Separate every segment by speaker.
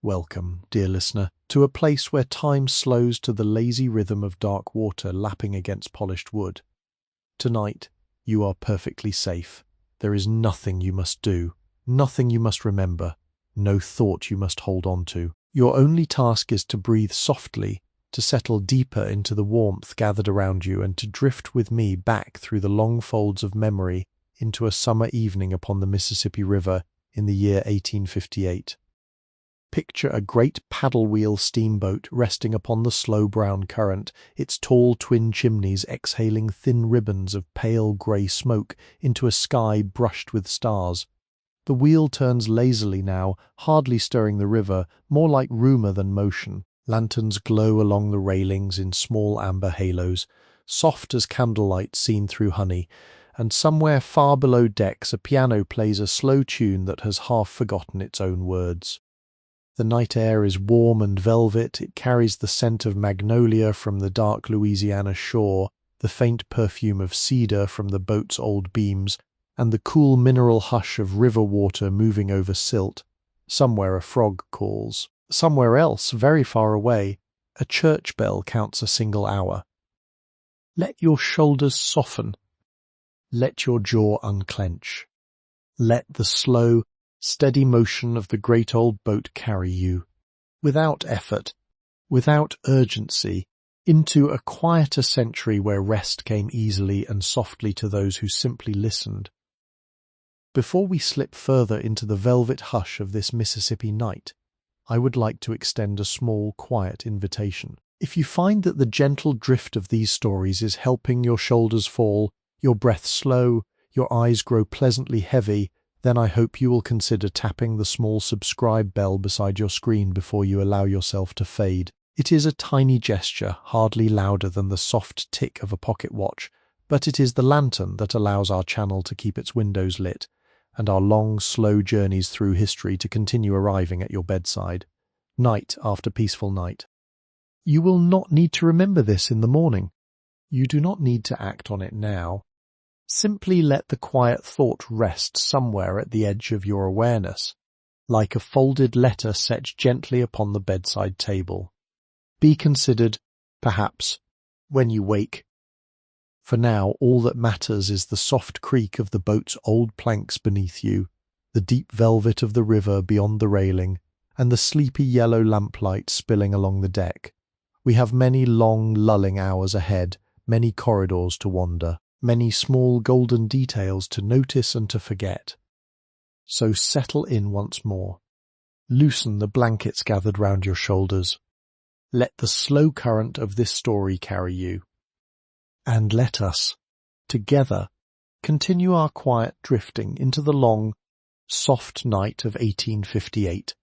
Speaker 1: Welcome, dear listener, to a place where time slows to the lazy rhythm of dark water lapping against polished wood. Tonight, you are perfectly safe. There is nothing you must do, nothing you must remember, no thought you must hold on to. Your only task is to breathe softly, to settle deeper into the warmth gathered around you, and to drift with me back through the long folds of memory into a summer evening upon the Mississippi River in the year 1858. Picture a great paddle-wheel steamboat resting upon the slow brown current, its tall twin chimneys exhaling thin ribbons of pale grey smoke into a sky brushed with stars. The wheel turns lazily now, hardly stirring the river, more like rumour than motion. Lanterns glow along the railings in small amber halos, soft as candlelight seen through honey, and somewhere far below decks a piano plays a slow tune that has half forgotten its own words. The night air is warm and velvet. It carries the scent of magnolia from the dark Louisiana shore, the faint perfume of cedar from the boat's old beams, and the cool mineral hush of river water moving over silt. Somewhere a frog calls. Somewhere else, very far away, a church bell counts a single hour. Let your shoulders soften. Let your jaw unclench. Let the slow, steady motion of the great old boat carry you, without effort, without urgency, into a quieter century where rest came easily and softly to those who simply listened. Before we slip further into the velvet hush of this Mississippi night, I would like to extend a small, quiet invitation. If you find that the gentle drift of these stories is helping your shoulders fall, your breath slow, your eyes grow pleasantly heavy, then I hope you will consider tapping the small subscribe bell beside your screen before you allow yourself to fade. It is a tiny gesture, hardly louder than the soft tick of a pocket watch, but it is the lantern that allows our channel to keep its windows lit, and our long, slow journeys through history to continue arriving at your bedside, night after peaceful night. You will not need to remember this in the morning. You do not need to act on it now. Simply let the quiet thought rest somewhere at the edge of your awareness, like a folded letter set gently upon the bedside table. Be considered, perhaps, when you wake. For now, all that matters is the soft creak of the boat's old planks beneath you, the deep velvet of the river beyond the railing, and the sleepy yellow lamplight spilling along the deck. We have many long, lulling hours ahead, many corridors to wander, many small golden details to notice and to forget. So settle in once more. Loosen the blankets gathered round your shoulders. Let the slow current of this story carry you. And let us, together, continue our quiet drifting into the long, soft night of 1858.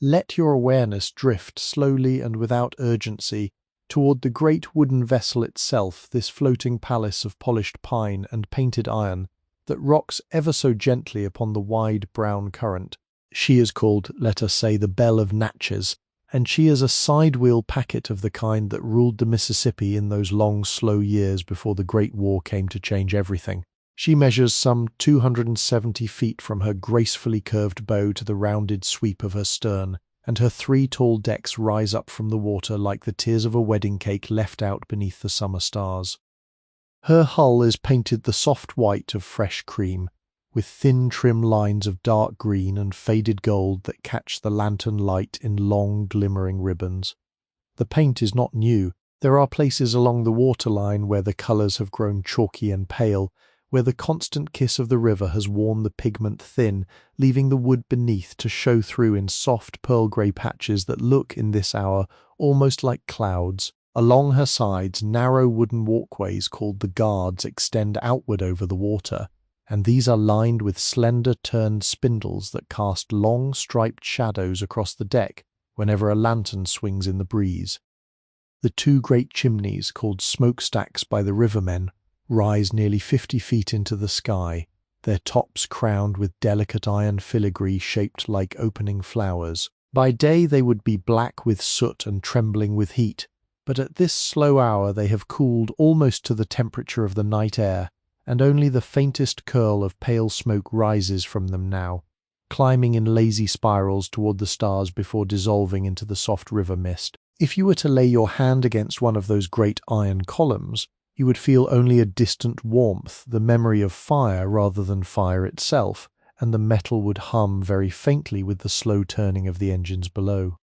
Speaker 1: Let your awareness drift slowly and without urgency toward the great wooden vessel itself, this floating palace of polished pine and painted iron that rocks ever so gently upon the wide brown current. She is called, let us say, the Belle of Natchez, and she is a side-wheel packet of the kind that ruled the Mississippi in those long, slow years before the Great War came to change everything. She measures some 270 feet from her gracefully curved bow to the rounded sweep of her stern, and her 3 tall decks rise up from the water like the tears of a wedding cake left out beneath the summer stars. Her hull is painted the soft white of fresh cream, with thin trim lines of dark green and faded gold that catch the lantern light in long glimmering ribbons. The paint is not new. There are places along the waterline where the colours have grown chalky and pale, where the constant kiss of the river has worn the pigment thin, leaving the wood beneath to show through in soft pearl-grey patches that look, in this hour, almost like clouds. Along her sides, narrow wooden walkways called the guards extend outward over the water, and these are lined with slender turned spindles that cast long striped shadows across the deck whenever a lantern swings in the breeze. The 2 great chimneys, called smokestacks by the rivermen, rise nearly 50 feet into the sky, their tops crowned with delicate iron filigree shaped like opening flowers. By day they would be black with soot and trembling with heat, but at this slow hour they have cooled almost to the temperature of the night air, and only the faintest curl of pale smoke rises from them now. climbing in lazy spirals toward the stars before dissolving into the soft river mist. If you were to lay your hand against one of those great iron columns, you would feel only a distant warmth, the memory of fire rather than fire itself, and the metal would hum very faintly with the slow turning of the engines below.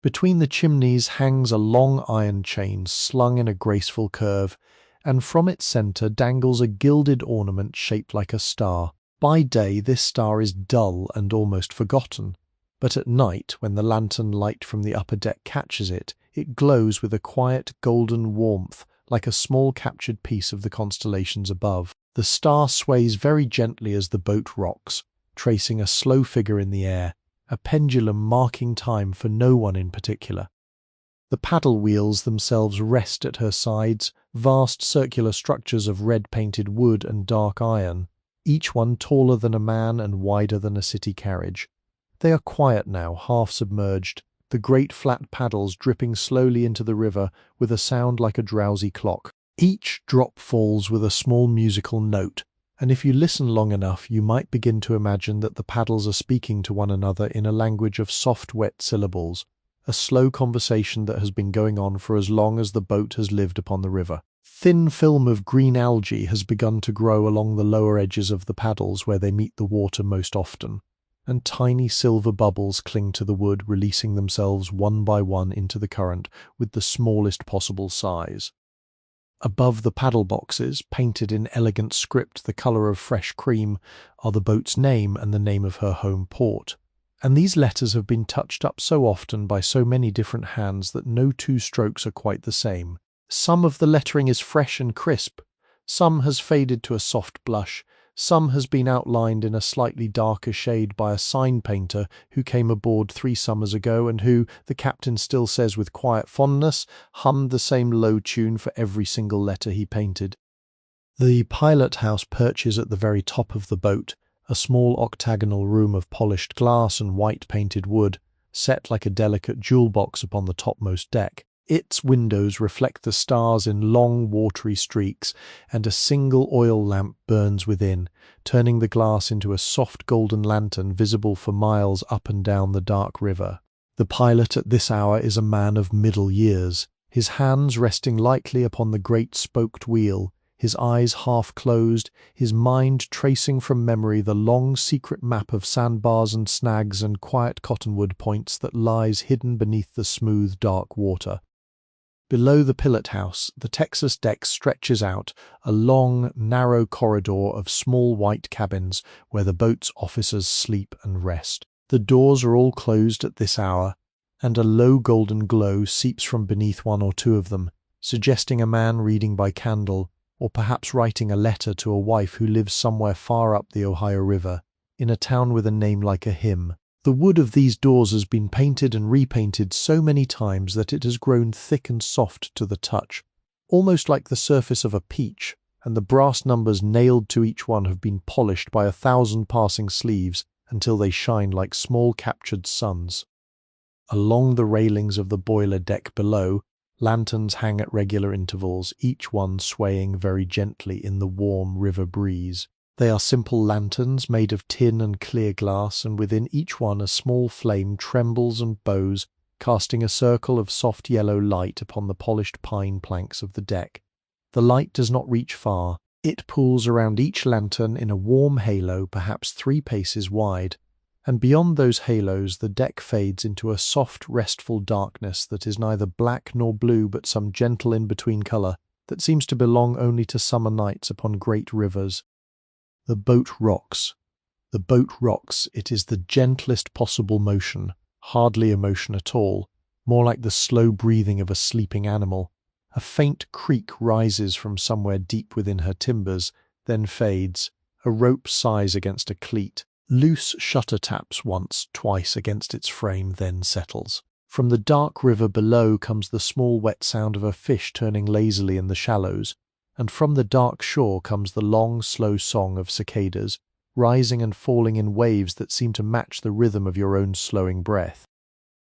Speaker 1: Between the chimneys hangs a long iron chain slung in a graceful curve, and from its centre dangles a gilded ornament shaped like a star. By day this star is dull and almost forgotten, but at night, when the lantern light from the upper deck catches it, it glows with a quiet golden warmth, like a small captured piece of the constellations above. The star sways very gently as the boat rocks, tracing a slow figure in the air, a pendulum marking time for no one in particular. The paddle wheels themselves rest at her sides, vast circular structures of red-painted wood and dark iron, each one taller than a man and wider than a city carriage. They are quiet now, half submerged, the great flat paddles dripping slowly into the river with a sound like a drowsy clock. Each drop falls with a small musical note, and if you listen long enough you might begin to imagine that the paddles are speaking to one another in a language of soft wet syllables, a slow conversation that has been going on for as long as the boat has lived upon the river. Thin film of green algae has begun to grow along the lower edges of the paddles where they meet the water most often, and tiny silver bubbles cling to the wood, releasing themselves one by one into the current with the smallest possible size. Above the paddle boxes, painted in elegant script the colour of fresh cream, are the boat's name and the name of her home port. And these letters have been touched up so often by so many different hands that no two strokes are quite the same. Some of the lettering is fresh and crisp, some has faded to a soft blush, some has been outlined in a slightly darker shade by a sign painter who came aboard 3 summers ago and who, the captain still says with quiet fondness, hummed the same low tune for every single letter he painted. The pilot house perches at the very top of the boat, a small octagonal room of polished glass and white painted wood, set like a delicate jewel box upon the topmost deck. Its windows reflect the stars in long watery streaks, and a single oil lamp burns within, turning the glass into a soft golden lantern visible for miles up and down the dark river. The pilot at this hour is a man of middle years, his hands resting lightly upon the great spoked wheel, his eyes half closed, his mind tracing from memory the long secret map of sandbars and snags and quiet cottonwood points that lies hidden beneath the smooth dark water. Below the pilot house, the Texas deck stretches out, a long, narrow corridor of small white cabins where the boat's officers sleep and rest. The doors are all closed at this hour, and a low golden glow seeps from beneath 1 or 2 of them, suggesting a man reading by candle, or perhaps writing a letter to a wife who lives somewhere far up the Ohio River, in a town with a name like a hymn. The wood of these doors has been painted and repainted so many times that it has grown thick and soft to the touch, almost like the surface of a peach, and the brass numbers nailed to each one have been polished by 1,000 passing sleeves until they shine like small captured suns. Along the railings of the boiler deck below, lanterns hang at regular intervals, each one swaying very gently in the warm river breeze. They are simple lanterns made of tin and clear glass, and within each one a small flame trembles and bows, casting a circle of soft yellow light upon the polished pine planks of the deck. The light does not reach far. It pools around each lantern in a warm halo perhaps 3 paces wide, and beyond those halos the deck fades into a soft, restful darkness that is neither black nor blue but some gentle in-between colour that seems to belong only to summer nights upon great rivers. The boat rocks. The boat rocks. It is the gentlest possible motion, hardly a motion at all, more like the slow breathing of a sleeping animal. A faint creak rises from somewhere deep within her timbers, then fades. A rope sighs against a cleat. Loose shutter taps once, twice against its frame, then settles. From the dark river below comes the small wet sound of a fish turning lazily in the shallows, and from the dark shore comes the long, slow song of cicadas, rising and falling in waves that seem to match the rhythm of your own slowing breath.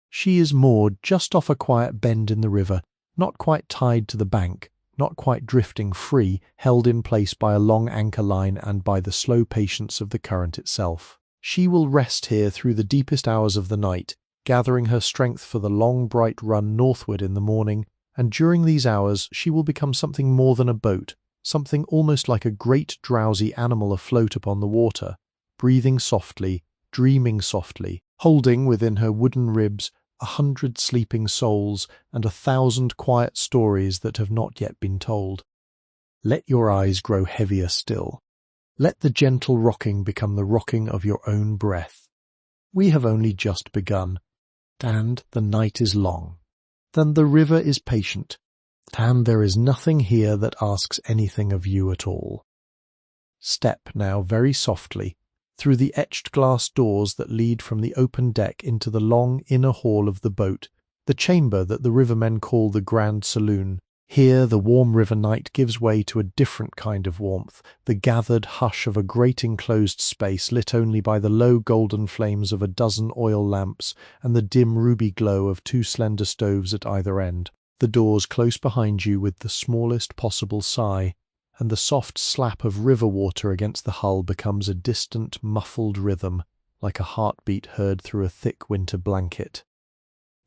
Speaker 1: She is moored just off a quiet bend in the river, not quite tied to the bank, not quite drifting free, held in place by a long anchor line and by the slow patience of the current itself. She will rest here through the deepest hours of the night, gathering her strength for the long, bright run northward in the morning, and during these hours she will become something more than a boat, something almost like a great drowsy animal afloat upon the water, breathing softly, dreaming softly, holding within her wooden ribs 100 sleeping souls and 1,000 quiet stories that have not yet been told. Let your eyes grow heavier still. Let the gentle rocking become the rocking of your own breath. We have only just begun, and the night is long. Then the river is patient, and there is nothing here that asks anything of you at all. Step now very softly through the etched glass doors that lead from the open deck into the long inner hall of the boat, the chamber that the rivermen call the Grand Saloon. Here the warm river night gives way to a different kind of warmth, the gathered hush of a great enclosed space lit only by the low golden flames of a dozen oil lamps and the dim ruby glow of 2 slender stoves at either end. The doors close behind you with the smallest possible sigh, and the soft slap of river water against the hull becomes a distant, muffled rhythm, like a heartbeat heard through a thick winter blanket.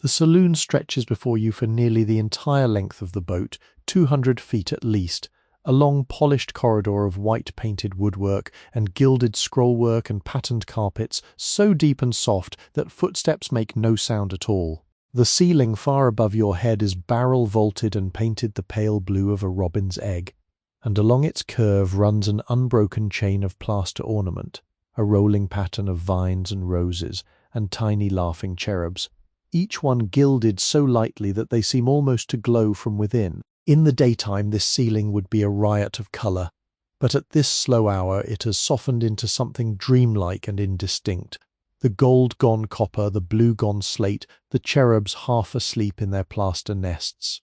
Speaker 1: The saloon stretches before you for nearly the entire length of the boat, 200 feet at least, a long polished corridor of white-painted woodwork and gilded scrollwork and patterned carpets so deep and soft that footsteps make no sound at all. The ceiling far above your head is barrel-vaulted and painted the pale blue of a robin's egg, and along its curve runs an unbroken chain of plaster ornament, a rolling pattern of vines and roses and tiny laughing cherubs, each one gilded so lightly that they seem almost to glow from within. In the daytime this ceiling would be a riot of colour, but at this slow hour it has softened into something dreamlike and indistinct. The gold gone copper, the blue gone slate, the cherubs half asleep in their plaster nests.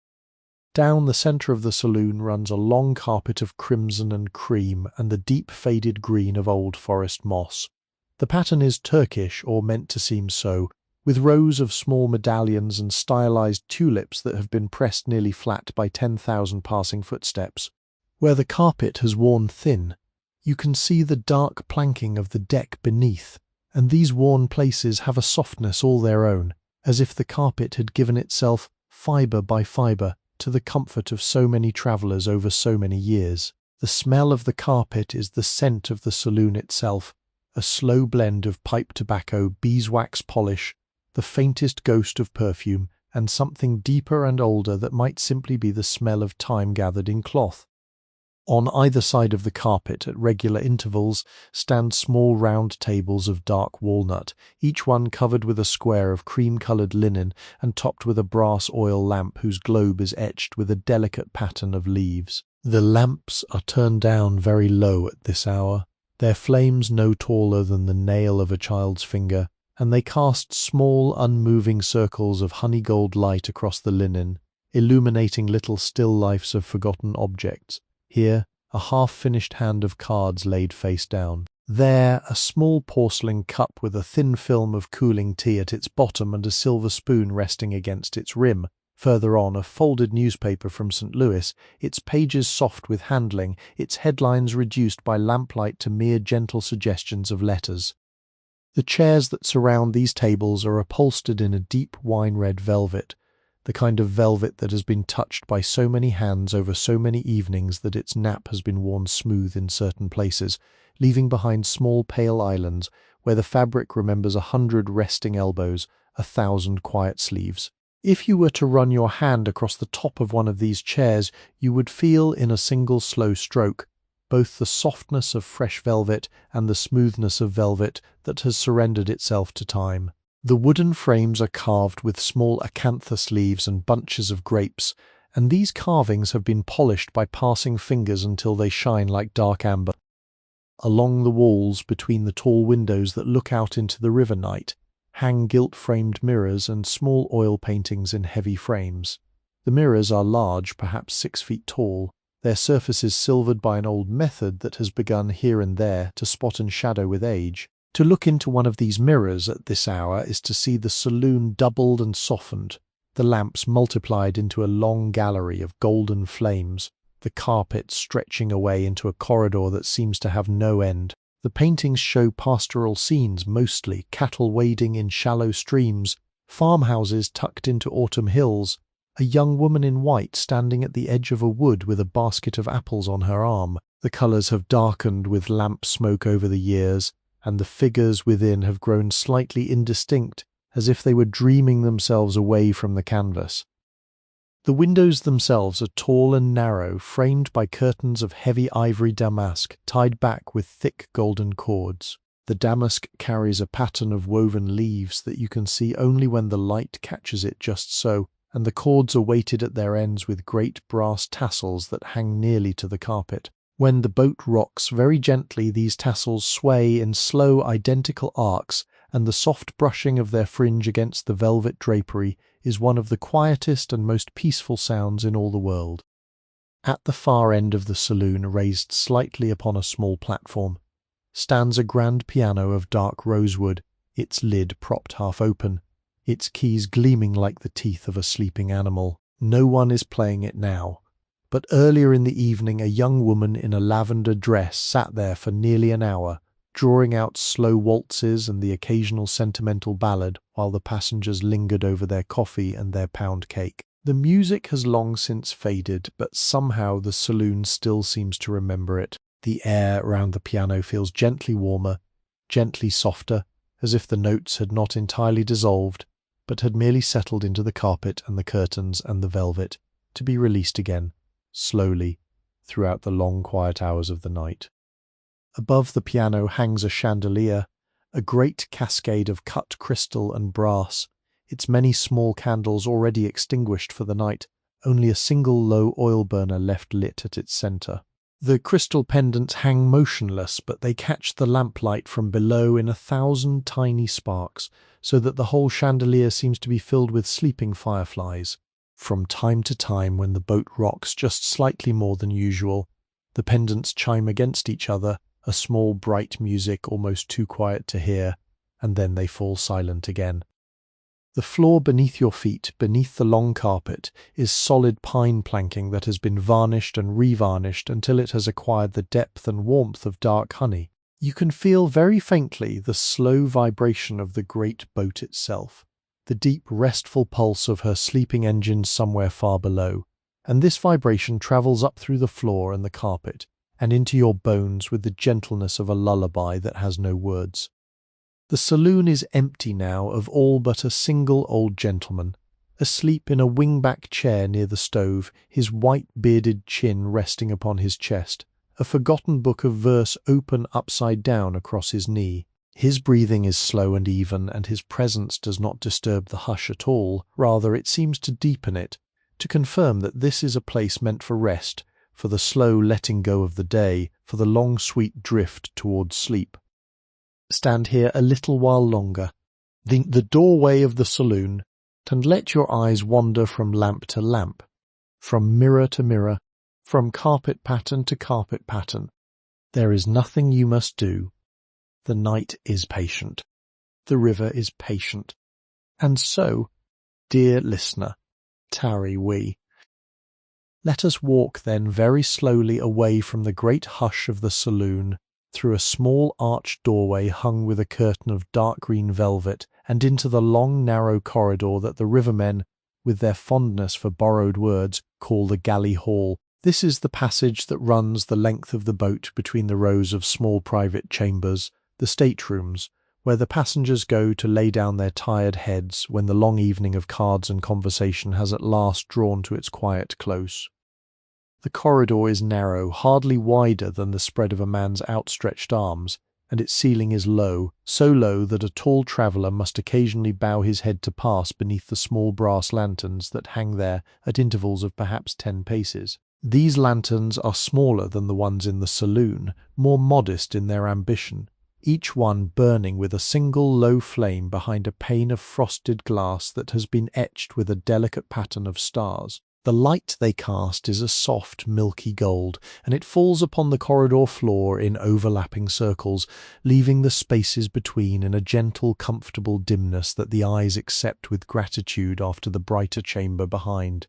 Speaker 1: Down the centre of the saloon runs a long carpet of crimson and cream and the deep faded green of old forest moss. The pattern is Turkish, or meant to seem so, with rows of small medallions and stylized tulips that have been pressed nearly flat by 10,000 passing footsteps. Where the carpet has worn thin, you can see the dark planking of the deck beneath, and these worn places have a softness all their own, as if the carpet had given itself, fibre by fibre, to the comfort of so many travellers over so many years. The smell of the carpet is the scent of the saloon itself, a slow blend of pipe tobacco, beeswax polish, the faintest ghost of perfume, and something deeper and older that might simply be the smell of time gathered in cloth. On either side of the carpet, at regular intervals, stand small round tables of dark walnut, each one covered with a square of cream-coloured linen and topped with a brass oil lamp whose globe is etched with a delicate pattern of leaves. The lamps are turned down very low at this hour, their flames no taller than the nail of a child's finger, and they cast small, unmoving circles of honey-gold light across the linen, illuminating little still lifes of forgotten objects. Here, a half-finished hand of cards laid face down. There, a small porcelain cup with a thin film of cooling tea at its bottom and a silver spoon resting against its rim. Further on, a folded newspaper from St. Louis, its pages soft with handling, its headlines reduced by lamplight to mere gentle suggestions of letters. The chairs that surround these tables are upholstered in a deep wine-red velvet, the kind of velvet that has been touched by so many hands over so many evenings that its nap has been worn smooth in certain places, leaving behind small pale islands where the fabric remembers 100 resting elbows, 1,000 quiet sleeves. If you were to run your hand across the top of one of these chairs, you would feel in a single slow stroke both the softness of fresh velvet and the smoothness of velvet that has surrendered itself to time. The wooden frames are carved with small acanthus leaves and bunches of grapes, and these carvings have been polished by passing fingers until they shine like dark amber. Along the walls, between the tall windows that look out into the river night, hang gilt-framed mirrors and small oil paintings in heavy frames. The mirrors are large, perhaps 6 feet tall, their surfaces silvered by an old method that has begun here and there to spot and shadow with age. To look into one of these mirrors at this hour is to see the saloon doubled and softened, the lamps multiplied into a long gallery of golden flames, the carpet stretching away into a corridor that seems to have no end. The paintings show pastoral scenes, mostly cattle wading in shallow streams, farmhouses tucked into autumn hills, a young woman in white standing at the edge of a wood with a basket of apples on her arm. The colours have darkened with lamp smoke over the years, and the figures within have grown slightly indistinct, as if they were dreaming themselves away from the canvas. The windows themselves are tall and narrow, framed by curtains of heavy ivory damask tied back with thick golden cords. The damask carries a pattern of woven leaves that you can see only when the light catches it just so, and the cords are weighted at their ends with great brass tassels that hang nearly to the carpet. When the boat rocks very gently, these tassels sway in slow, identical arcs, and the soft brushing of their fringe against the velvet drapery is one of the quietest and most peaceful sounds in all the world. At the far end of the saloon, raised slightly upon a small platform, stands a grand piano of dark rosewood, its lid propped half open, its keys gleaming like the teeth of a sleeping animal. No one is playing it now, but earlier in the evening a young woman in a lavender dress sat there for nearly an hour, drawing out slow waltzes and the occasional sentimental ballad while the passengers lingered over their coffee and their pound cake. The music has long since faded, but somehow the saloon still seems to remember it. The air round the piano feels gently warmer, gently softer, as if the notes had not entirely dissolved, but had merely settled into the carpet and the curtains and the velvet, to be released again, slowly, throughout the long quiet hours of the night. Above the piano hangs a chandelier, a great cascade of cut crystal and brass, its many small candles already extinguished for the night, only a single low oil burner left lit at its centre. The crystal pendants hang motionless, but they catch the lamplight from below in 1,000 tiny sparks, so that the whole chandelier seems to be filled with sleeping fireflies. From time to time, when the boat rocks just slightly more than usual, the pendants chime against each other, a small bright music almost too quiet to hear, and then they fall silent again. The floor beneath your feet, beneath the long carpet, is solid pine planking that has been varnished and revarnished until it has acquired the depth and warmth of dark honey. You can feel very faintly the slow vibration of the great boat itself, the deep restful pulse of her sleeping engines somewhere far below, and this vibration travels up through the floor and the carpet, and into your bones with the gentleness of a lullaby that has no words. The saloon is empty now of all but a single old gentleman, asleep in a wing-back chair near the stove, his white-bearded chin resting upon his chest, a forgotten book of verse open upside down across his knee. His breathing is slow and even, and his presence does not disturb the hush at all. Rather, it seems to deepen it, to confirm that this is a place meant for rest, for the slow letting go of the day, for the long sweet drift towards sleep. Stand here a little while longer, the doorway of the saloon, and let your eyes wander from lamp to lamp, from mirror to mirror, from carpet pattern to carpet pattern. There is nothing you must do. The night is patient. The river is patient. And so, dear listener, tarry we. Let us walk then very slowly away from the great hush of the saloon, through a small arched doorway hung with a curtain of dark green velvet, and into the long narrow corridor that the rivermen, with their fondness for borrowed words, call the galley hall. This is the passage that runs the length of the boat between the rows of small private chambers, the staterooms, where the passengers go to lay down their tired heads when the long evening of cards and conversation has at last drawn to its quiet close. The corridor is narrow, hardly wider than the spread of a man's outstretched arms, and its ceiling is low, so low that a tall traveller must occasionally bow his head to pass beneath the small brass lanterns that hang there at intervals of perhaps 10 paces. These lanterns are smaller than the ones in the saloon, more modest in their ambition, each one burning with a single low flame behind a pane of frosted glass that has been etched with a delicate pattern of stars. The light they cast is a soft, milky gold, and it falls upon the corridor floor in overlapping circles, leaving the spaces between in a gentle, comfortable dimness that the eyes accept with gratitude after the brighter chamber behind.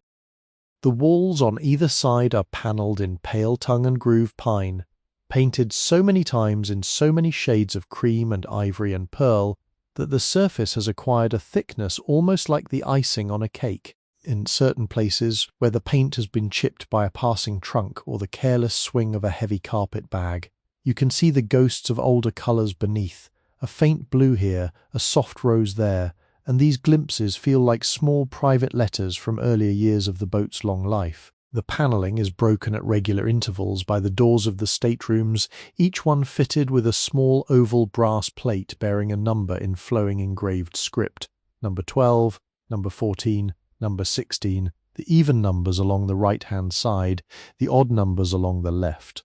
Speaker 1: The walls on either side are panelled in pale tongue and groove pine, painted so many times in so many shades of cream and ivory and pearl that the surface has acquired a thickness almost like the icing on a cake. In certain places, where the paint has been chipped by a passing trunk or the careless swing of a heavy carpet bag, you can see the ghosts of older colours beneath, a faint blue here, a soft rose there, and these glimpses feel like small private letters from earlier years of the boat's long life. The panelling is broken at regular intervals by the doors of the staterooms, each one fitted with a small oval brass plate bearing a number in flowing engraved script. Number 12, number 14, number 16, the even numbers along the right-hand side, the odd numbers along the left.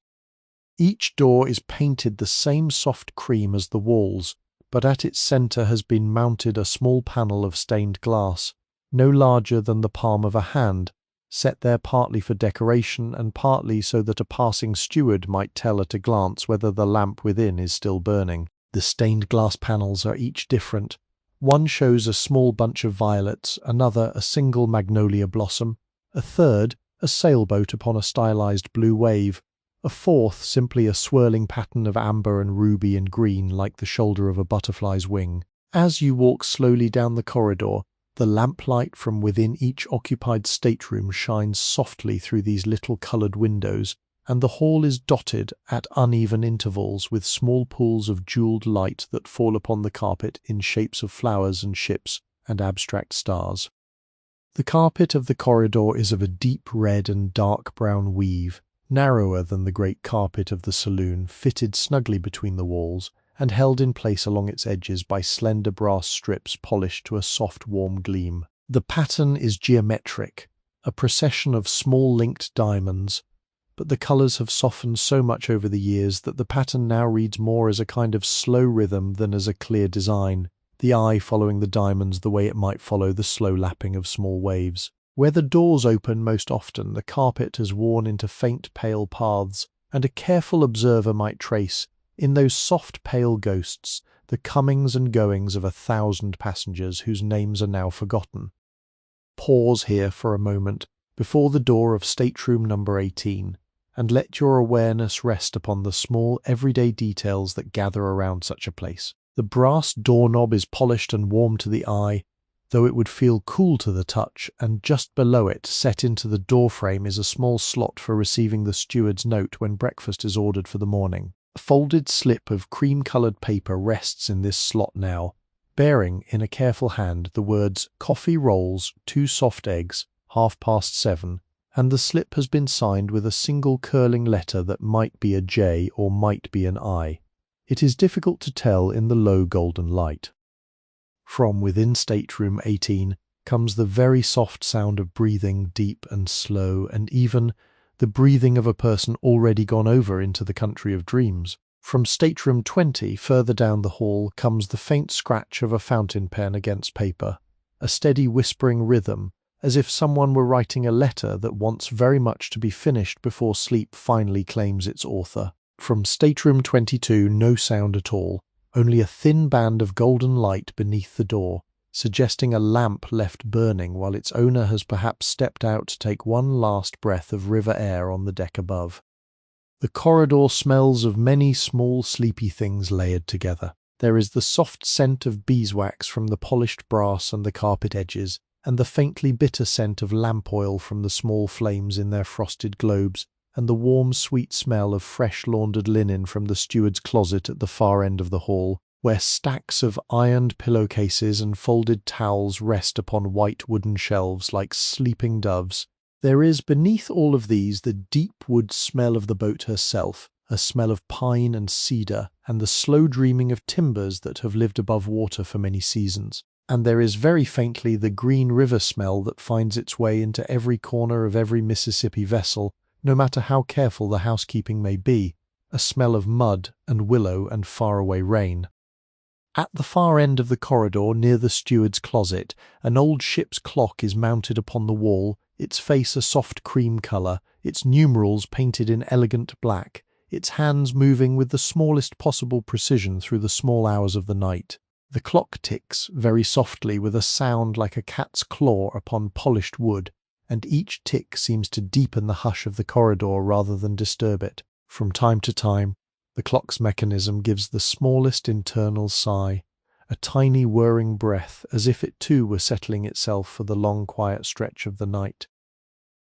Speaker 1: Each door is painted the same soft cream as the walls, but at its centre has been mounted a small panel of stained glass, no larger than the palm of a hand, set there partly for decoration and partly so that a passing steward might tell at a glance whether the lamp within is still burning. The stained glass panels are each different. One shows a small bunch of violets, another a single magnolia blossom, a third a sailboat upon a stylized blue wave, a fourth simply a swirling pattern of amber and ruby and green like the shoulder of a butterfly's wing. As you walk slowly down the corridor, the lamplight from within each occupied stateroom shines softly through these little coloured windows, and the hall is dotted at uneven intervals with small pools of jewelled light that fall upon the carpet in shapes of flowers and ships and abstract stars. The carpet of the corridor is of a deep red and dark brown weave, narrower than the great carpet of the saloon, fitted snugly between the walls, and held in place along its edges by slender brass strips polished to a soft warm gleam. The pattern is geometric, a procession of small linked diamonds, but the colours have softened so much over the years that the pattern now reads more as a kind of slow rhythm than as a clear design, the eye following the diamonds the way it might follow the slow lapping of small waves. Where the doors open most often, the carpet has worn into faint pale paths, and a careful observer might trace, in those soft pale ghosts, the comings and goings of 1,000 passengers whose names are now forgotten. Pause here for a moment before the door of stateroom number 18, and let your awareness rest upon the small everyday details that gather around such a place. The brass doorknob is polished and warm to the eye, though it would feel cool to the touch, and just below it, set into the doorframe, is a small slot for receiving the steward's note when breakfast is ordered for the morning. A folded slip of cream-coloured paper rests in this slot now, bearing in a careful hand the words "Coffee rolls, 2 soft eggs, 7:30, and the slip has been signed with a single curling letter that might be a J or might be an I. It is difficult to tell in the low golden light. From within stateroom 18 comes the very soft sound of breathing, deep and slow, and even the breathing of a person already gone over into the country of dreams. From stateroom 20, further down the hall, comes the faint scratch of a fountain pen against paper, a steady whispering rhythm, as if someone were writing a letter that wants very much to be finished before sleep finally claims its author. From stateroom 22, no sound at all, only a thin band of golden light beneath the door, suggesting a lamp left burning while its owner has perhaps stepped out to take one last breath of river air on the deck above. The corridor smells of many small sleepy things layered together. There is the soft scent of beeswax from the polished brass and the carpet edges, and the faintly bitter scent of lamp oil from the small flames in their frosted globes, and the warm, sweet smell of fresh laundered linen from the steward's closet at the far end of the hall, where stacks of ironed pillowcases and folded towels rest upon white wooden shelves like sleeping doves. There is beneath all of these the deep wood smell of the boat herself, a smell of pine and cedar, and the slow dreaming of timbers that have lived above water for many seasons. And there is very faintly the green river smell that finds its way into every corner of every Mississippi vessel, no matter how careful the housekeeping may be, a smell of mud and willow and faraway rain. At the far end of the corridor, near the steward's closet, an old ship's clock is mounted upon the wall, its face a soft cream colour, its numerals painted in elegant black, its hands moving with the smallest possible precision through the small hours of the night. The clock ticks very softly with a sound like a cat's claw upon polished wood, and each tick seems to deepen the hush of the corridor rather than disturb it. From time to time, the clock's mechanism gives the smallest internal sigh, a tiny whirring breath, as if it too were settling itself for the long quiet stretch of the night.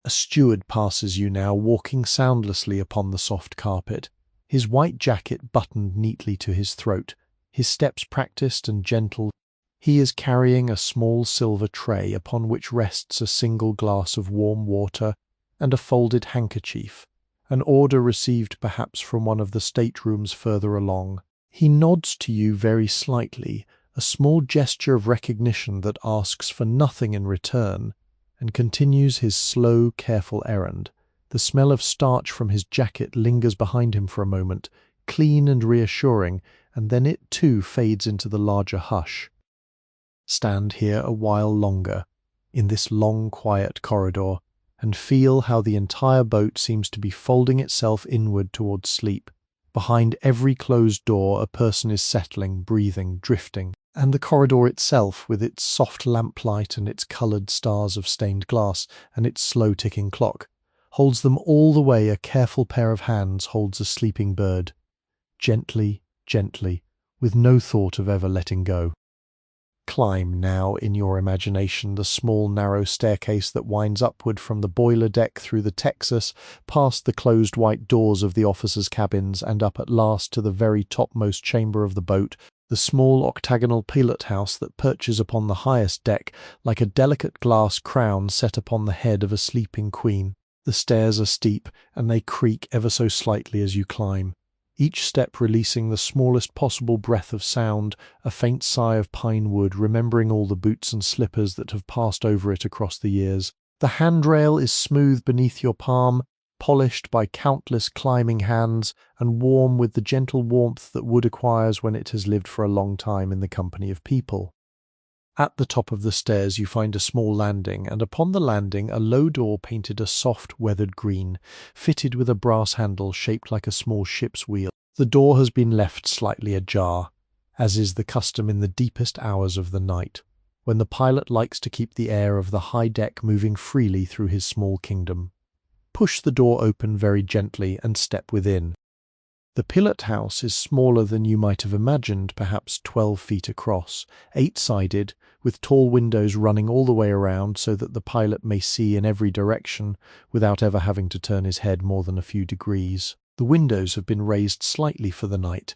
Speaker 1: A steward passes you now, walking soundlessly upon the soft carpet, his white jacket buttoned neatly to his throat, his steps practised and gentle. He is carrying a small silver tray upon which rests a single glass of warm water and a folded handkerchief, an order received perhaps from one of the staterooms further along. He nods to you very slightly, a small gesture of recognition that asks for nothing in return, and continues his slow, careful errand. The smell of starch from his jacket lingers behind him for a moment, clean and reassuring, and then it too fades into the larger hush. Stand here a while longer, in this long, quiet corridor, and feel how the entire boat seems to be folding itself inward towards sleep. Behind every closed door a person is settling, breathing, drifting, and the corridor itself, with its soft lamplight and its coloured stars of stained glass and its slow-ticking clock, holds them all the way a careful pair of hands holds a sleeping bird, gently, gently, with no thought of ever letting go. Climb now, in your imagination, the small narrow staircase that winds upward from the boiler deck through the Texas, past the closed white doors of the officers' cabins, and up at last to the very topmost chamber of the boat, the small octagonal pilot house that perches upon the highest deck like a delicate glass crown set upon the head of a sleeping queen. The stairs are steep, and they creak ever so slightly as you climb, each step releasing the smallest possible breath of sound, a faint sigh of pine wood, remembering all the boots and slippers that have passed over it across the years. The handrail is smooth beneath your palm, polished by countless climbing hands, and warm with the gentle warmth that wood acquires when it has lived for a long time in the company of people. At the top of the stairs you find a small landing, and upon the landing a low door painted a soft weathered green, fitted with a brass handle shaped like a small ship's wheel. The door has been left slightly ajar, as is the custom in the deepest hours of the night, when the pilot likes to keep the air of the high deck moving freely through his small kingdom. Push the door open very gently and step within. The pilot house is smaller than you might have imagined, perhaps 12 feet across, 8-sided, with tall windows running all the way around so that the pilot may see in every direction without ever having to turn his head more than a few degrees. The windows have been raised slightly for the night,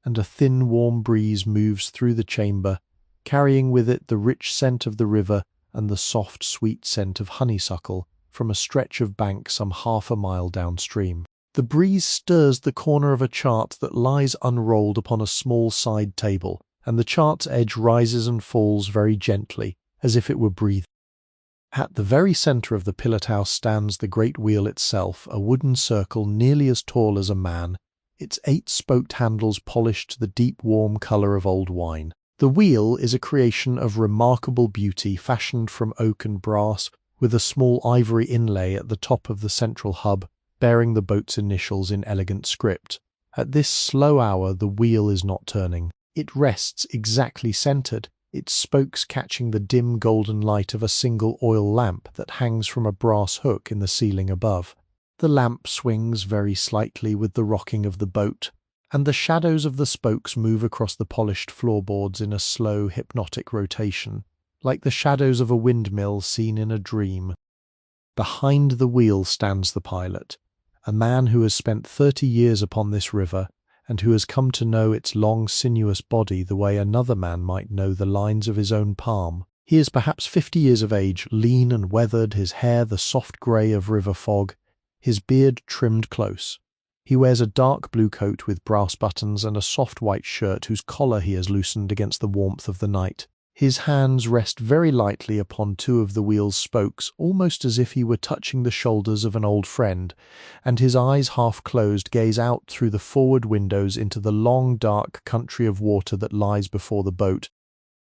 Speaker 1: and a thin warm breeze moves through the chamber, carrying with it the rich scent of the river and the soft sweet scent of honeysuckle from a stretch of bank some half a mile downstream. The breeze stirs the corner of a chart that lies unrolled upon a small side table, and the chart's edge rises and falls very gently, as if it were breathing. At the very centre of the pilot house stands the great wheel itself, a wooden circle nearly as tall as a man, its 8-spoked handles polished to the deep warm colour of old wine. The wheel is a creation of remarkable beauty, fashioned from oak and brass, with a small ivory inlay at the top of the central hub, bearing the boat's initials in elegant script. At this slow hour the wheel is not turning. It rests exactly centred, its spokes catching the dim golden light of a single oil lamp that hangs from a brass hook in the ceiling above. The lamp swings very slightly with the rocking of the boat, and the shadows of the spokes move across the polished floorboards in a slow, hypnotic rotation, like the shadows of a windmill seen in a dream. Behind the wheel stands the pilot, a man who has spent 30 years upon this river, and who has come to know its long sinuous body the way another man might know the lines of his own palm. He is perhaps 50 years of age, lean and weathered, his hair the soft grey of river fog, his beard trimmed close. He wears a dark blue coat with brass buttons and a soft white shirt whose collar he has loosened against the warmth of the night. His hands rest very lightly upon 2 of the wheel's spokes, almost as if he were touching the shoulders of an old friend, and his eyes half closed gaze out through the forward windows into the long dark country of water that lies before the boat.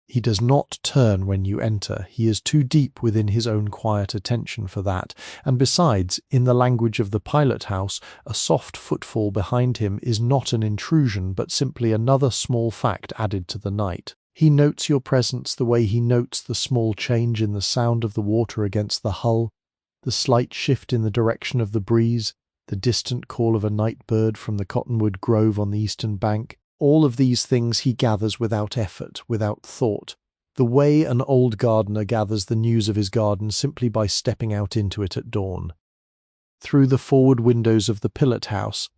Speaker 1: He does not turn when you enter, he is too deep within his own quiet attention for that, and besides, in the language of the pilot house, a soft footfall behind him is not an intrusion but simply another small fact added to the night. He notes your presence the way he notes the small change in the sound of the water against the hull, the slight shift in the direction of the breeze, the distant call of a night bird from the cottonwood grove on the eastern bank. All of these things he gathers without effort, without thought, the way an old gardener gathers the news of his garden simply by stepping out into it at dawn. Through the forward windows of the pilot house,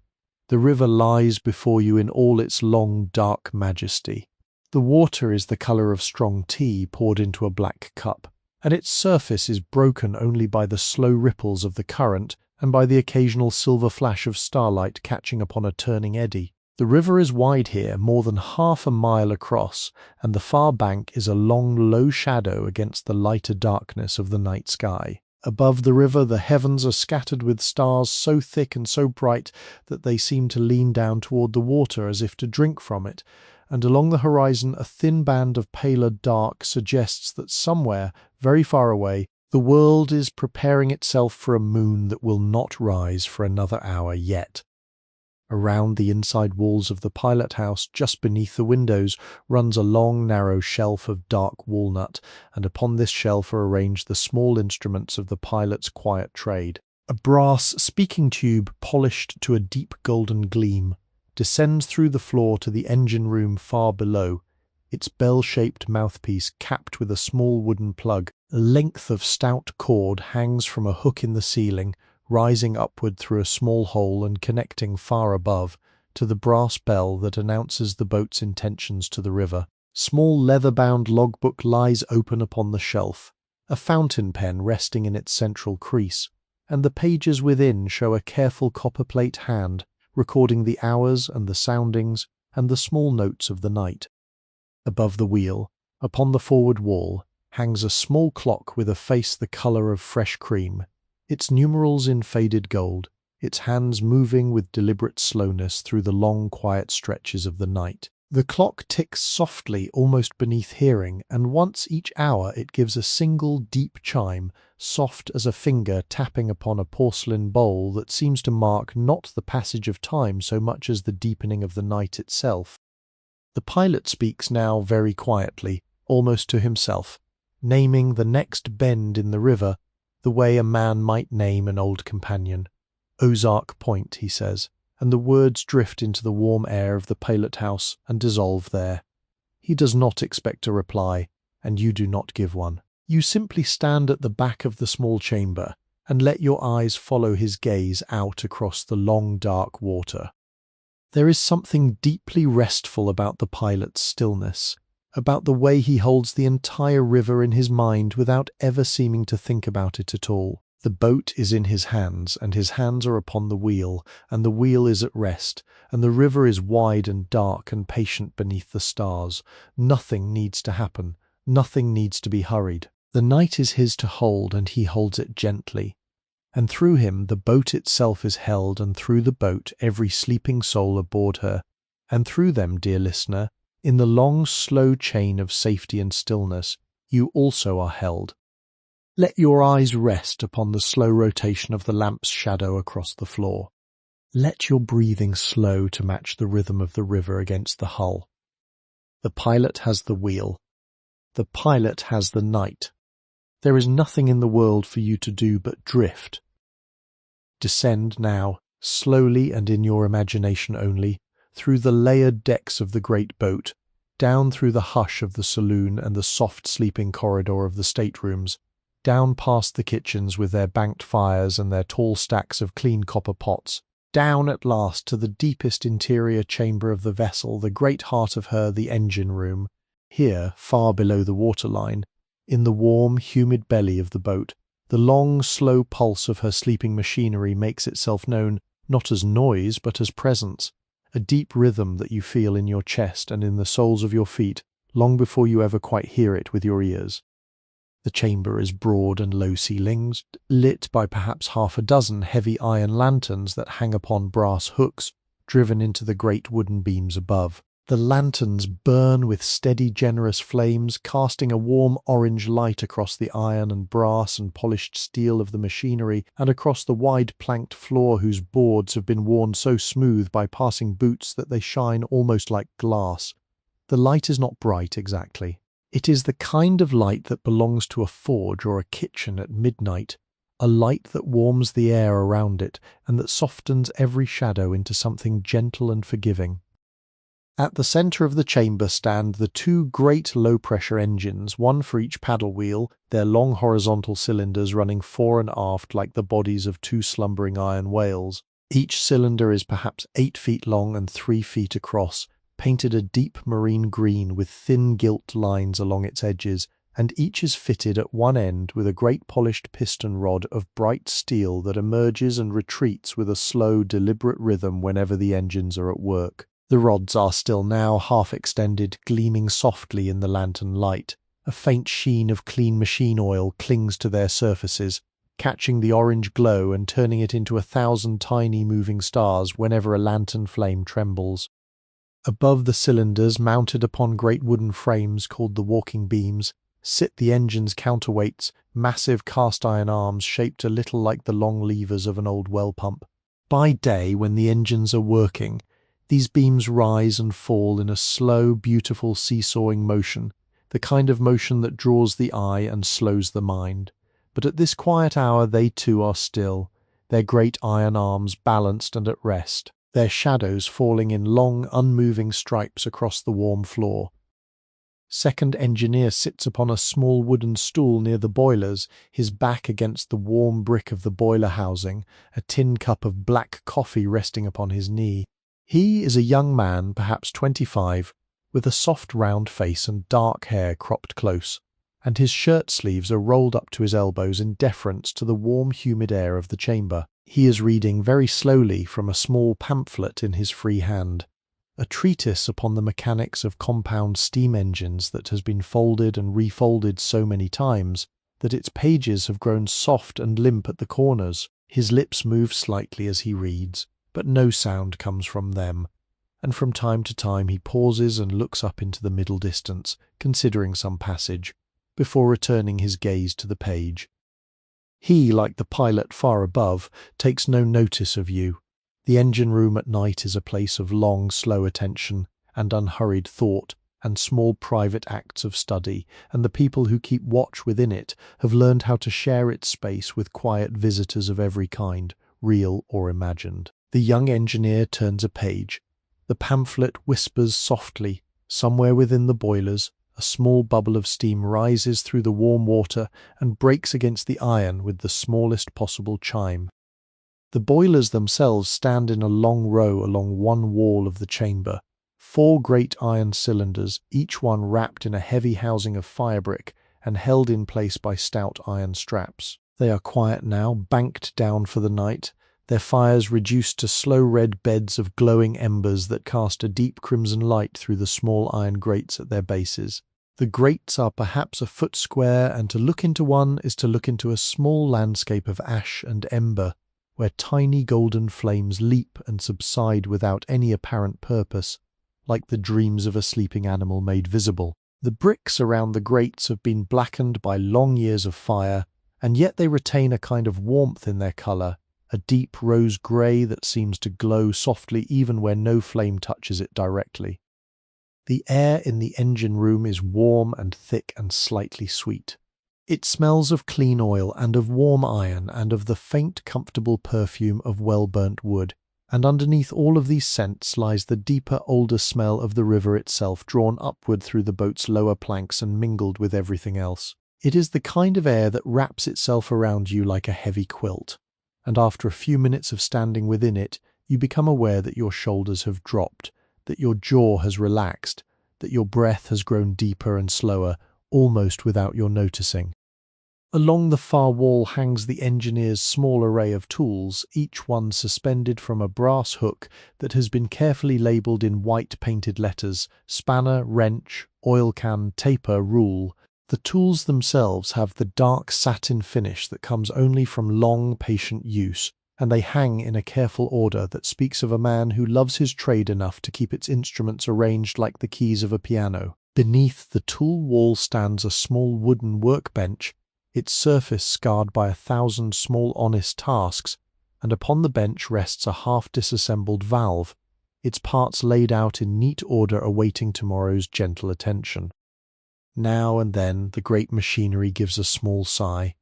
Speaker 1: the river lies before you in all its long, dark majesty. The water is the colour of strong tea poured into a black cup, and its surface is broken only by the slow ripples of the current and by the occasional silver flash of starlight catching upon a turning eddy. The river is wide here, more than half a mile across, and the far bank is a long, low shadow against the lighter darkness of the night sky. Above the river, the heavens are scattered with stars so thick and so bright that they seem to lean down toward the water as if to drink from it, and along the horizon a thin band of paler dark suggests that somewhere, very far away, the world is preparing itself for a moon that will not rise for another hour yet. Around the inside walls of the pilot house, just beneath the windows, runs a long, narrow shelf of dark walnut, and upon this shelf are arranged the small instruments of the pilot's quiet trade. A brass speaking tube, polished to a deep golden gleam, descends through the floor to the engine room far below, its bell-shaped mouthpiece capped with a small wooden plug. A length of stout cord hangs from a hook in the ceiling, rising upward through a small hole and connecting far above to the brass bell that announces the boat's intentions to the river. Small leather-bound logbook lies open upon the shelf, a fountain pen resting in its central crease, and the pages within show a careful copperplate hand recording the hours and the soundings and the small notes of the night. Above the wheel, upon the forward wall, hangs a small clock with a face the colour of fresh cream, its numerals in faded gold, its hands moving with deliberate slowness through the long, quiet stretches of the night. The clock ticks softly, almost beneath hearing, and once each hour it gives a single deep chime, soft as a finger tapping upon a porcelain bowl that seems to mark not the passage of time so much as the deepening of the night itself. The pilot speaks now very quietly, almost to himself, naming the next bend in the river the way a man might name an old companion. Ozark Point, he says, and the words drift into the warm air of the pilot house and dissolve there. He does not expect a reply, and you do not give one. You simply stand at the back of the small chamber and let your eyes follow his gaze out across the long dark water. There is something deeply restful about the pilot's stillness, about the way he holds the entire river in his mind without ever seeming to think about it at all. The boat is in his hands, and his hands are upon the wheel, and the wheel is at rest, and the river is wide and dark and patient beneath the stars. Nothing needs to happen. Nothing needs to be hurried. The night is his to hold, and he holds it gently. And through him the boat itself is held, and through the boat every sleeping soul aboard her, and through them, dear listener, in the long, slow chain of safety and stillness, you also are held. Let your eyes rest upon the slow rotation of the lamp's shadow across the floor. Let your breathing slow to match the rhythm of the river against the hull. The pilot has the wheel. The pilot has the night. There is nothing in the world for you to do but drift. Descend now, slowly and in your imagination only, through the layered decks of the great boat, down through the hush of the saloon and the soft sleeping corridor of the staterooms, down past the kitchens with their banked fires and their tall stacks of clean copper pots, down at last to the deepest interior chamber of the vessel, the great heart of her, the engine room. Here, far below the waterline, in the warm, humid belly of the boat, the long, slow pulse of her sleeping machinery makes itself known, not as noise but as presence, a deep rhythm that you feel in your chest and in the soles of your feet long before you ever quite hear it with your ears. The chamber is broad and low-ceilinged, lit by perhaps half a dozen heavy iron lanterns that hang upon brass hooks driven into the great wooden beams above. The lanterns burn with steady, generous flames, casting a warm orange light across the iron and brass and polished steel of the machinery and across the wide planked floor whose boards have been worn so smooth by passing boots that they shine almost like glass. The light is not bright exactly. It is the kind of light that belongs to a forge or a kitchen at midnight, a light that warms the air around it and that softens every shadow into something gentle and forgiving. At the centre of the chamber stand the two great low-pressure engines, one for each paddle wheel, their long horizontal cylinders running fore and aft like the bodies of two slumbering iron whales. Each cylinder is perhaps 8 feet long and 3 feet across, painted a deep marine green with thin gilt lines along its edges, and each is fitted at one end with a great polished piston rod of bright steel that emerges and retreats with a slow, deliberate rhythm whenever the engines are at work. The rods are still now half extended, gleaming softly in the lantern light. A faint sheen of clean machine oil clings to their surfaces, catching the orange glow and turning it into 1,000 tiny moving stars whenever a lantern flame trembles. Above the cylinders, mounted upon great wooden frames called the walking beams, sit the engine's counterweights, massive cast-iron arms shaped a little like the long levers of an old well pump. By day, when the engines are working, these beams rise and fall in a slow, beautiful seesawing motion, the kind of motion that draws the eye and slows the mind. But at this quiet hour they too are still, their great iron arms balanced and at rest, their shadows falling in long, unmoving stripes across the warm floor. Second engineer sits upon a small wooden stool near the boilers, his back against the warm brick of the boiler housing, a tin cup of black coffee resting upon his knee. He is a young man, perhaps 25, with a soft round face and dark hair cropped close, and his shirt sleeves are rolled up to his elbows in deference to the warm, humid air of the chamber. He is reading very slowly from a small pamphlet in his free hand, a treatise upon the mechanics of compound steam engines that has been folded and refolded so many times that its pages have grown soft and limp at the corners. His lips move slightly as he reads, but no sound comes from them, and from time to time he pauses and looks up into the middle distance, considering some passage, before returning his gaze to the page. He, like the pilot far above, takes no notice of you. The engine room at night is a place of long, slow attention and unhurried thought and small private acts of study, and the people who keep watch within it have learned how to share its space with quiet visitors of every kind, real or imagined. The young engineer turns a page. The pamphlet whispers softly. Somewhere within the boilers, a small bubble of steam rises through the warm water and breaks against the iron with the smallest possible chime. The boilers themselves stand in a long row along one wall of the chamber, 4 great iron cylinders, each one wrapped in a heavy housing of firebrick and held in place by stout iron straps. They are quiet now, banked down for the night, their fires reduced to slow red beds of glowing embers that cast a deep crimson light through the small iron grates at their bases. The grates are perhaps a foot square, and to look into one is to look into a small landscape of ash and ember, where tiny golden flames leap and subside without any apparent purpose, like the dreams of a sleeping animal made visible. The bricks around the grates have been blackened by long years of fire, and yet they retain a kind of warmth in their colour, a deep rose grey that seems to glow softly even where no flame touches it directly. The air in the engine room is warm and thick and slightly sweet. It smells of clean oil and of warm iron and of the faint, comfortable perfume of well-burnt wood, and underneath all of these scents lies the deeper, older smell of the river itself, drawn upward through the boat's lower planks and mingled with everything else. It is the kind of air that wraps itself around you like a heavy quilt, and after a few minutes of standing within it, you become aware that your shoulders have dropped, that your jaw has relaxed, that your breath has grown deeper and slower, almost without your noticing. Along the far wall hangs the engineer's small array of tools, each one suspended from a brass hook that has been carefully labelled in white painted letters: spanner, wrench, oil can, taper, rule. The tools themselves have the dark satin finish that comes only from long, patient use, and they hang in a careful order that speaks of a man who loves his trade enough to keep its instruments arranged like the keys of a piano. Beneath the tool wall stands a small wooden workbench, its surface scarred by 1,000 small honest tasks, and upon the bench rests a half-disassembled valve, its parts laid out in neat order awaiting tomorrow's gentle attention. Now and then the great machinery gives a small sigh,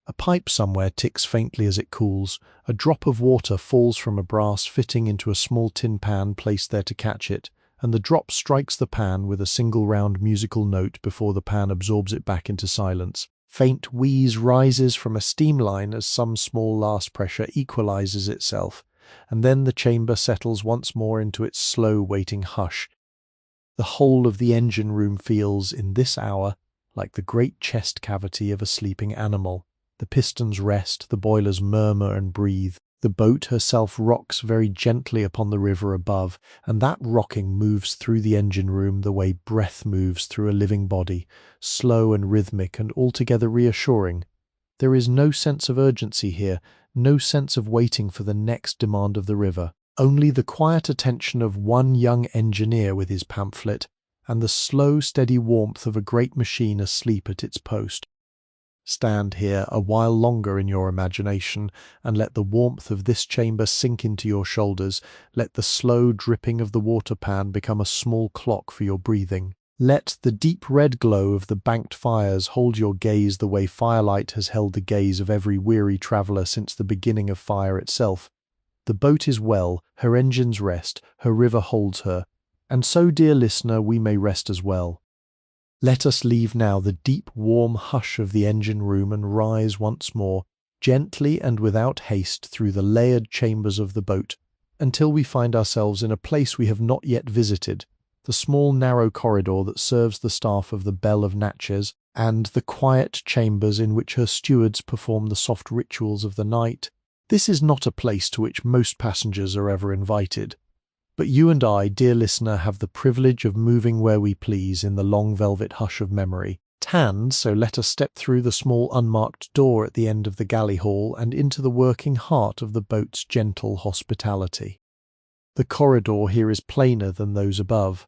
Speaker 1: A pipe somewhere ticks faintly as it cools. A drop of water falls from a brass fitting into a small tin pan placed there to catch it, and the drop strikes the pan with a single round musical note before the pan absorbs it back into silence. Faint wheeze rises from a steam line as some small last pressure equalizes itself, and then the chamber settles once more into its slow waiting hush. The whole of the engine room feels, in this hour, like the great chest cavity of a sleeping animal. The pistons rest, the boilers murmur and breathe. The boat herself rocks very gently upon the river above, and that rocking moves through the engine room the way breath moves through a living body, slow and rhythmic and altogether reassuring. There is no sense of urgency here, no sense of waiting for the next demand of the river. Only the quiet attention of one young engineer with his pamphlet, and the slow, steady warmth of a great machine asleep at its post. Stand here a while longer in your imagination, and let the warmth of this chamber sink into your shoulders. Let the slow dripping of the water pan become a small clock for your breathing. Let the deep red glow of the banked fires hold your gaze the way firelight has held the gaze of every weary traveller since the beginning of fire itself. The boat is well, her engines rest, her river holds her, and so, dear listener, we may rest as well. Let us leave now the deep, warm hush of the engine room and rise once more, gently and without haste, through the layered chambers of the boat, until we find ourselves in a place we have not yet visited, the small narrow corridor that serves the staff of the Belle of Natchez, and the quiet chambers in which her stewards perform the soft rituals of the night. This is not a place to which most passengers are ever invited. But you and I, dear listener, have the privilege of moving where we please in the long velvet hush of memory. Tanned, so let us step through the small unmarked door at the end of the galley hall and into the working heart of the boat's gentle hospitality. The corridor here is plainer than those above.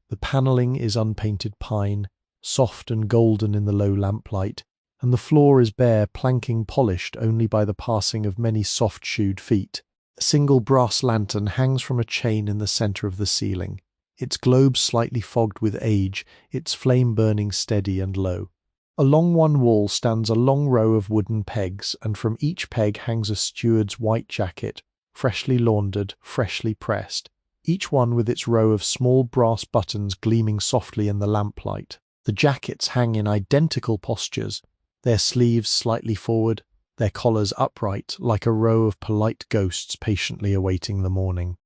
Speaker 1: The panelling is unpainted pine, soft and golden in the low lamplight, and the floor is bare planking polished only by the passing of many soft-shoed feet. A single brass lantern hangs from a chain in the centre of the ceiling, its globe slightly fogged with age, its flame burning steady and low. Along one wall stands a long row of wooden pegs, and from each peg hangs a steward's white jacket, freshly laundered, freshly pressed, each one with its row of small brass buttons gleaming softly in the lamplight. The jackets hang in identical postures, their sleeves slightly forward, their collars upright, like a row of polite ghosts patiently awaiting the morning.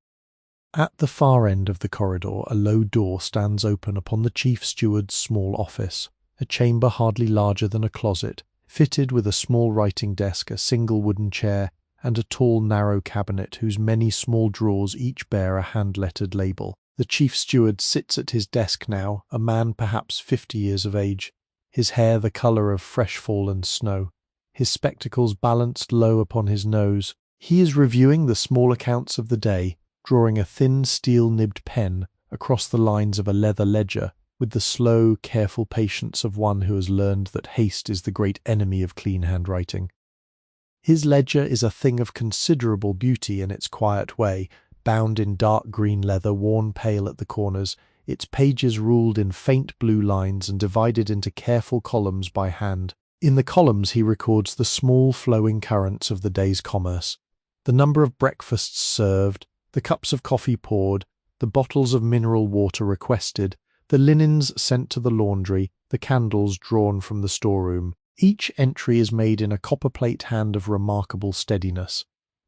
Speaker 1: At the far end of the corridor, a low door stands open upon the chief steward's small office, a chamber hardly larger than a closet, fitted with a small writing desk, a single wooden chair, and a tall narrow cabinet whose many small drawers each bear a hand-lettered label. The chief steward sits at his desk now, a man perhaps 50 years of age, his hair the colour of fresh fallen snow, his spectacles balanced low upon his nose. He is reviewing the small accounts of the day, drawing a thin steel-nibbed pen across the lines of a leather ledger with the slow, careful patience of one who has learned that haste is the great enemy of clean handwriting. His ledger is a thing of considerable beauty in its quiet way, bound in dark green leather worn pale at the corners, its pages ruled in faint blue lines and divided into careful columns by hand. In the columns he records the small flowing currents of the day's commerce, the number of breakfasts served, the cups of coffee poured, the bottles of mineral water requested, the linens sent to the laundry, the candles drawn from the storeroom. Each entry is made in a copperplate hand of remarkable steadiness,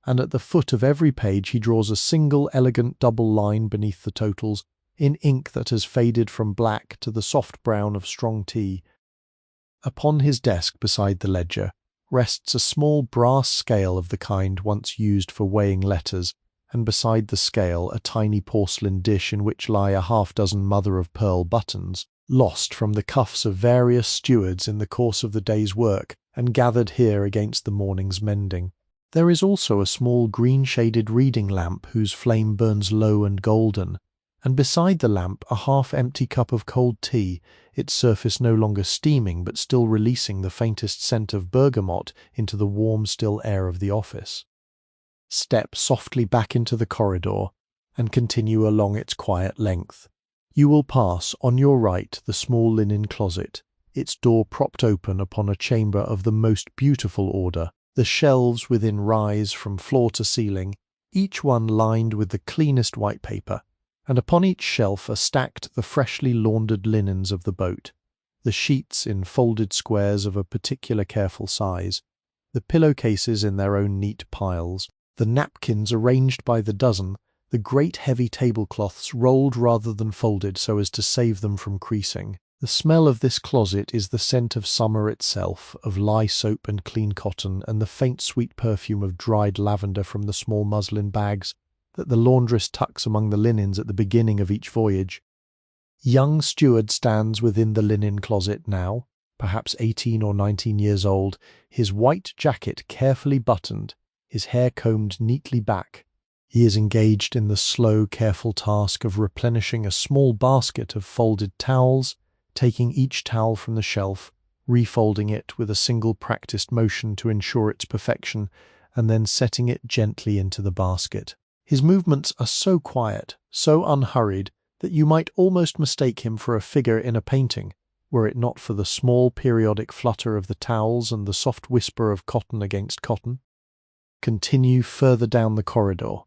Speaker 1: and at the foot of every page he draws a single elegant double line beneath the totals, in ink that has faded from black to the soft brown of strong tea. Upon his desk beside the ledger rests a small brass scale of the kind once used for weighing letters, and beside the scale a tiny porcelain dish in which lie a half-dozen mother-of-pearl buttons, lost from the cuffs of various stewards in the course of the day's work and gathered here against the morning's mending. There is also a small green-shaded reading lamp whose flame burns low and golden, and beside the lamp a half-empty cup of cold tea, its surface no longer steaming but still releasing the faintest scent of bergamot into the warm still air of the office. Step softly back into the corridor and continue along its quiet length. You will pass on your right the small linen closet, its door propped open upon a chamber of the most beautiful order. The shelves within rise from floor to ceiling, each one lined with the cleanest white paper, and upon each shelf are stacked the freshly laundered linens of the boat, the sheets in folded squares of a particular careful size, the pillowcases in their own neat piles, the napkins arranged by the dozen, the great heavy tablecloths rolled rather than folded so as to save them from creasing. The smell of this closet is the scent of summer itself, of lye soap and clean cotton, and the faint sweet perfume of dried lavender from the small muslin bags that the laundress tucks among the linens at the beginning of each voyage. Young Steward stands within the linen closet now, perhaps 18 or 19 years old, his white jacket carefully buttoned, his hair combed neatly back. He is engaged in the slow, careful task of replenishing a small basket of folded towels, taking each towel from the shelf, refolding it with a single practiced motion to ensure its perfection, and then setting it gently into the basket. His movements are so quiet, so unhurried, that you might almost mistake him for a figure in a painting, were it not for the small periodic flutter of the towels and the soft whisper of cotton against cotton. Continue further down the corridor.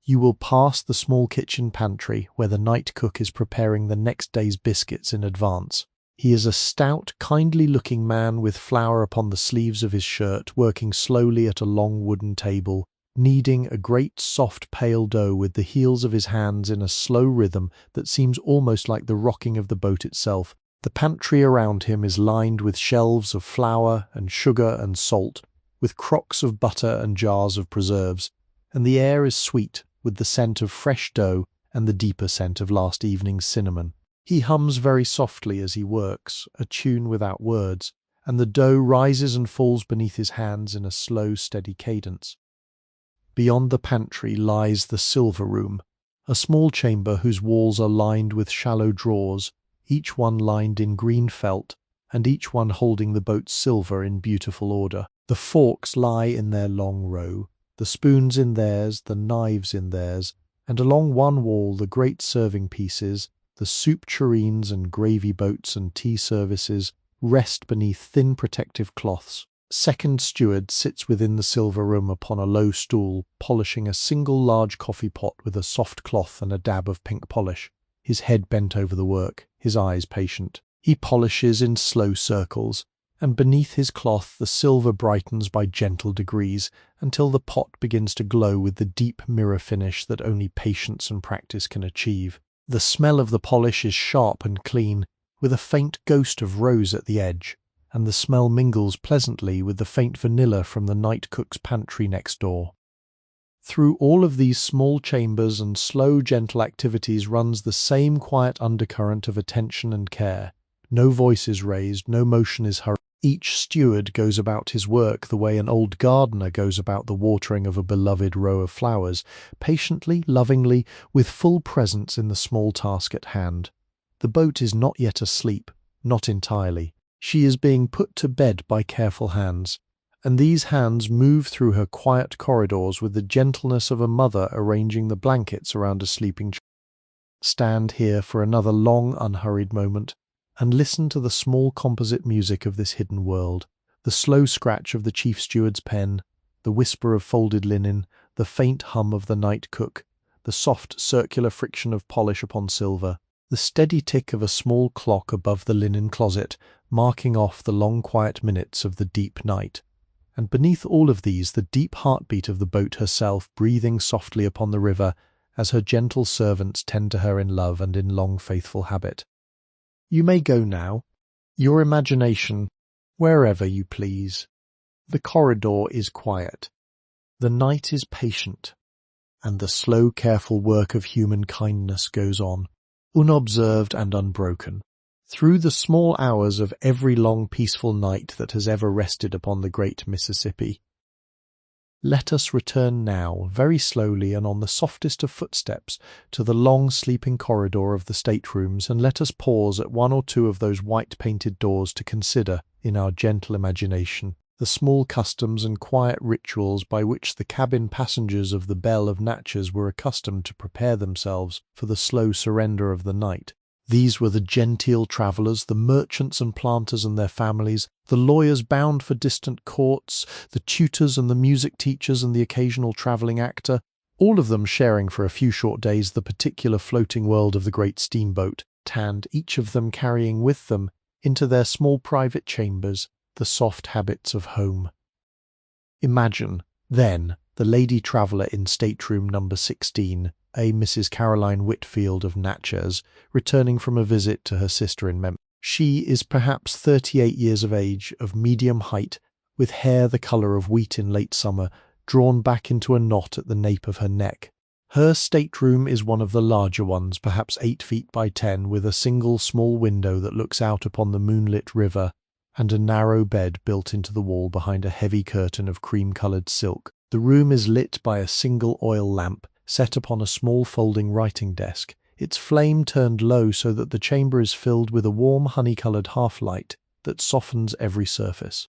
Speaker 1: You will pass the small kitchen pantry where the night cook is preparing the next day's biscuits in advance. He is a stout, kindly-looking man with flour upon the sleeves of his shirt, working slowly at a long wooden table, kneading a great soft pale dough with the heels of his hands in a slow rhythm that seems almost like the rocking of the boat itself. The pantry around him is lined with shelves of flour and sugar and salt, with crocks of butter and jars of preserves, and the air is sweet with the scent of fresh dough and the deeper scent of last evening's cinnamon. He hums very softly as he works, a tune without words, and the dough rises and falls beneath his hands in a slow, steady cadence. Beyond the pantry lies the silver room, a small chamber whose walls are lined with shallow drawers, each one lined in green felt, and each one holding the boat's silver in beautiful order. The forks lie in their long row, the spoons in theirs, the knives in theirs, and along one wall the great serving pieces, the soup tureens and gravy boats and tea services, rest beneath thin protective cloths. Second steward sits within the silver room upon a low stool, polishing a single large coffee pot with a soft cloth and a dab of pink polish, his head bent over the work, his eyes patient. He polishes in slow circles, and beneath his cloth the silver brightens by gentle degrees until the pot begins to glow with the deep mirror finish that only patience and practice can achieve. The smell of the polish is sharp and clean, with a faint ghost of rose at the edge, and the smell mingles pleasantly with the faint vanilla from the night cook's pantry next door. Through all of these small chambers and slow, gentle activities runs the same quiet undercurrent of attention and care. No voice is raised, no motion is hurried. Each steward goes about his work the way an old gardener goes about the watering of a beloved row of flowers, patiently, lovingly, with full presence in the small task at hand. The boat is not yet asleep, not entirely. She is being put to bed by careful hands, and these hands move through her quiet corridors with the gentleness of a mother arranging the blankets around a sleeping child. Stand here for another long, unhurried moment, and listen to the small composite music of this hidden world, the slow scratch of the chief steward's pen, the whisper of folded linen, the faint hum of the night cook, the soft circular friction of polish upon silver, the steady tick of a small clock above the linen closet, marking off the long quiet minutes of the deep night, and beneath all of these the deep heartbeat of the boat herself breathing softly upon the river as her gentle servants tend to her in love and in long faithful habit. You may go now, your imagination, wherever you please. The corridor is quiet, the night is patient, and the slow, careful work of human kindness goes on, unobserved and unbroken, through the small hours of every long, peaceful night that has ever rested upon the great Mississippi. Let us return now, very slowly and on the softest of footsteps, to the long sleeping corridor of the staterooms, and let us pause at one or two of those white-painted doors to consider, in our gentle imagination, the small customs and quiet rituals by which the cabin passengers of the Belle of Natchez were accustomed to prepare themselves for the slow surrender of the night. These were the genteel travellers, the merchants and planters and their families, the lawyers bound for distant courts, the tutors and the music teachers and the occasional travelling actor, all of them sharing for a few short days the particular floating world of the great steamboat, and each of them carrying with them into their small private chambers the soft habits of home. Imagine, then, the lady traveller in stateroom number 16, a Mrs. Caroline Whitfield of Natchez, returning from a visit to her sister in Memphis. She is perhaps 38 years of age, of medium height, with hair the colour of wheat in late summer, drawn back into a knot at the nape of her neck. Her stateroom is one of the larger ones, perhaps 8 feet by 10, with a single small window that looks out upon the moonlit river, and a narrow bed built into the wall behind a heavy curtain of cream-coloured silk. The room is lit by a single oil lamp set upon a small folding writing desk, its flame turned low so that the chamber is filled with a warm honey-coloured half-light that softens every surface.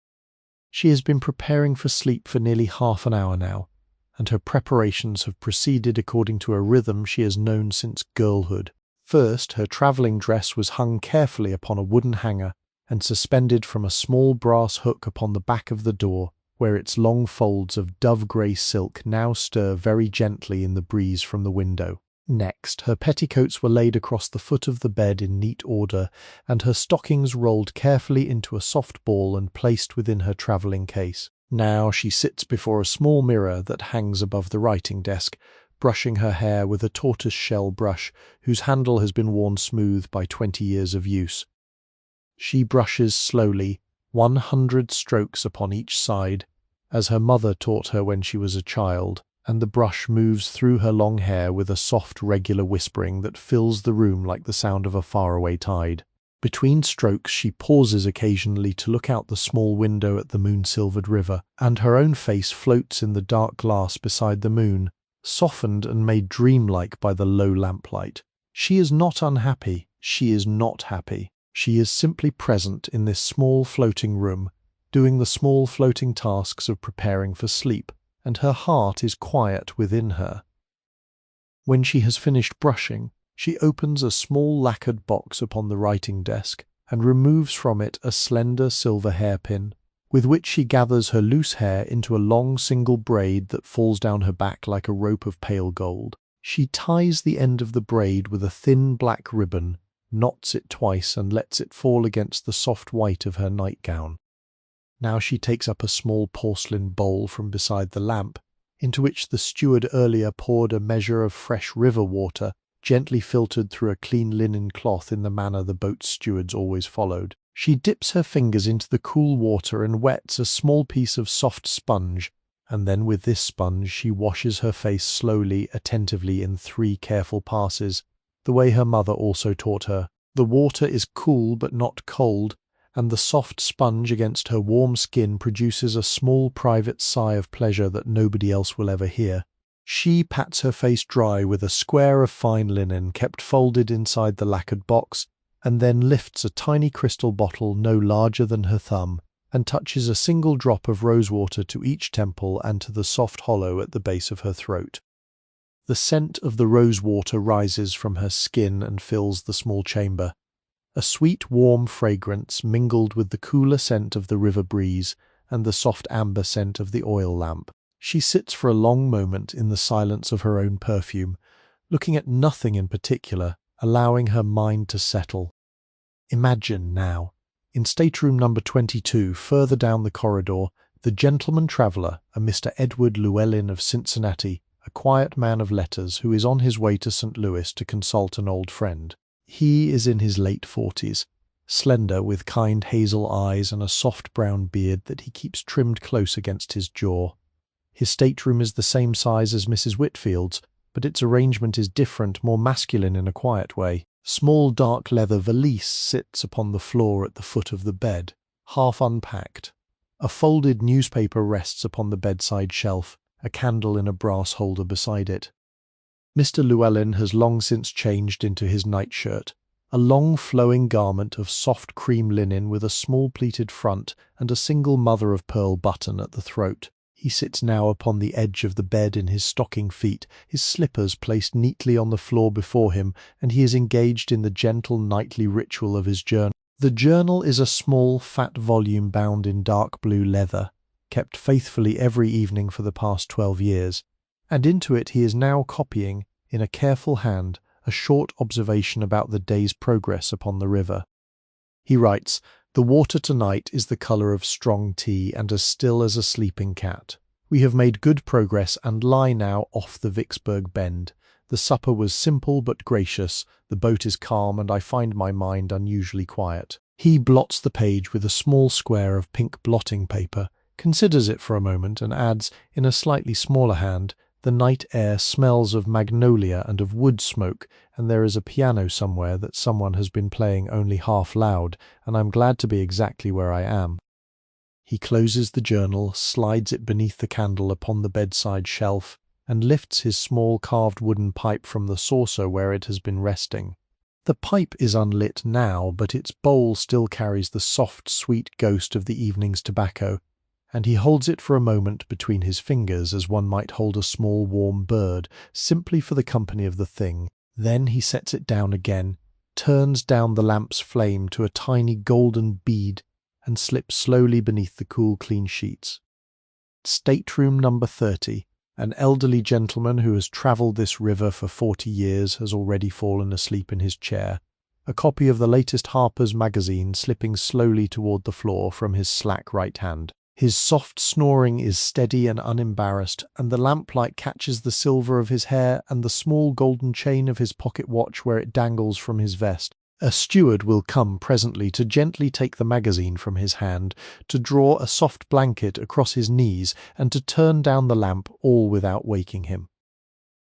Speaker 1: She has been preparing for sleep for nearly half an hour now, and her preparations have proceeded according to a rhythm she has known since girlhood. First, her travelling dress was hung carefully upon a wooden hanger and suspended from a small brass hook upon the back of the door, where its long folds of dove-grey silk now stir very gently in the breeze from the window. Next, her petticoats were laid across the foot of the bed in neat order, and her stockings rolled carefully into a soft ball and placed within her travelling case. Now she sits before a small mirror that hangs above the writing desk, brushing her hair with a tortoise-shell brush whose handle has been worn smooth by 20 years of use. She brushes slowly, 100 strokes upon each side, as her mother taught her when she was a child, and the brush moves through her long hair with a soft, regular whispering that fills the room like the sound of a faraway tide. Between strokes she pauses occasionally to look out the small window at the moon-silvered river, and her own face floats in the dark glass beside the moon, softened and made dreamlike by the low lamplight. She is not unhappy. She is not happy. She is simply present in this small floating room, doing the small floating tasks of preparing for sleep, and her heart is quiet within her. When she has finished brushing, she opens a small lacquered box upon the writing desk and removes from it a slender silver hairpin, with which she gathers her loose hair into a long single braid that falls down her back like a rope of pale gold. She ties the end of the braid with a thin black ribbon, knots it twice and lets it fall against the soft white of her nightgown. Now she takes up a small porcelain bowl from beside the lamp, into which the steward earlier poured a measure of fresh river water, gently filtered through a clean linen cloth in the manner the boat's stewards always followed. She dips her fingers into the cool water and wets a small piece of soft sponge, and then with this sponge she washes her face slowly, attentively in 3 careful passes, the way her mother also taught her. The water is cool but not cold, and the soft sponge against her warm skin produces a small private sigh of pleasure that nobody else will ever hear. She pats her face dry with a square of fine linen kept folded inside the lacquered box, and then lifts a tiny crystal bottle no larger than her thumb, and touches a single drop of rosewater to each temple and to the soft hollow at the base of her throat. The scent of the rosewater rises from her skin and fills the small chamber, a sweet warm fragrance mingled with the cooler scent of the river breeze and the soft amber scent of the oil lamp. She sits for a long moment in the silence of her own perfume, looking at nothing in particular, allowing her mind to settle. Imagine, now, in stateroom number 22, further down the corridor, the gentleman traveller, a Mr. Edward Llewellyn of Cincinnati, a quiet man of letters who is on his way to St. Louis to consult an old friend. He is in his late 40s, slender with kind hazel eyes and a soft brown beard that he keeps trimmed close against his jaw. His stateroom is the same size as Mrs. Whitfield's, but its arrangement is different, more masculine in a quiet way. Small dark leather valise sits upon the floor at the foot of the bed, half unpacked. A folded newspaper rests upon the bedside shelf, a candle in a brass holder beside it. Mr. Llewellyn has long since changed into his nightshirt, a long flowing garment of soft cream linen with a small pleated front and a single mother-of-pearl button at the throat. He sits now upon the edge of the bed in his stocking feet, his slippers placed neatly on the floor before him, and he is engaged in the gentle nightly ritual of his journal. The journal is a small, fat volume bound in dark blue leather, kept faithfully every evening for the past 12 years, and into it he is now copying, in a careful hand, a short observation about the day's progress upon the river. He writes, "The water tonight is the colour of strong tea and as still as a sleeping cat. We have made good progress and lie now off the Vicksburg bend. The supper was simple but gracious, the boat is calm and I find my mind unusually quiet." He blots the page with a small square of pink blotting paper, considers it for a moment and adds, in a slightly smaller hand, "The night air smells of magnolia and of wood smoke, and there is a piano somewhere that someone has been playing only half loud, and I'm glad to be exactly where I am." He closes the journal, slides it beneath the candle upon the bedside shelf, and lifts his small carved wooden pipe from the saucer where it has been resting. The pipe is unlit now, but its bowl still carries the soft, sweet ghost of the evening's tobacco, and he holds it for a moment between his fingers as one might hold a small warm bird, simply for the company of the thing. Then he sets it down again, turns down the lamp's flame to a tiny golden bead, and slips slowly beneath the cool, clean sheets. Stateroom number 30. An elderly gentleman who has travelled this river for 40 years has already fallen asleep in his chair, a copy of the latest Harper's Magazine slipping slowly toward the floor from his slack right hand. His soft snoring is steady and unembarrassed, and the lamplight catches the silver of his hair and the small golden chain of his pocket watch where it dangles from his vest. A steward will come presently to gently take the magazine from his hand, to draw a soft blanket across his knees, and to turn down the lamp, all without waking him.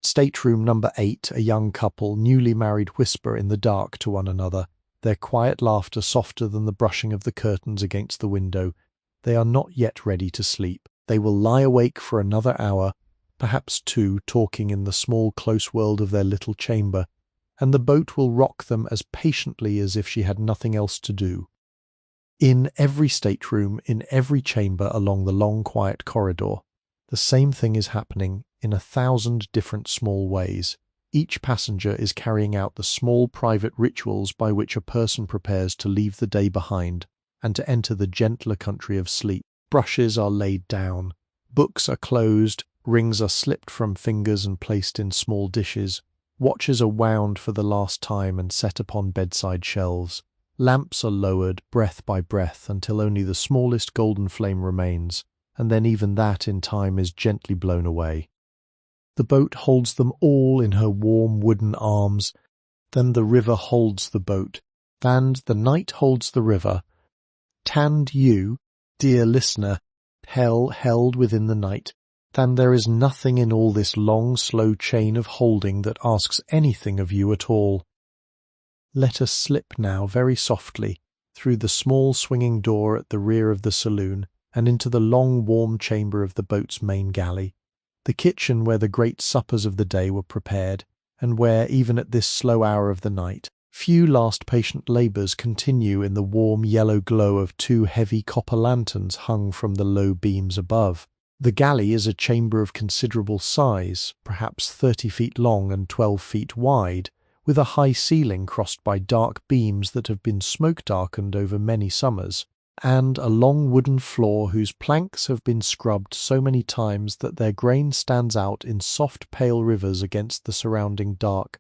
Speaker 1: Stateroom number 8, a young couple, newly married, whisper in the dark to one another, their quiet laughter softer than the brushing of the curtains against the window. They are not yet ready to sleep. They will lie awake for another hour, perhaps 2, talking in the small close world of their little chamber, and the boat will rock them as patiently as if she had nothing else to do. In every stateroom, in every chamber along the long quiet corridor, the same thing is happening in 1,000 different small ways. Each passenger is carrying out the small private rituals by which a person prepares to leave the day behind and to enter the gentler country of sleep. Brushes are laid down, books are closed, rings are slipped from fingers and placed in small dishes, watches are wound for the last time and set upon bedside shelves, lamps are lowered breath by breath until only the smallest golden flame remains, and then even that in time is gently blown away. The boat holds them all in her warm wooden arms, then the river holds the boat, and the night holds the river, and you, dear listener, held within the night, then there is nothing in all this long, slow chain of holding that asks anything of you at all. Let us slip now very softly through the small swinging door at the rear of the saloon and into the long warm chamber of the boat's main galley, the kitchen where the great suppers of the day were prepared, and where, even at this slow hour of the night, few last patient labours continue in the warm yellow glow of 2 heavy copper lanterns hung from the low beams above. The galley is a chamber of considerable size, perhaps 30 feet long and 12 feet wide, with a high ceiling crossed by dark beams that have been smoke-darkened over many summers, and a long wooden floor whose planks have been scrubbed so many times that their grain stands out in soft pale rivers against the surrounding dark.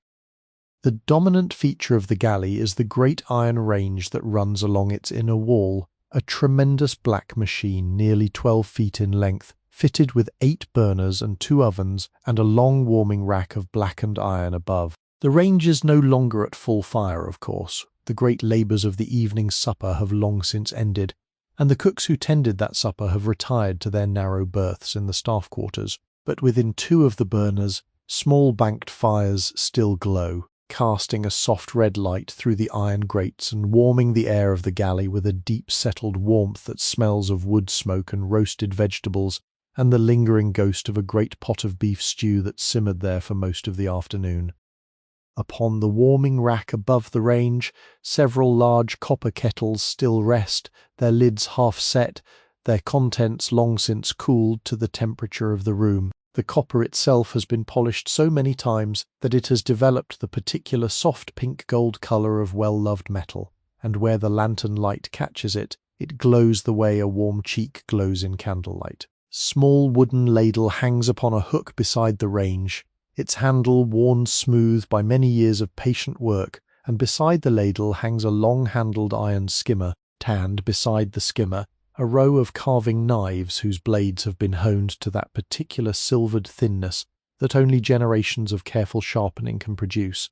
Speaker 1: The dominant feature of the galley is the great iron range that runs along its inner wall, a tremendous black machine nearly 12 feet in length, fitted with 8 burners and 2 ovens and a long warming rack of blackened iron above. The range is no longer at full fire, of course. The great labours of the evening supper have long since ended, and the cooks who tended that supper have retired to their narrow berths in the staff quarters. But within 2 of the burners, small banked fires still glow, casting a soft red light through the iron grates and warming the air of the galley with a deep settled warmth that smells of wood smoke and roasted vegetables and the lingering ghost of a great pot of beef stew that simmered there for most of the afternoon. Upon the warming rack above the range, several large copper kettles still rest, their lids half set, their contents long since cooled to the temperature of the room. The copper itself has been polished so many times that it has developed the particular soft pink gold color of well-loved metal, and where the lantern light catches it, it glows the way a warm cheek glows in candlelight. Small wooden ladle hangs upon a hook beside the range, its handle worn smooth by many years of patient work, and beside the ladle hangs a long-handled iron skimmer, tanned beside the skimmer, a row of carving knives whose blades have been honed to that particular silvered thinness that only generations of careful sharpening can produce.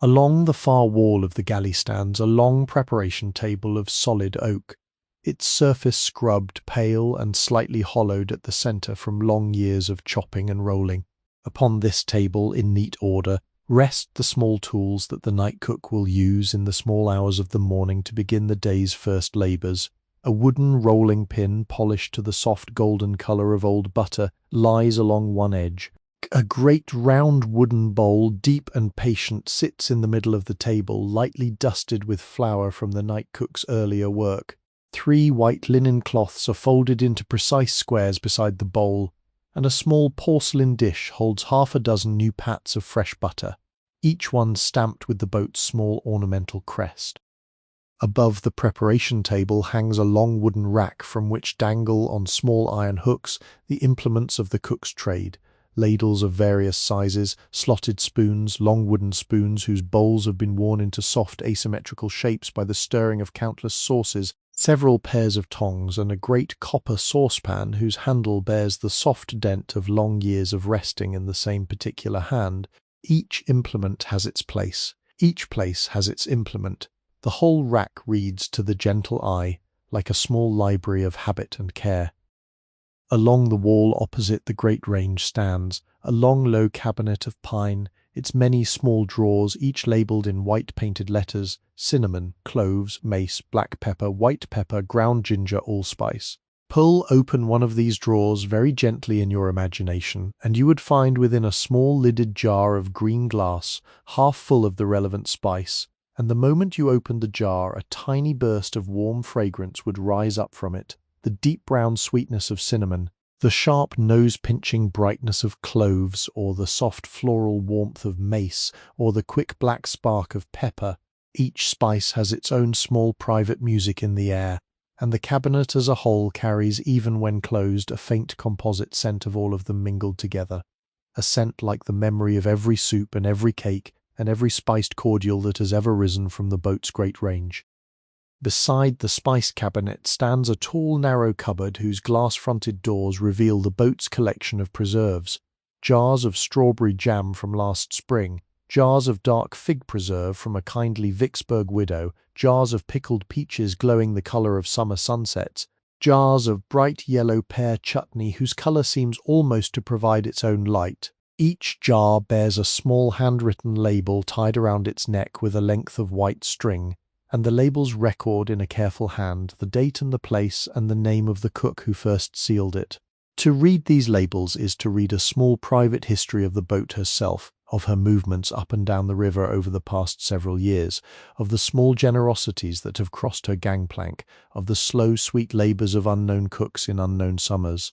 Speaker 1: Along the far wall of the galley stands a long preparation table of solid oak, its surface scrubbed, pale and slightly hollowed at the centre from long years of chopping and rolling. Upon this table, in neat order, rest the small tools that the night cook will use in the small hours of the morning to begin the day's first labours. A wooden rolling pin, polished to the soft golden colour of old butter, lies along one edge. A great round wooden bowl, deep and patient, sits in the middle of the table, lightly dusted with flour from the night cook's earlier work. 3 white linen cloths are folded into precise squares beside the bowl, and a small porcelain dish holds half a dozen new pats of fresh butter, each one stamped with the boat's small ornamental crest. Above the preparation table hangs a long wooden rack from which dangle on small iron hooks the implements of the cook's trade, ladles of various sizes, slotted spoons, long wooden spoons whose bowls have been worn into soft asymmetrical shapes by the stirring of countless sauces, several pairs of tongs, and a great copper saucepan whose handle bears the soft dent of long years of resting in the same particular hand. Each implement has its place. Each place has its implement. The whole rack reads to the gentle eye like a small library of habit and care. Along the wall opposite the great range stands a long low cabinet of pine, its many small drawers each labelled in white painted letters: cinnamon, cloves, mace, black pepper, white pepper, ground ginger, allspice. Pull open one of these drawers very gently in your imagination, and you would find within a small lidded jar of green glass, half full of the relevant spice, and the moment you opened the jar a tiny burst of warm fragrance would rise up from it, the deep brown sweetness of cinnamon, the sharp nose-pinching brightness of cloves, or the soft floral warmth of mace, or the quick black spark of pepper. Each spice has its own small private music in the air, and the cabinet as a whole carries, even when closed, a faint composite scent of all of them mingled together, a scent like the memory of every soup and every cake and every spiced cordial that has ever risen from the boat's great range. Beside the spice cabinet stands a tall, narrow cupboard whose glass-fronted doors reveal the boat's collection of preserves: jars of strawberry jam from last spring, jars of dark fig preserve from a kindly Vicksburg widow, jars of pickled peaches glowing the colour of summer sunsets, jars of bright yellow pear chutney whose colour seems almost to provide its own light. Each jar bears a small handwritten label tied around its neck with a length of white string, and the labels record in a careful hand the date and the place and the name of the cook who first sealed it. To read these labels is to read a small private history of the boat herself, of her movements up and down the river over the past several years, of the small generosities that have crossed her gangplank, of the slow, sweet labours of unknown cooks in unknown summers.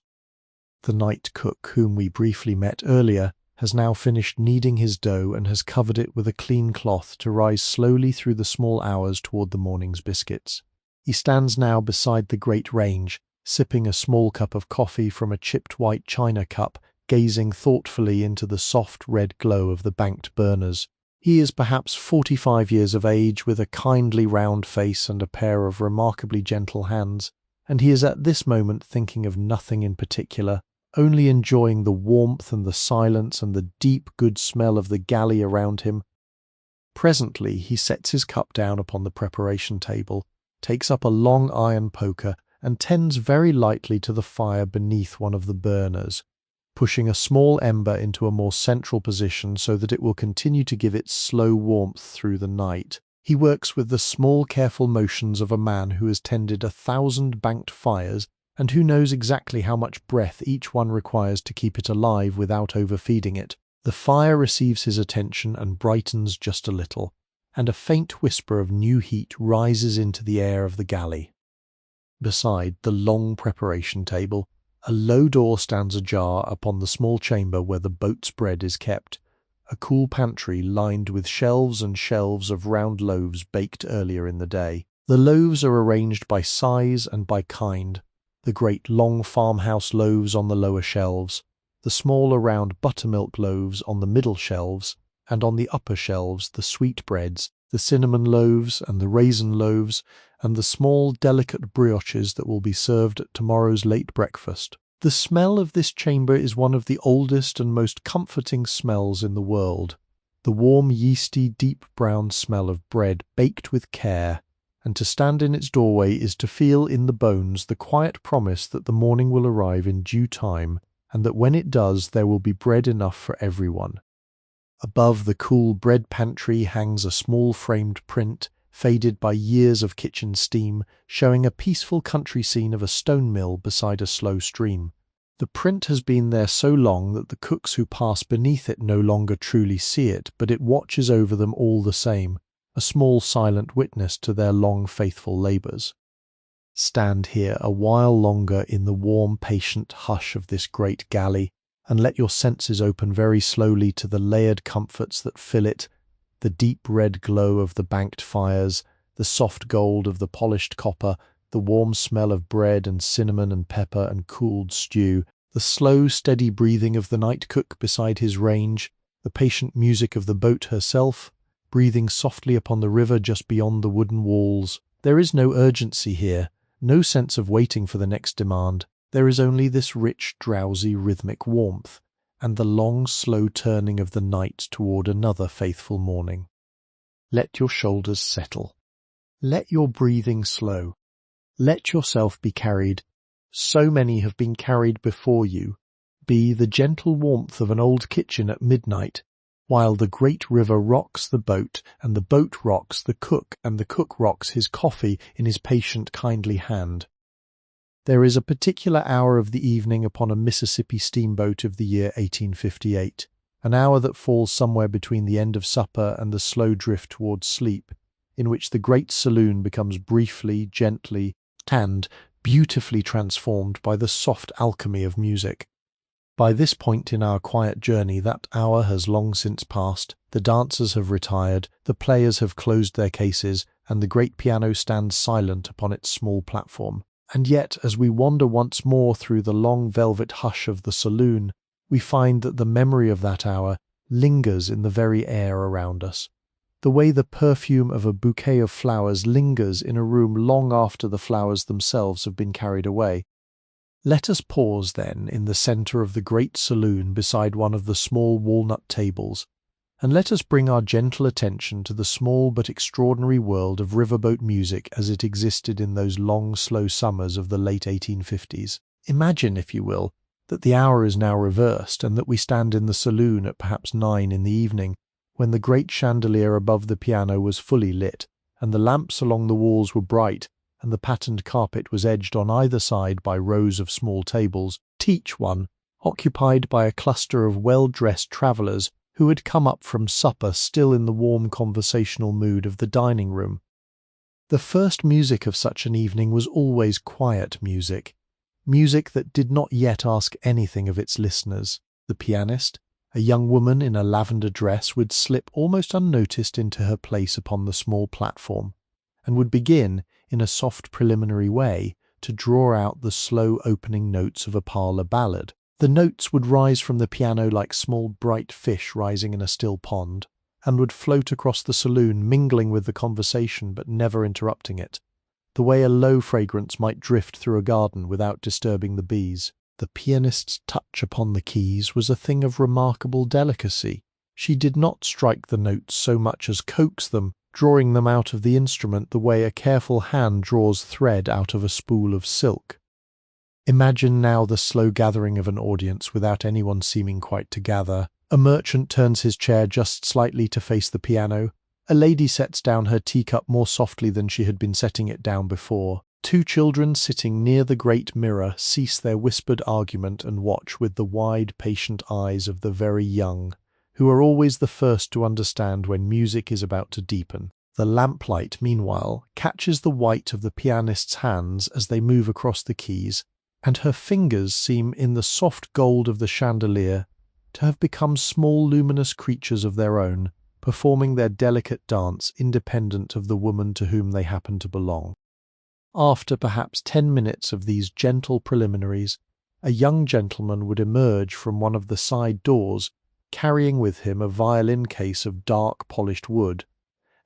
Speaker 1: The night cook, whom we briefly met earlier, has now finished kneading his dough and has covered it with a clean cloth to rise slowly through the small hours toward the morning's biscuits. He stands now beside the great range, sipping a small cup of coffee from a chipped white china cup, gazing thoughtfully into the soft red glow of the banked burners. He is perhaps 45 years of age, with a kindly round face and a pair of remarkably gentle hands, and he is at this moment thinking of nothing in particular, only enjoying the warmth and the silence and the deep good smell of the galley around him. Presently he sets his cup down upon the preparation table, takes up a long iron poker, and tends very lightly to the fire beneath one of the burners, pushing a small ember into a more central position so that it will continue to give its slow warmth through the night. He works with the small careful motions of a man who has tended 1,000 banked fires and who knows exactly how much breath each one requires to keep it alive without overfeeding it. The fire receives his attention and brightens just a little, and a faint whisper of new heat rises into the air of the galley. Beside the long preparation table, a low door stands ajar upon the small chamber where the boat's bread is kept, a cool pantry lined with shelves and shelves of round loaves baked earlier in the day. The loaves are arranged by size and by kind, the great long farmhouse loaves on the lower shelves, the smaller round buttermilk loaves on the middle shelves, and on the upper shelves the sweetbreads, the cinnamon loaves and the raisin loaves, and the small delicate brioches that will be served at tomorrow's late breakfast. The smell of this chamber is one of the oldest and most comforting smells in the world, the warm, yeasty, deep brown smell of bread baked with care, and to stand in its doorway is to feel in the bones the quiet promise that the morning will arrive in due time, and that when it does there will be bread enough for everyone. Above the cool bread pantry hangs a small framed print, faded by years of kitchen steam, showing a peaceful country scene of a stone mill beside a slow stream. The print has been there so long that the cooks who pass beneath it no longer truly see it, but it watches over them all the same, a small silent witness to their long faithful labours. Stand here a while longer in the warm patient hush of this great galley, and let your senses open very slowly to the layered comforts that fill it, the deep red glow of the banked fires, the soft gold of the polished copper, the warm smell of bread and cinnamon and pepper and cooled stew, the slow steady breathing of the night cook beside his range, the patient music of the boat herself, breathing softly upon the river just beyond the wooden walls. There is no urgency here, no sense of waiting for the next demand. There is only this rich, drowsy, rhythmic warmth, and the long, slow turning of the night toward another faithful morning. Let your shoulders settle. Let your breathing slow. Let yourself be carried. So many have been carried before you. Be the gentle warmth of an old kitchen at midnight, while the great river rocks the boat, and the boat rocks the cook, and the cook rocks his coffee in his patient, kindly hand. There is a particular hour of the evening upon a Mississippi steamboat of the year 1858, an hour that falls somewhere between the end of supper and the slow drift towards sleep, in which the great saloon becomes briefly, gently, and beautifully transformed by the soft alchemy of music. By this point in our quiet journey that hour has long since passed, the dancers have retired, the players have closed their cases, and the great piano stands silent upon its small platform. And yet, as we wander once more through the long velvet hush of the saloon, we find that the memory of that hour lingers in the very air around us, the way the perfume of a bouquet of flowers lingers in a room long after the flowers themselves have been carried away. Let us pause, then, in the centre of the great saloon beside one of the small walnut tables, and let us bring our gentle attention to the small but extraordinary world of riverboat music as it existed in those long, slow summers of the late 1850s. Imagine, if you will, that the hour is now reversed, and that we stand in the saloon at perhaps 9 in the evening, when the great chandelier above the piano was fully lit, and the lamps along the walls were bright, and the patterned carpet was edged on either side by rows of small tables, each one occupied by a cluster of well-dressed travellers who had come up from supper still in the warm conversational mood of the dining-room. The first music of such an evening was always quiet music, music that did not yet ask anything of its listeners. The pianist, a young woman in a lavender dress, would slip almost unnoticed into her place upon the small platform, and would begin, in a soft preliminary way, to draw out the slow opening notes of a parlour ballad. The notes would rise from the piano like small bright fish rising in a still pond, and would float across the saloon, mingling with the conversation but never interrupting it, the way a low fragrance might drift through a garden without disturbing the bees. The pianist's touch upon the keys was a thing of remarkable delicacy. She did not strike the notes so much as coax them, drawing them out of the instrument the way a careful hand draws thread out of a spool of silk. Imagine now the slow gathering of an audience without anyone seeming quite to gather. A merchant turns his chair just slightly to face the piano. A lady sets down her teacup more softly than she had been setting it down before. 2 children sitting near the great mirror cease their whispered argument and watch with the wide, patient eyes of the very young, who are always the first to understand when music is about to deepen. The lamplight, meanwhile, catches the white of the pianist's hands as they move across the keys, and her fingers seem, in the soft gold of the chandelier, to have become small luminous creatures of their own, performing their delicate dance independent of the woman to whom they happen to belong. After perhaps 10 minutes of these gentle preliminaries, a young gentleman would emerge from one of the side doors, carrying with him a violin case of dark polished wood,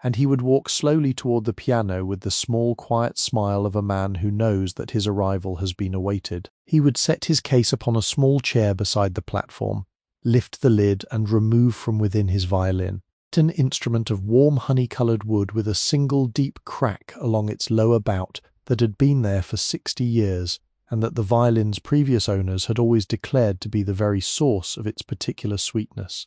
Speaker 1: and he would walk slowly toward the piano with the small quiet smile of a man who knows that his arrival has been awaited. He would set his case upon a small chair beside the platform, lift the lid and remove from within his violin, an instrument of warm honey-coloured wood with a single deep crack along its lower bout that had been there for 60 years, and that the violin's previous owners had always declared to be the very source of its particular sweetness.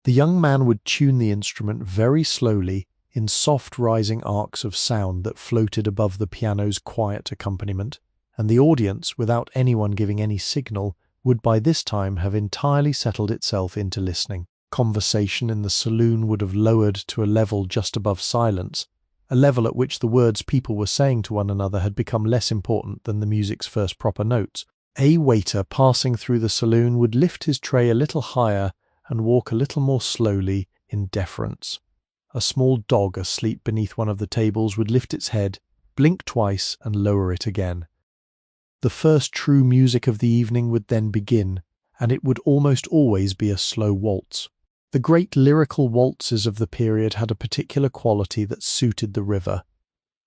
Speaker 1: The young man would tune the instrument very slowly in soft rising arcs of sound that floated above the piano's quiet accompaniment, and the audience, without anyone giving any signal, would by this time have entirely settled itself into listening. Conversation in the saloon would have lowered to a level just above silence, a level at which the words people were saying to one another had become less important than the music's first proper notes. A waiter passing through the saloon would lift his tray a little higher and walk a little more slowly in deference. A small dog asleep beneath one of the tables would lift its head, blink twice, and lower it again. The first true music of the evening would then begin, and it would almost always be a slow waltz. The great lyrical waltzes of the period had a particular quality that suited the river.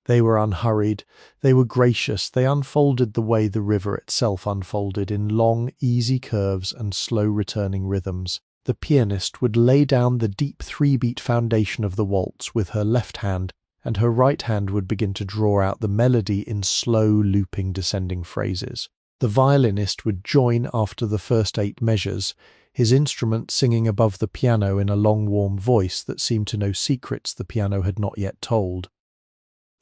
Speaker 1: They were unhurried, they were gracious, they unfolded the way the river itself unfolded in long, easy curves and slow returning rhythms. The pianist would lay down the deep 3-beat foundation of the waltz with her left hand, and her right hand would begin to draw out the melody in slow, looping, descending phrases. The violinist would join after the first 8 measures, his instrument singing above the piano in a long, warm voice that seemed to know secrets the piano had not yet told.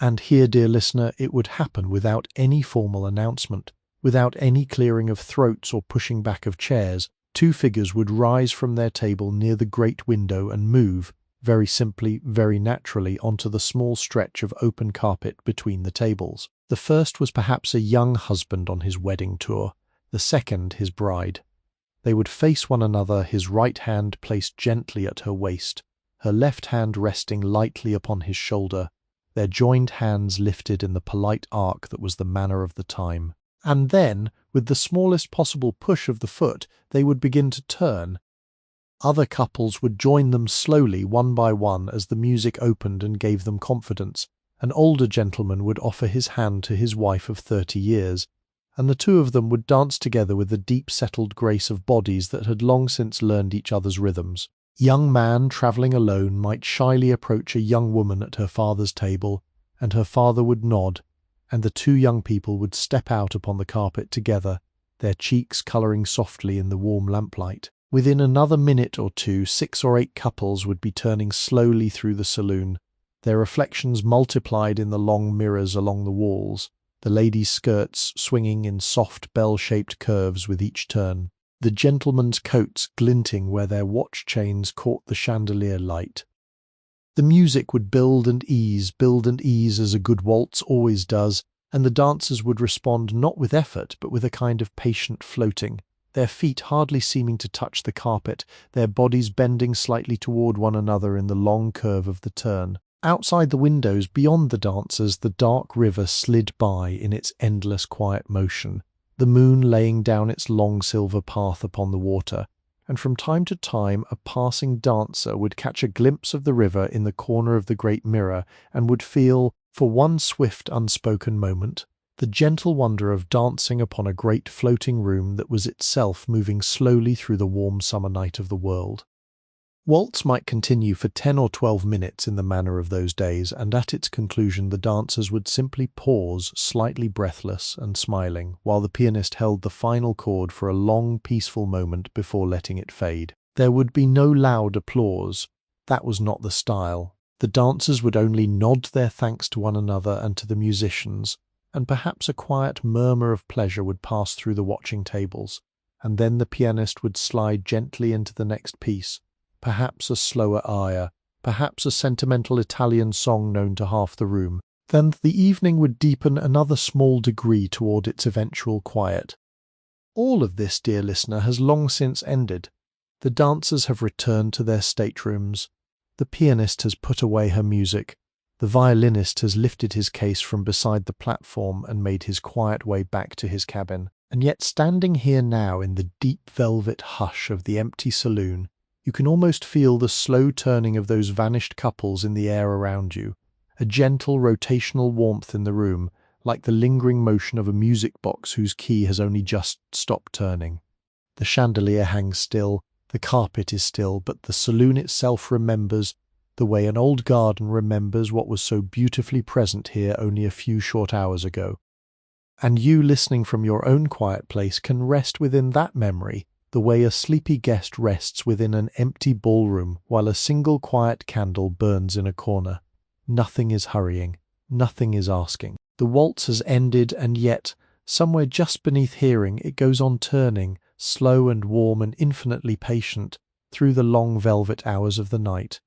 Speaker 1: And here, dear listener, it would happen without any formal announcement, without any clearing of throats or pushing back of chairs. 2 figures would rise from their table near the great window and move, very simply, very naturally, onto the small stretch of open carpet between the tables. The first was perhaps a young husband on his wedding tour, the second his bride. They would face one another, his right hand placed gently at her waist, her left hand resting lightly upon his shoulder, their joined hands lifted in the polite arc that was the manner of the time. And then, with the smallest possible push of the foot, they would begin to turn. Other couples would join them slowly, one by one, as the music opened and gave them confidence. An older gentleman would offer his hand to his wife of 30 years, and the 2 of them would dance together with the deep-settled grace of bodies that had long since learned each other's rhythms. Young man travelling alone might shyly approach a young woman at her father's table, and her father would nod, and the 2 young people would step out upon the carpet together, their cheeks colouring softly in the warm lamplight. Within another minute or 2, 6 or 8 couples would be turning slowly through the saloon, their reflections multiplied in the long mirrors along the walls, the ladies' skirts swinging in soft bell-shaped curves with each turn, the gentlemen's coats glinting where their watch chains caught the chandelier light. The music would build and ease as a good waltz always does, and the dancers would respond not with effort but with a kind of patient floating, their feet hardly seeming to touch the carpet, their bodies bending slightly toward one another in the long curve of the turn. Outside the windows, beyond the dancers, the dark river slid by in its endless quiet motion, the moon laying down its long silver path upon the water, and from time to time a passing dancer would catch a glimpse of the river in the corner of the great mirror and would feel, for one swift unspoken moment, the gentle wonder of dancing upon a great floating room that was itself moving slowly through the warm summer night of the world. Waltz might continue for 10 or 12 minutes in the manner of those days, and at its conclusion the dancers would simply pause, slightly breathless and smiling, while the pianist held the final chord for a long, peaceful moment before letting it fade. There would be no loud applause. That was not the style. The dancers would only nod their thanks to one another and to the musicians, and perhaps a quiet murmur of pleasure would pass through the watching tables, and then the pianist would slide gently into the next piece, perhaps a slower aria, perhaps a sentimental Italian song known to half the room. Then the evening would deepen another small degree toward its eventual quiet. All of this, dear listener, has long since ended. The dancers have returned to their staterooms. The pianist has put away her music. The violinist has lifted his case from beside the platform and made his quiet way back to his cabin. And yet, standing here now in the deep velvet hush of the empty saloon, you can almost feel the slow turning of those vanished couples in the air around you, a gentle rotational warmth in the room, like the lingering motion of a music box whose key has only just stopped turning. The chandelier hangs still, the carpet is still, but the saloon itself remembers, the way an old garden remembers what was so beautifully present here only a few short hours ago. And you, listening from your own quiet place, can rest within that memory, the way a sleepy guest rests within an empty ballroom while a single quiet candle burns in a corner. Nothing is hurrying, nothing is asking. The waltz has ended, and yet, somewhere just beneath hearing, it goes on turning, slow and warm and infinitely patient, through the long velvet hours of the night.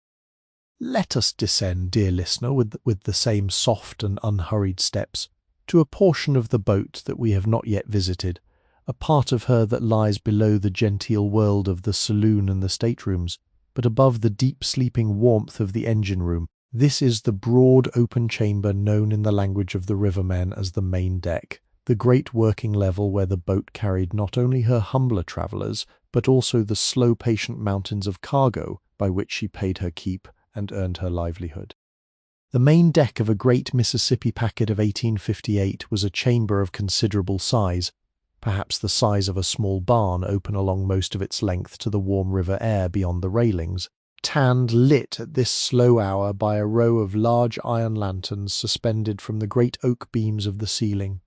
Speaker 1: Let us descend, dear listener, with the same soft and unhurried steps, to a portion of the boat that we have not yet visited, a part of her that lies below the genteel world of the saloon and the staterooms, but above the deep sleeping warmth of the engine room. This is the broad open chamber known in the language of the rivermen as the main deck, the great working level where the boat carried not only her humbler travellers, but also the slow patient mountains of cargo by which she paid her keep and earned her livelihood. The main deck of a great Mississippi packet of 1858 was a chamber of considerable size, perhaps the size of a small barn open along most of its length to the warm river air beyond the railings, tanned lit at this slow hour by a row of large iron lanterns suspended from the great oak beams of the ceiling.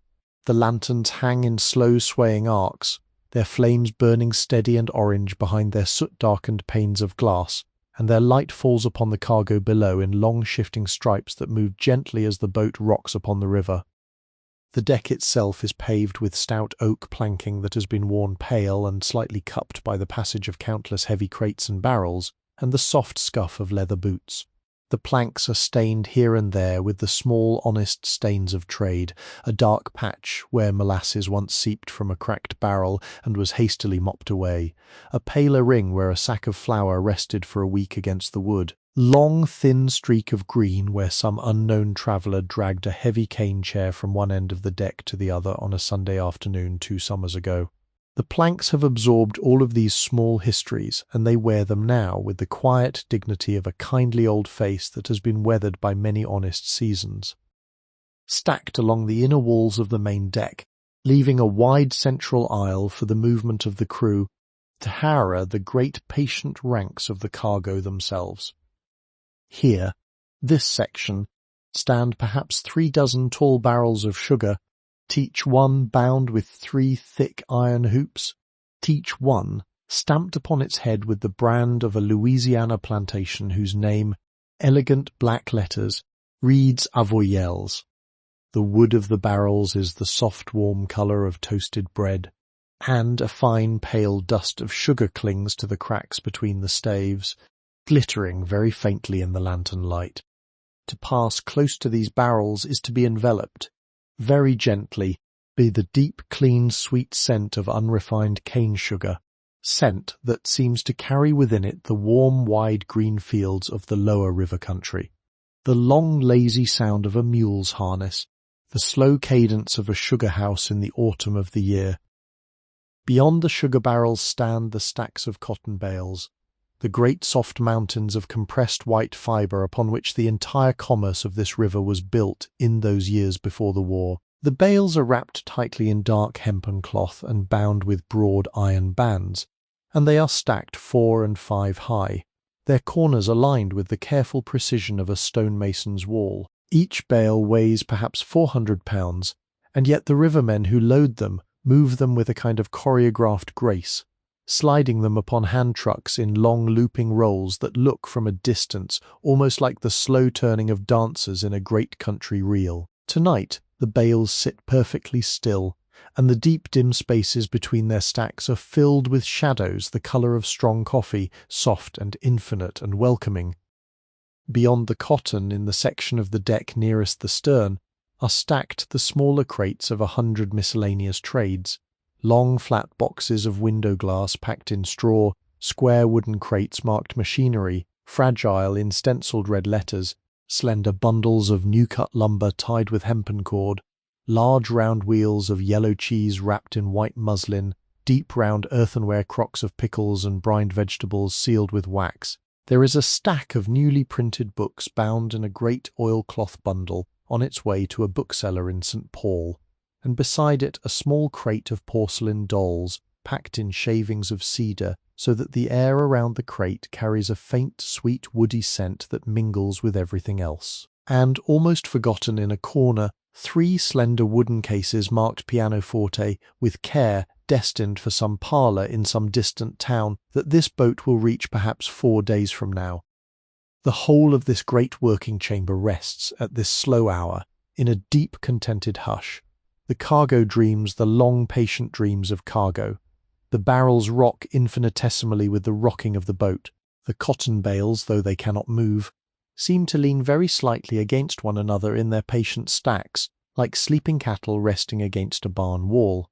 Speaker 1: The lanterns hang in slow swaying arcs, their flames burning steady and orange behind their soot-darkened panes of glass, and their light falls upon the cargo below in long shifting stripes that move gently as the boat rocks upon the river. The deck itself is paved with stout oak planking that has been worn pale and slightly cupped by the passage of countless heavy crates and barrels, and the soft scuff of leather boots. The planks are stained here and there with the small honest stains of trade, a dark patch where molasses once seeped from a cracked barrel and was hastily mopped away, a paler ring where a sack of flour rested for a week against the wood, long thin streak of green where some unknown traveller dragged a heavy cane chair from one end of the deck to the other on a Sunday afternoon 2 summers ago. The planks have absorbed all of these small histories, and they wear them now with the quiet dignity of a kindly old face that has been weathered by many honest seasons. Stacked along the inner walls of the main deck, leaving a wide central aisle for the movement of the crew, tower the great patient ranks of the cargo themselves. Here, this section, stand perhaps 3 dozen tall barrels of sugar, each one bound with 3 thick iron hoops, each one stamped upon its head with the brand of a Louisiana plantation whose name, elegant black letters, reads Avoyelles. The wood of the barrels is the soft warm colour of toasted bread, and a fine pale dust of sugar clings to the cracks between the staves, glittering very faintly in the lantern light. To pass close to these barrels is to be enveloped, very gently, by the deep, clean, sweet scent of unrefined cane sugar, scent that seems to carry within it the warm, wide green fields of the lower river country, the long, lazy sound of a mule's harness, the slow cadence of a sugar house in the autumn of the year. Beyond the sugar barrels stand the stacks of cotton bales, the great soft mountains of compressed white fibre upon which the entire commerce of this river was built in those years before the war. The bales are wrapped tightly in dark hempen cloth and bound with broad iron bands, and they are stacked 4 and 5 high, their corners aligned with the careful precision of a stonemason's wall. Each bale weighs perhaps 400 pounds, and yet the rivermen who load them move them with a kind of choreographed grace, sliding them upon hand trucks in long looping rolls that look from a distance almost like the slow turning of dancers in a great country reel. Tonight the bales sit perfectly still, and the deep dim spaces between their stacks are filled with shadows the colour of strong coffee, soft and infinite and welcoming. Beyond the cotton, in the section of the deck nearest the stern, are stacked the smaller crates of 100 miscellaneous trades, long flat boxes of window glass packed in straw, square wooden crates marked machinery, fragile in stenciled red letters, slender bundles of new-cut lumber tied with hempen cord, large round wheels of yellow cheese wrapped in white muslin, deep round earthenware crocks of pickles and brined vegetables sealed with wax. There is a stack of newly printed books bound in a great oilcloth bundle on its way to a bookseller in St. Paul, and beside it a small crate of porcelain dolls packed in shavings of cedar, so that the air around the crate carries a faint, sweet, woody scent that mingles with everything else. And, almost forgotten in a corner, 3 slender wooden cases marked pianoforte with care, destined for some parlour in some distant town that this boat will reach perhaps 4 days from now. The whole of this great working chamber rests, at this slow hour, in a deep contented hush. The cargo dreams the long patient dreams of cargo. The barrels rock infinitesimally with the rocking of the boat. The cotton bales, though they cannot move, seem to lean very slightly against one another in their patient stacks, like sleeping cattle resting against a barn wall.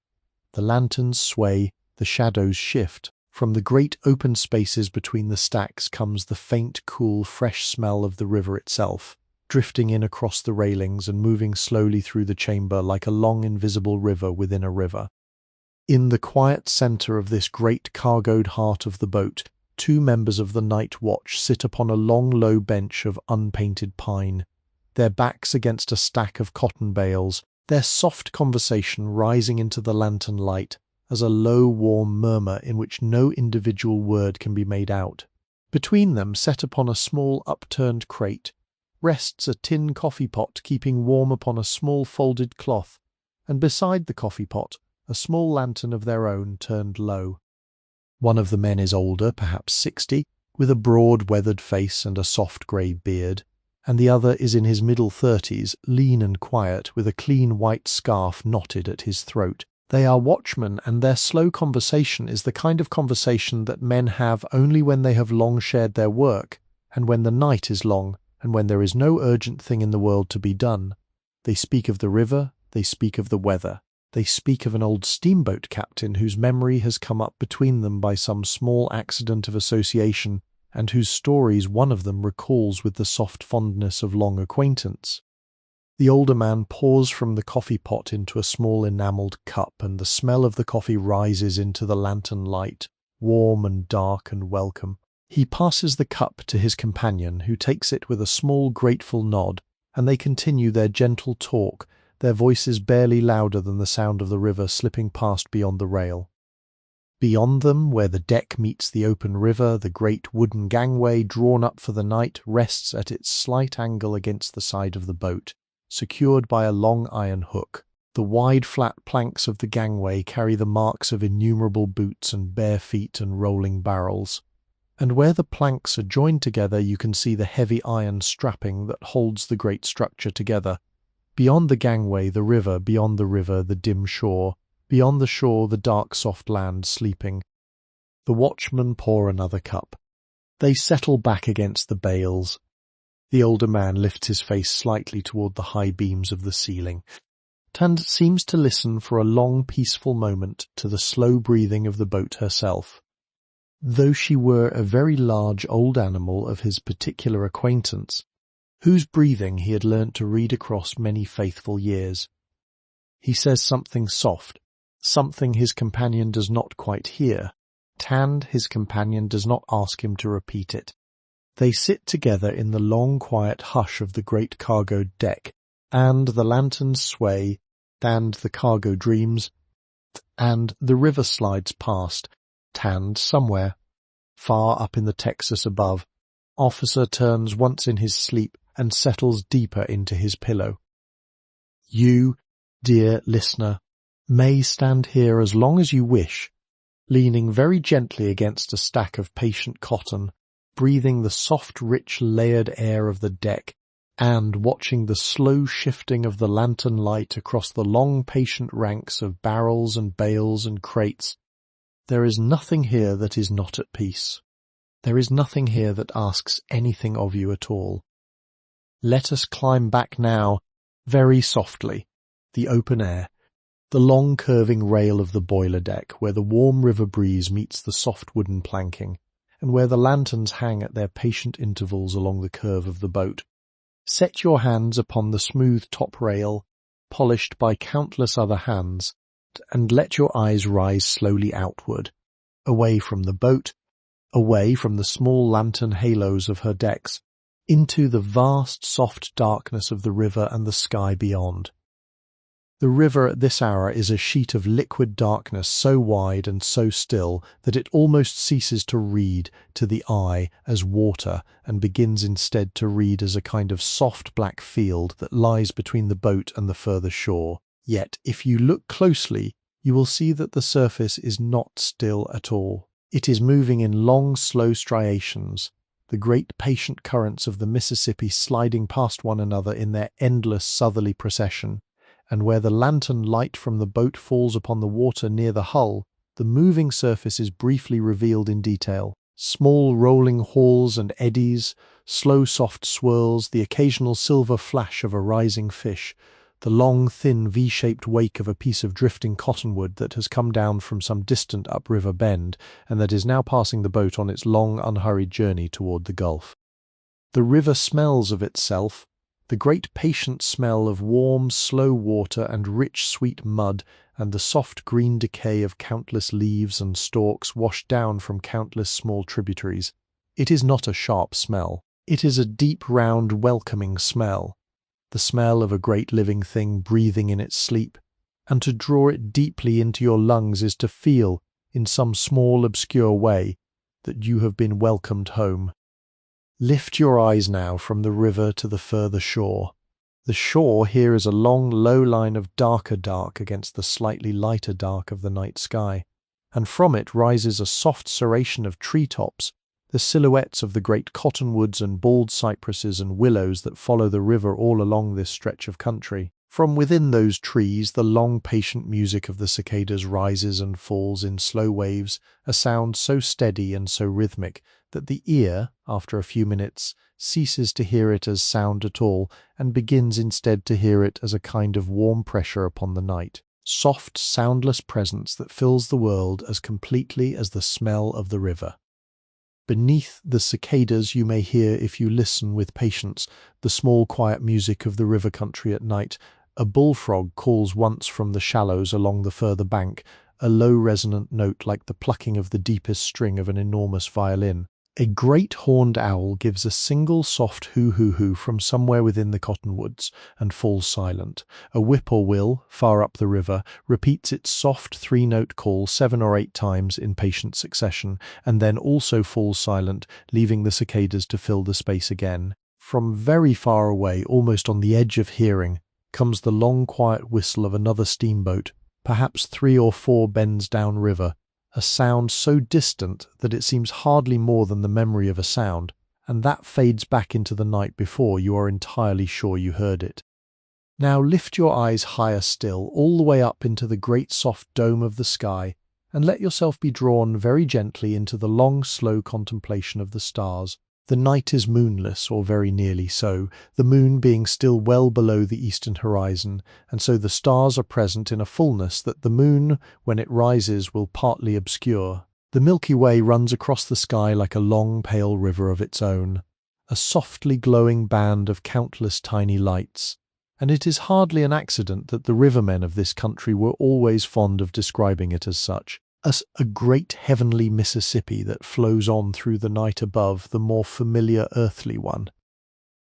Speaker 1: The lanterns sway, the shadows shift. From the great open spaces between the stacks comes the faint, cool, fresh smell of the river itself, drifting in across the railings and moving slowly through the chamber like a long invisible river within a river. In the quiet centre of this great cargoed heart of the boat, 2 members of the night watch sit upon a long low bench of unpainted pine, their backs against a stack of cotton bales, their soft conversation rising into the lantern light as a low warm murmur in which no individual word can be made out. Between them, set upon a small upturned crate, rests a tin coffee pot keeping warm upon a small folded cloth, and beside the coffee pot a small lantern of their own turned low. One of the men is older, perhaps 60, with a broad weathered face and a soft grey beard, and the other is in his middle 30s, lean and quiet, with a clean white scarf knotted at his throat. They are watchmen, and their slow conversation is the kind of conversation that men have only when they have long shared their work, and when the night is long, and when there is no urgent thing in the world to be done. They speak of the river, they speak of the weather. They speak of an old steamboat captain whose memory has come up between them by some small accident of association, and whose stories one of them recalls with the soft fondness of long acquaintance. The older man pours from the coffee pot into a small enamelled cup, and the smell of the coffee rises into the lantern light, warm and dark and welcome. He passes the cup to his companion, who takes it with a small grateful nod, and they continue their gentle talk, their voices barely louder than the sound of the river slipping past beyond the rail. Beyond them, where the deck meets the open river, the great wooden gangway, drawn up for the night, rests at its slight angle against the side of the boat, secured by a long iron hook. The wide flat planks of the gangway carry the marks of innumerable boots and bare feet and rolling barrels, and where the planks are joined together you can see the heavy iron strapping that holds the great structure together. Beyond the gangway the river, beyond the river the dim shore, beyond the shore the dark soft land sleeping. The watchmen pour another cup. They settle back against the bales. The older man lifts his face slightly toward the high beams of the ceiling, and seems to listen for a long peaceful moment to the slow breathing of the boat herself. Though she were a very large old animal of his particular acquaintance, whose breathing he had learnt to read across many faithful years. He says something soft, something his companion does not quite hear, and his companion does not ask him to repeat it. They sit together in the long quiet hush of the great cargo deck, and the lanterns sway, and the cargo dreams, and the river slides past, and somewhere, far up in the Texas above, Officer turns once in his sleep and settles deeper into his pillow. You, dear listener, may stand here as long as you wish, leaning very gently against a stack of patient cotton, breathing the soft, rich, layered air of the deck, and watching the slow shifting of the lantern light across the long patient ranks of barrels and bales and crates. There is nothing here that is not at peace. There is nothing here that asks anything of you at all. Let us climb back now, very softly, the open air, the long curving rail of the boiler deck where the warm river breeze meets the soft wooden planking, and where the lanterns hang at their patient intervals along the curve of the boat. Set your hands upon the smooth top rail, polished by countless other hands, and let your eyes rise slowly outward, away from the boat, away from the small lantern halos of her decks, into the vast soft darkness of the river and the sky beyond. The river at this hour is a sheet of liquid darkness so wide and so still that it almost ceases to read to the eye as water and begins instead to read as a kind of soft black field that lies between the boat and the further shore. Yet, if you look closely, you will see that the surface is not still at all. It is moving in long, slow striations, the great patient currents of the Mississippi sliding past one another in their endless southerly procession. And where the lantern light from the boat falls upon the water near the hull, the moving surface is briefly revealed in detail. Small rolling halls and eddies, slow soft swirls, the occasional silver flash of a rising fish, the long thin V-shaped wake of a piece of drifting cottonwood that has come down from some distant upriver bend and that is now passing the boat on its long unhurried journey toward the Gulf. The river smells of itself, the great patient smell of warm, slow water and rich, sweet mud and the soft green decay of countless leaves and stalks washed down from countless small tributaries. It is not a sharp smell. It is a deep, round, welcoming smell, the smell of a great living thing breathing in its sleep, and to draw it deeply into your lungs is to feel, in some small, obscure way, that you have been welcomed home. Lift your eyes now from the river to the further shore. The shore here is a long, low line of darker dark against the slightly lighter dark of the night sky, and from it rises a soft serration of treetops, the silhouettes of the great cottonwoods and bald cypresses and willows that follow the river all along this stretch of country. From within those trees the long patient music of the cicadas rises and falls in slow waves, a sound so steady and so rhythmic that the ear, after a few minutes, ceases to hear it as sound at all and begins instead to hear it as a kind of warm pressure upon the night. Soft, soundless presence that fills the world as completely as the smell of the river. Beneath the cicadas you may hear, if you listen with patience, the small quiet music of the river country at night. A bullfrog calls once from the shallows along the further bank, a low resonant note like the plucking of the deepest string of an enormous violin. A great horned owl gives a single soft hoo-hoo-hoo from somewhere within the cottonwoods and falls silent. A whippoorwill, far up the river, repeats its soft three-note call 7 or 8 times in patient succession, and then also falls silent, leaving the cicadas to fill the space again. From very far away, almost on the edge of hearing, comes the long quiet whistle of another steamboat, perhaps 3 or 4 bends down river, a sound so distant that it seems hardly more than the memory of a sound, and that fades back into the night before you are entirely sure you heard it. Now lift your eyes higher still, all the way up into the great soft dome of the sky, and let yourself be drawn very gently into the long, slow contemplation of the stars. The night is moonless, or very nearly so, the moon being still well below the eastern horizon, and so the stars are present in a fullness that the moon, when it rises, will partly obscure. The Milky Way runs across the sky like a long, pale river of its own, a softly glowing band of countless tiny lights, and it is hardly an accident that the rivermen of this country were always fond of describing it as such. As a great heavenly Mississippi that flows on through the night above the more familiar earthly one.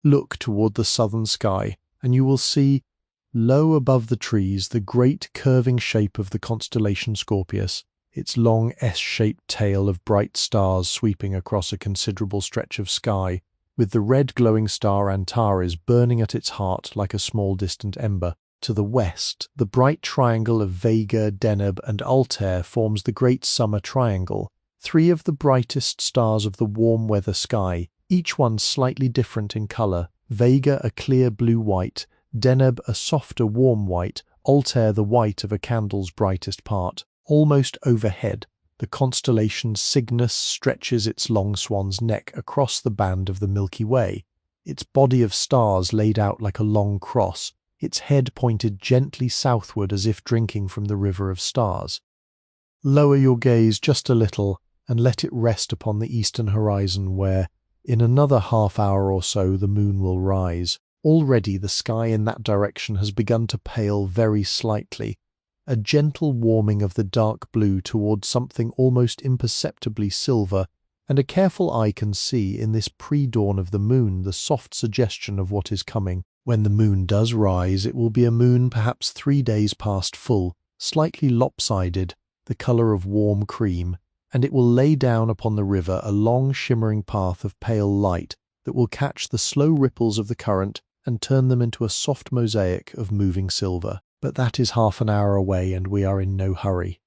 Speaker 1: Look toward the southern sky, and you will see, low above the trees, the great curving shape of the constellation Scorpius, its long S-shaped tail of bright stars sweeping across a considerable stretch of sky, with the red glowing star Antares burning at its heart like a small distant ember. To the west, the bright triangle of Vega, Deneb, and Altair forms the great summer triangle, 3 of the brightest stars of the warm weather sky, each one slightly different in colour, Vega a clear blue-white, Deneb a softer warm white, Altair the white of a candle's brightest part. Almost overhead, The constellation Cygnus stretches its long swan's neck across the band of the Milky Way, its body of stars laid out like a long cross, its head pointed gently southward as if drinking from the river of stars. Lower your gaze just a little and let it rest upon the eastern horizon where, in another half hour or so, the moon will rise. Already the sky in that direction has begun to pale very slightly, a gentle warming of the dark blue towards something almost imperceptibly silver, and a careful eye can see in this pre-dawn of the moon the soft suggestion of what is coming. When the moon does rise, it will be a moon perhaps 3 days past full, slightly lopsided, the colour of warm cream, and it will lay down upon the river a long shimmering path of pale light that will catch the slow ripples of the current and turn them into a soft mosaic of moving silver. But that is half an hour away, and we are in no hurry.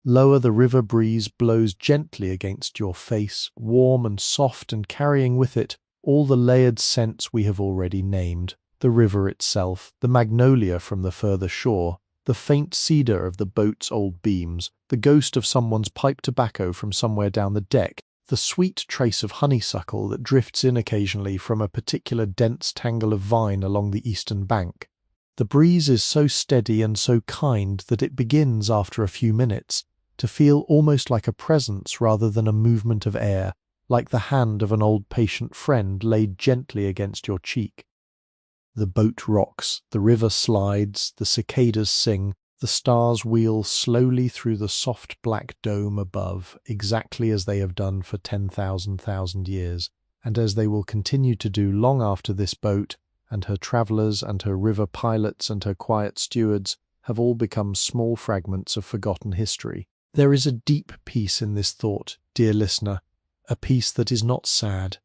Speaker 1: Lower, the river breeze blows gently against your face, warm and soft, and carrying with it all the layered scents we have already named: the river itself, the magnolia from the further shore, the faint cedar of the boat's old beams, the ghost of someone's pipe tobacco from somewhere down the deck, the sweet trace of honeysuckle that drifts in occasionally from a particular dense tangle of vine along the eastern bank. The breeze is so steady and so kind that it begins, after a few minutes, to feel almost like a presence rather than a movement of air, like the hand of an old patient friend laid gently against your cheek. The boat rocks, the river slides, the cicadas sing, the stars wheel slowly through the soft black dome above, exactly as they have done for 10,000 years, and as they will continue to do long after this boat, and her travellers and her river pilots and her quiet stewards have all become small fragments of forgotten history. There is a deep peace in this thought, dear listener, a peace that is not sad.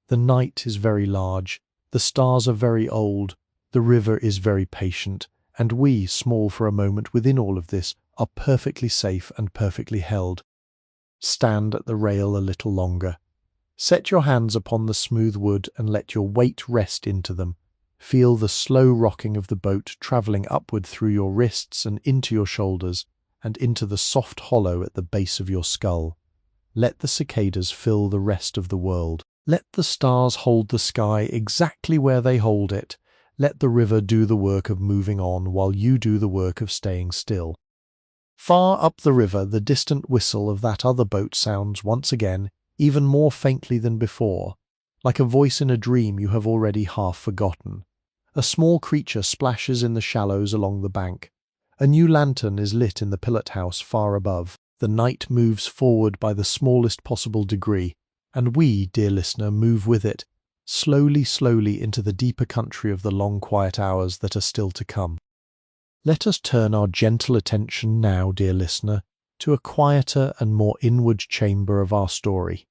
Speaker 1: The night is very large, the stars are very old, the river is very patient, and we, small for a moment within all of this, are perfectly safe and perfectly held. Stand at the rail a little longer. Set your hands upon the smooth wood and let your weight rest into them. Feel the slow rocking of the boat travelling upward through your wrists and into your shoulders, and into the soft hollow at the base of your skull. Let the cicadas fill the rest of the world. Let the stars hold the sky exactly where they hold it. Let the river do the work of moving on while you do the work of staying still. Far up the river, the distant whistle of that other boat sounds once again, even more faintly than before, like a voice in a dream you have already half forgotten. A small creature splashes in the shallows along the bank. A new lantern is lit in the pilot house far above. The night moves forward by the smallest possible degree, and we, dear listener, move with it, slowly, slowly into the deeper country of the long quiet hours that are still to come. Let us turn our gentle attention now, dear listener, to a quieter and more inward chamber of our story,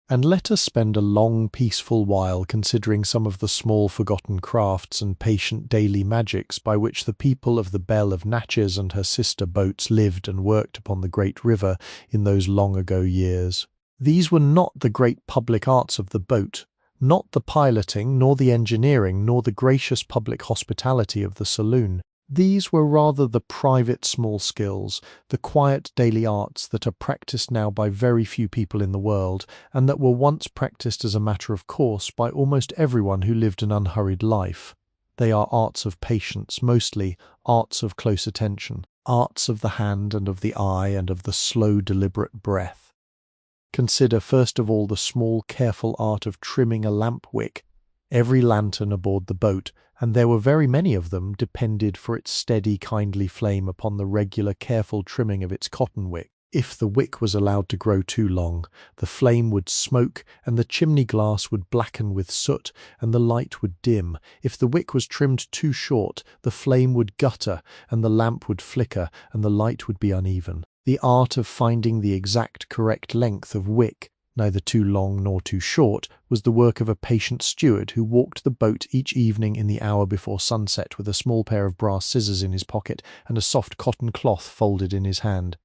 Speaker 1: and let us spend a long, peaceful while considering some of the small forgotten crafts and patient daily magics by which the people of the Belle of Natchez and her sister boats lived and worked upon the great river in those long ago years. These were not the great public arts of the boat, not the piloting, nor the engineering, nor the gracious public hospitality of the saloon. These were rather the private small skills, the quiet daily arts that are practiced now by very few people in the world, and that were once practiced as a matter of course by almost everyone who lived an unhurried life. They are arts of patience, mostly arts of close attention, arts of the hand and of the eye and of the slow, deliberate breath. Consider first of all the small, careful art of trimming a lamp wick. Every lantern aboard the boat, and there were very many of them, depended for its steady, kindly flame upon the regular, careful trimming of its cotton wick. If the wick was allowed to grow too long, the flame would smoke, and the chimney glass would blacken with soot, and the light would dim. If the wick was trimmed too short, the flame would gutter, and the lamp would flicker, and the light would be uneven. The art of finding the exact correct length of wick, neither too long nor too short, was the work of a patient steward who walked the boat each evening in the hour before sunset with a small pair of brass scissors in his pocket and a soft cotton cloth folded in his hand.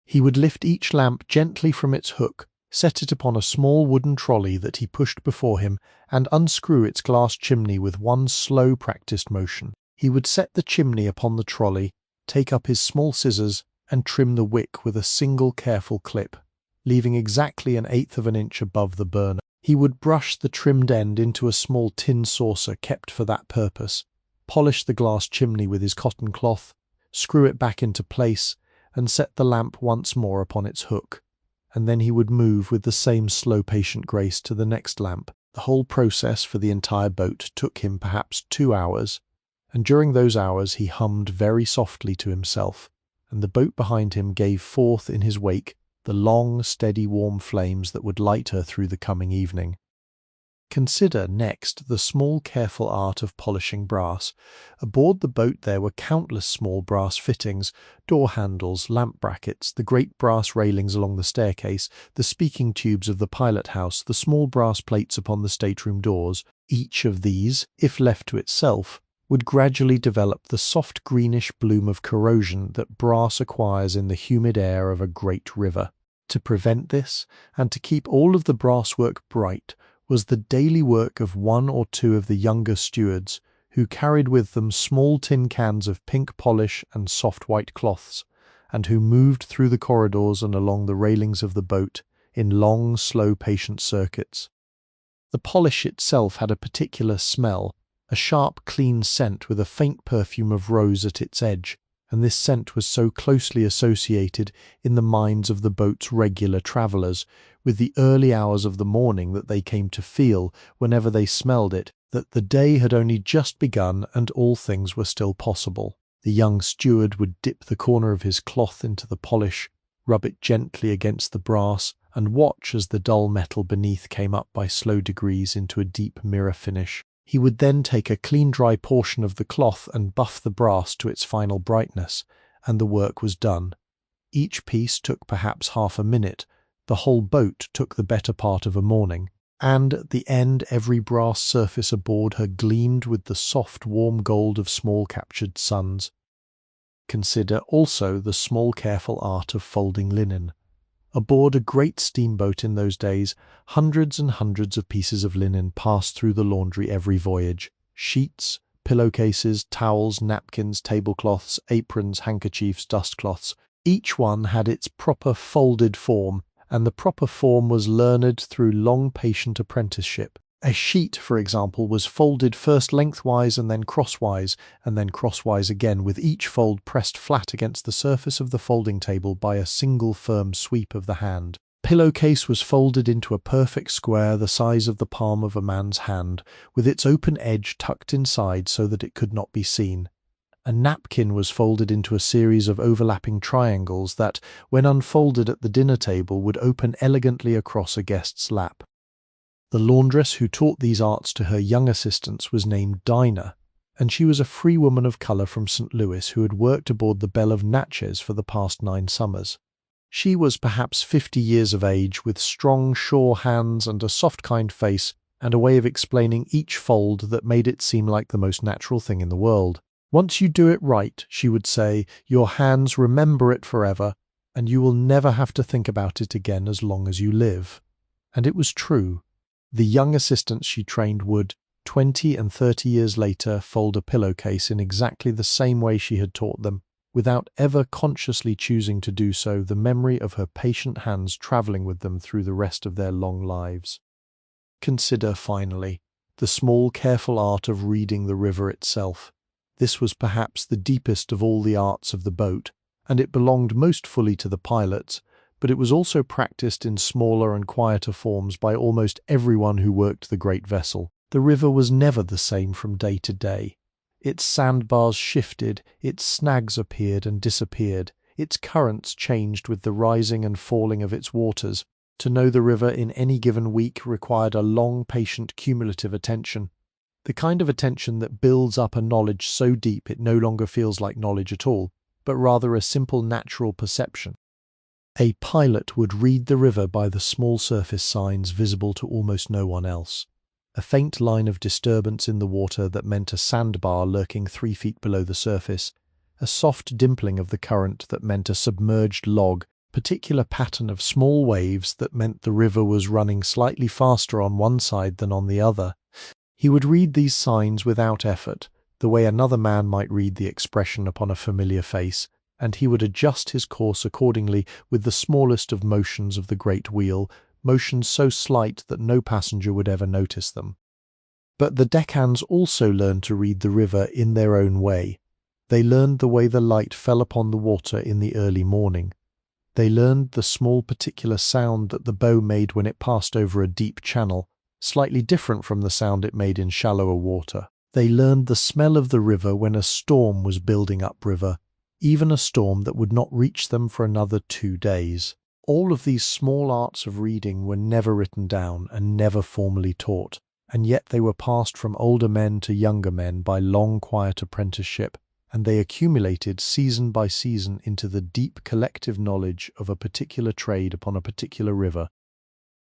Speaker 1: He would lift each lamp gently from its hook, set it upon a small wooden trolley that he pushed before him, and unscrew its glass chimney with one slow practised motion. He would set the chimney upon the trolley, take up his small scissors, and trim the wick with a single careful clip, leaving exactly 1/8 of an inch above the burner. He would brush the trimmed end into a small tin saucer kept for that purpose, polish the glass chimney with his cotton cloth, screw it back into place, and set the lamp once more upon its hook, and then he would move with the same slow patient grace to the next lamp. The whole process for the entire boat took him perhaps 2 hours, and during those hours he hummed very softly to himself, and the boat behind him gave forth in his wake the long, steady, warm flames that would light her through the coming evening. Consider next the small, careful art of polishing brass. Aboard the boat there were countless small brass fittings, door handles, lamp brackets, the great brass railings along the staircase, the speaking tubes of the pilot house, the small brass plates upon the stateroom doors. Each of these, if left to itself, would gradually develop the soft greenish bloom of corrosion that brass acquires in the humid air of a great river. To prevent this, and to keep all of the brasswork bright, was the daily work of 1 or 2 of the younger stewards, who carried with them small tin cans of pink polish and soft white cloths, and who moved through the corridors and along the railings of the boat in long, slow, patient circuits. The polish itself had a particular smell, a sharp, clean scent with a faint perfume of rose at its edge, and this scent was so closely associated in the minds of the boat's regular travellers with the early hours of the morning that they came to feel, whenever they smelled it, that the day had only just begun and all things were still possible. The young steward would dip the corner of his cloth into the polish, rub it gently against the brass, and watch as the dull metal beneath came up by slow degrees into a deep mirror finish. He would then take a clean dry portion of the cloth and buff the brass to its final brightness, and the work was done. Each piece took perhaps half a minute, the whole boat took the better part of a morning, and at the end every brass surface aboard her gleamed with the soft warm gold of small captured suns. Consider also the small careful art of folding linen. Aboard a great steamboat in those days, hundreds and hundreds of pieces of linen passed through the laundry every voyage. Sheets, pillowcases, towels, napkins, tablecloths, aprons, handkerchiefs, dustcloths. Each one had its proper folded form, and the proper form was learned through long patient apprenticeship. A sheet, for example, was folded first lengthwise and then crosswise again, with each fold pressed flat against the surface of the folding table by a single firm sweep of the hand. Pillowcase was folded into a perfect square the size of the palm of a man's hand, with its open edge tucked inside so that it could not be seen. A napkin was folded into a series of overlapping triangles that, when unfolded at the dinner table, would open elegantly across a guest's lap. The laundress who taught these arts to her young assistants was named Dinah, and she was a free woman of colour from St. Louis who had worked aboard the Belle of Natchez for the past 9 summers. She was perhaps 50 years of age, with strong, sure hands and a soft, kind face, and a way of explaining each fold that made it seem like the most natural thing in the world. "Once you do it right," she would say, "your hands remember it forever, and you will never have to think about it again as long as you live." And it was true. The young assistants she trained would, 20 and 30 years later, fold a pillowcase in exactly the same way she had taught them, without ever consciously choosing to do so, the memory of her patient hands travelling with them through the rest of their long lives. Consider, finally, the small, careful art of reading the river itself. This was perhaps the deepest of all the arts of the boat, and it belonged most fully to the pilots, but it was also practiced in smaller and quieter forms by almost everyone who worked the great vessel. The river was never the same from day to day. Its sandbars shifted, its snags appeared and disappeared, its currents changed with the rising and falling of its waters. To know the river in any given week required a long, patient, cumulative attention. The kind of attention that builds up a knowledge so deep it no longer feels like knowledge at all, but rather a simple natural perception. A pilot would read the river by the small surface signs visible to almost no one else. A faint line of disturbance in the water that meant a sandbar lurking 3 feet below the surface, a soft dimpling of the current that meant a submerged log, particular pattern of small waves that meant the river was running slightly faster on one side than on the other. He would read these signs without effort, the way another man might read the expression upon a familiar face, and he would adjust his course accordingly with the smallest of motions of the great wheel, motions so slight that no passenger would ever notice them. But the deckhands also learned to read the river in their own way. They learned the way the light fell upon the water in the early morning. They learned the small particular sound that the bow made when it passed over a deep channel, slightly different from the sound it made in shallower water. They learned the smell of the river when a storm was building upriver, even a storm that would not reach them for another 2 days. All of these small arts of reading were never written down and never formally taught, and yet they were passed from older men to younger men by long quiet apprenticeship, and they accumulated season by season into the deep collective knowledge of a particular trade upon a particular river.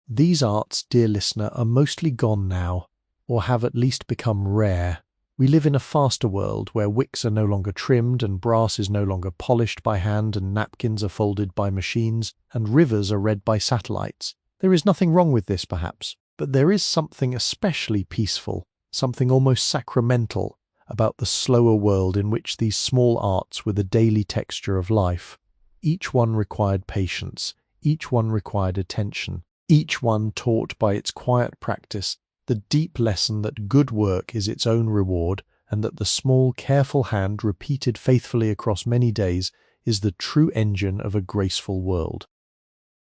Speaker 1: These arts, dear listener, are mostly gone now, or have at least become rare. We live in a faster world where wicks are no longer trimmed and brass is no longer polished by hand and napkins are folded by machines and rivers are read by satellites. There is nothing wrong with this, perhaps, but there is something especially peaceful, something almost sacramental about the slower world in which these small arts were the daily texture of life. Each one required patience, each one required attention, each one taught by its quiet practice the deep lesson that good work is its own reward, and that the small, careful hand repeated faithfully across many days is the true engine of a graceful world.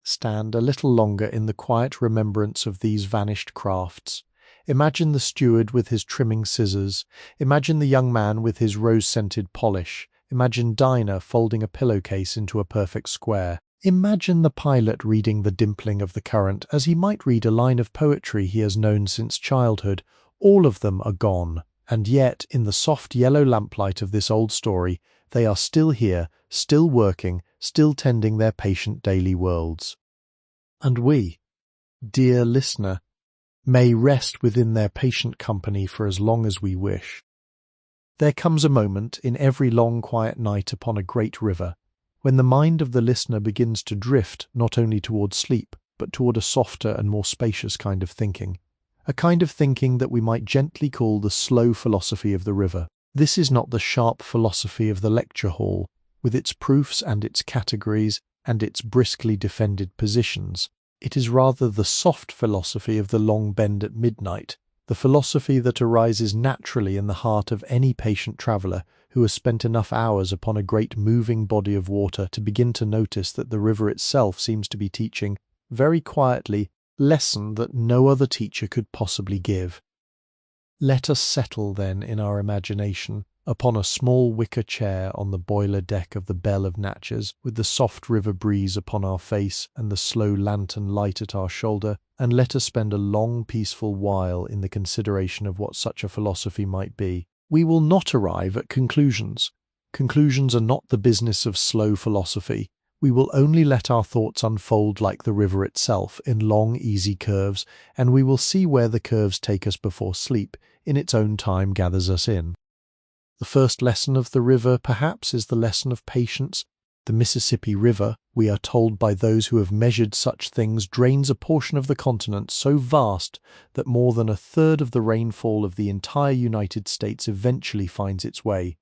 Speaker 1: Stand a little longer in the quiet remembrance of these vanished crafts. Imagine the steward with his trimming scissors. Imagine the young man with his rose-scented polish. Imagine Dinah folding a pillowcase into a perfect square. Imagine the pilot reading the dimpling of the current as he might read a line of poetry he has known since childhood. All of them are gone, and yet, in the soft yellow lamplight of this old story, they are still here, still working, still tending their patient daily worlds. And we, dear listener, may rest within their patient company for as long as we wish. There comes a moment in every long quiet night upon a great river when the mind of the listener begins to drift not only toward sleep, but toward a softer and more spacious kind of thinking, a kind of thinking that we might gently call the slow philosophy of the river. This is not the sharp philosophy of the lecture hall, with its proofs and its categories and its briskly defended positions. It is rather the soft philosophy of the long bend at midnight, the philosophy that arises naturally in the heart of any patient traveller who has spent enough hours upon a great moving body of water to begin to notice that the river itself seems to be teaching, very quietly, lesson that no other teacher could possibly give. Let us settle, then, in our imagination, upon a small wicker chair on the boiler deck of the Belle of Natchez, with the soft river breeze upon our face and the slow lantern light at our shoulder, and let us spend a long peaceful while in the consideration of what such a philosophy might be. We will not arrive at conclusions. Conclusions are not the business of slow philosophy. We will only let our thoughts unfold like the river itself in long, easy curves, and we will see where the curves take us before sleep, in its own time, gathers us in. The first lesson of the river, perhaps, is the lesson of patience. The Mississippi River, we are told by those who have measured such things, drains a portion of the continent so vast that more than a third of the rainfall of the entire United States eventually finds its way,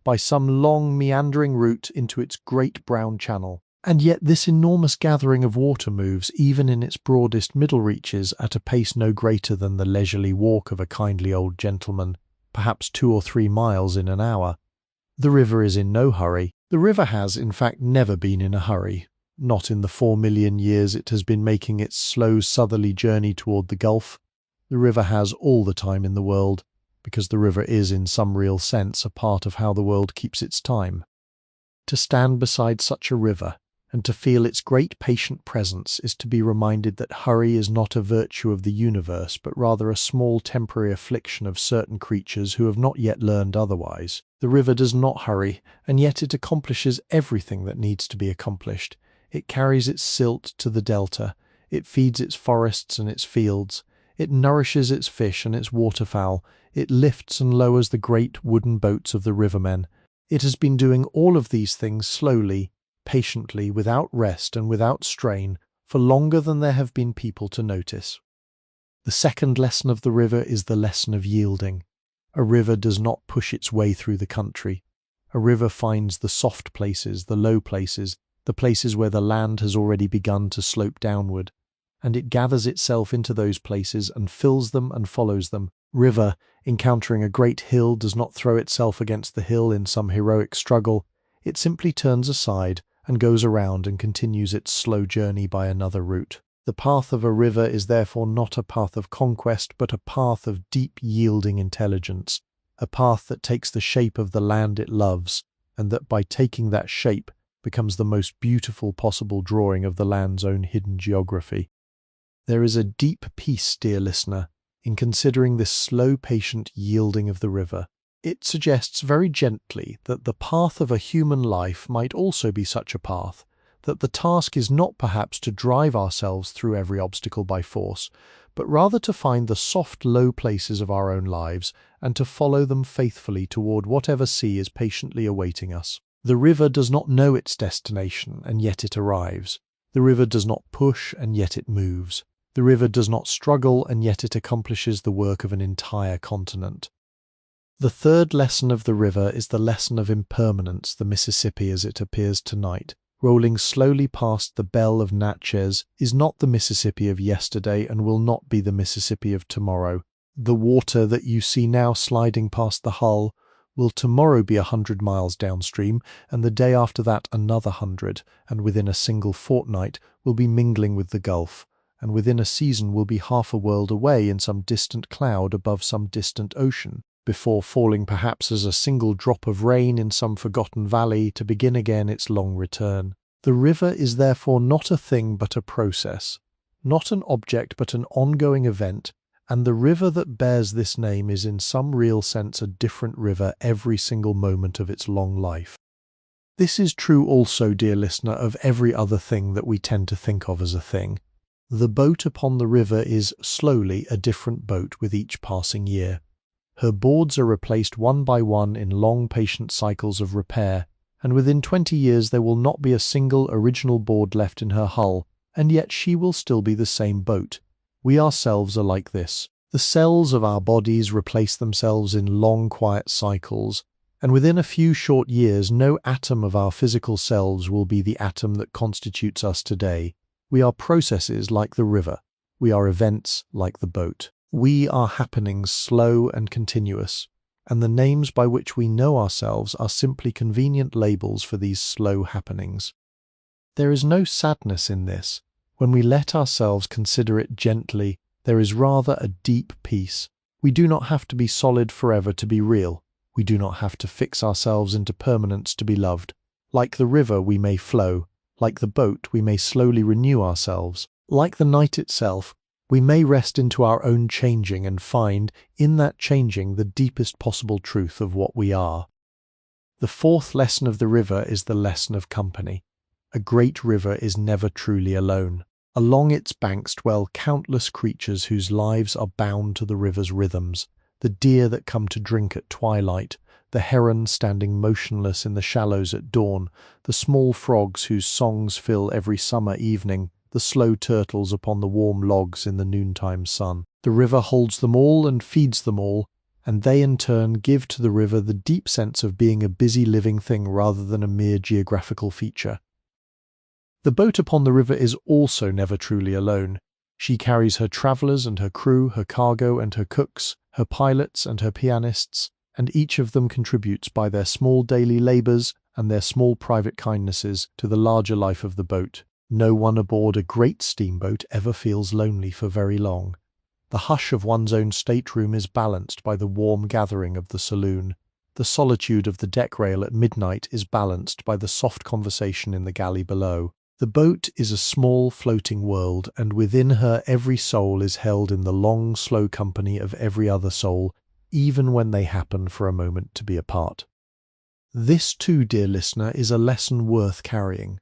Speaker 1: by some long meandering route, into its great brown channel. And yet this enormous gathering of water moves, even in its broadest middle reaches, at a pace no greater than the leisurely walk of a kindly old gentleman, perhaps 2 or 3 miles in an hour. The river is in no hurry. The river has, in fact, never been in a hurry. Not in the 4 million years it has been making its slow southerly journey toward the Gulf. The river has all the time in the world, because the river is, in some real sense, a part of how the world keeps its time. To stand beside such a river, and to feel its great patient presence, is to be reminded that hurry is not a virtue of the universe, but rather a small temporary affliction of certain creatures who have not yet learned otherwise. The river does not hurry, and yet it accomplishes everything that needs to be accomplished. It carries its silt to the delta, it feeds its forests and its fields, it nourishes its fish and its waterfowl, it lifts and lowers the great wooden boats of the rivermen. It has been doing all of these things slowly, patiently, without rest and without strain, for longer than there have been people to notice. The second lesson of the river is the lesson of yielding. A river does not push its way through the country. A river finds the soft places, the low places, the places where the land has already begun to slope downward, and it gathers itself into those places and fills them and follows them. River, encountering a great hill, does not throw itself against the hill in some heroic struggle. It simply turns aside and goes around and continues its slow journey by another route. The path of a river is therefore not a path of conquest, but a path of deep yielding intelligence, a path that takes the shape of the land it loves, and that by taking that shape becomes the most beautiful possible drawing of the land's own hidden geography. There is a deep peace, dear listener, in considering this slow, patient yielding of the river. It suggests very gently that the path of a human life might also be such a path, that the task is not perhaps to drive ourselves through every obstacle by force, but rather to find the soft, low places of our own lives and to follow them faithfully toward whatever sea is patiently awaiting us. The river does not know its destination, and yet it arrives. The river does not push, and yet it moves. The river does not struggle, and yet it accomplishes the work of an entire continent. The third lesson of the river is the lesson of impermanence. The Mississippi as it appears tonight, rolling slowly past the Belle of Natchez, is not the Mississippi of yesterday and will not be the Mississippi of tomorrow. The water that you see now sliding past the hull will tomorrow be 100 miles downstream, and the day after that another 100, and within a single fortnight will be mingling with the Gulf, and within a season will be half a world away in some distant cloud above some distant ocean, before falling perhaps as a single drop of rain in some forgotten valley to begin again its long return. The river is therefore not a thing but a process, not an object but an ongoing event, and the river that bears this name is in some real sense a different river every single moment of its long life. This is true also, dear listener, of every other thing that we tend to think of as a thing. The boat upon the river is slowly a different boat with each passing year. Her boards are replaced one by one in long patient cycles of repair, and within 20 years there will not be a single original board left in her hull, and yet she will still be the same boat. We ourselves are like this. The cells of our bodies replace themselves in long quiet cycles, and within a few short years no atom of our physical selves will be the atom that constitutes us today. We are processes like the river. We are events like the boat. We are happenings slow and continuous, and the names by which we know ourselves are simply convenient labels for these slow happenings. There is no sadness in this. When we let ourselves consider it gently, there is rather a deep peace. We do not have to be solid forever to be real. We do not have to fix ourselves into permanence to be loved. Like the river we may flow. Like the boat we may slowly renew ourselves. Like the night itself, we may rest into our own changing and find, in that changing, the deepest possible truth of what we are. The fourth lesson of the river is the lesson of company. A great river is never truly alone. Along its banks dwell countless creatures whose lives are bound to the river's rhythms. The deer that come to drink at twilight, the heron standing motionless in the shallows at dawn, the small frogs whose songs fill every summer evening, the slow turtles upon the warm logs in the noontime sun. The river holds them all and feeds them all, and they in turn give to the river the deep sense of being a busy living thing rather than a mere geographical feature. The boat upon the river is also never truly alone. She carries her travellers and her crew, her cargo and her cooks, her pilots and her pianists, and each of them contributes by their small daily labours and their small private kindnesses to the larger life of the boat. No one aboard a great steamboat ever feels lonely for very long. The hush of one's own stateroom is balanced by the warm gathering of the saloon. The solitude of the deck rail at midnight is balanced by the soft conversation in the galley below. The boat is a small floating world, and within her every soul is held in the long, slow company of every other soul, even when they happen for a moment to be apart. This too, dear listener, is a lesson worth carrying.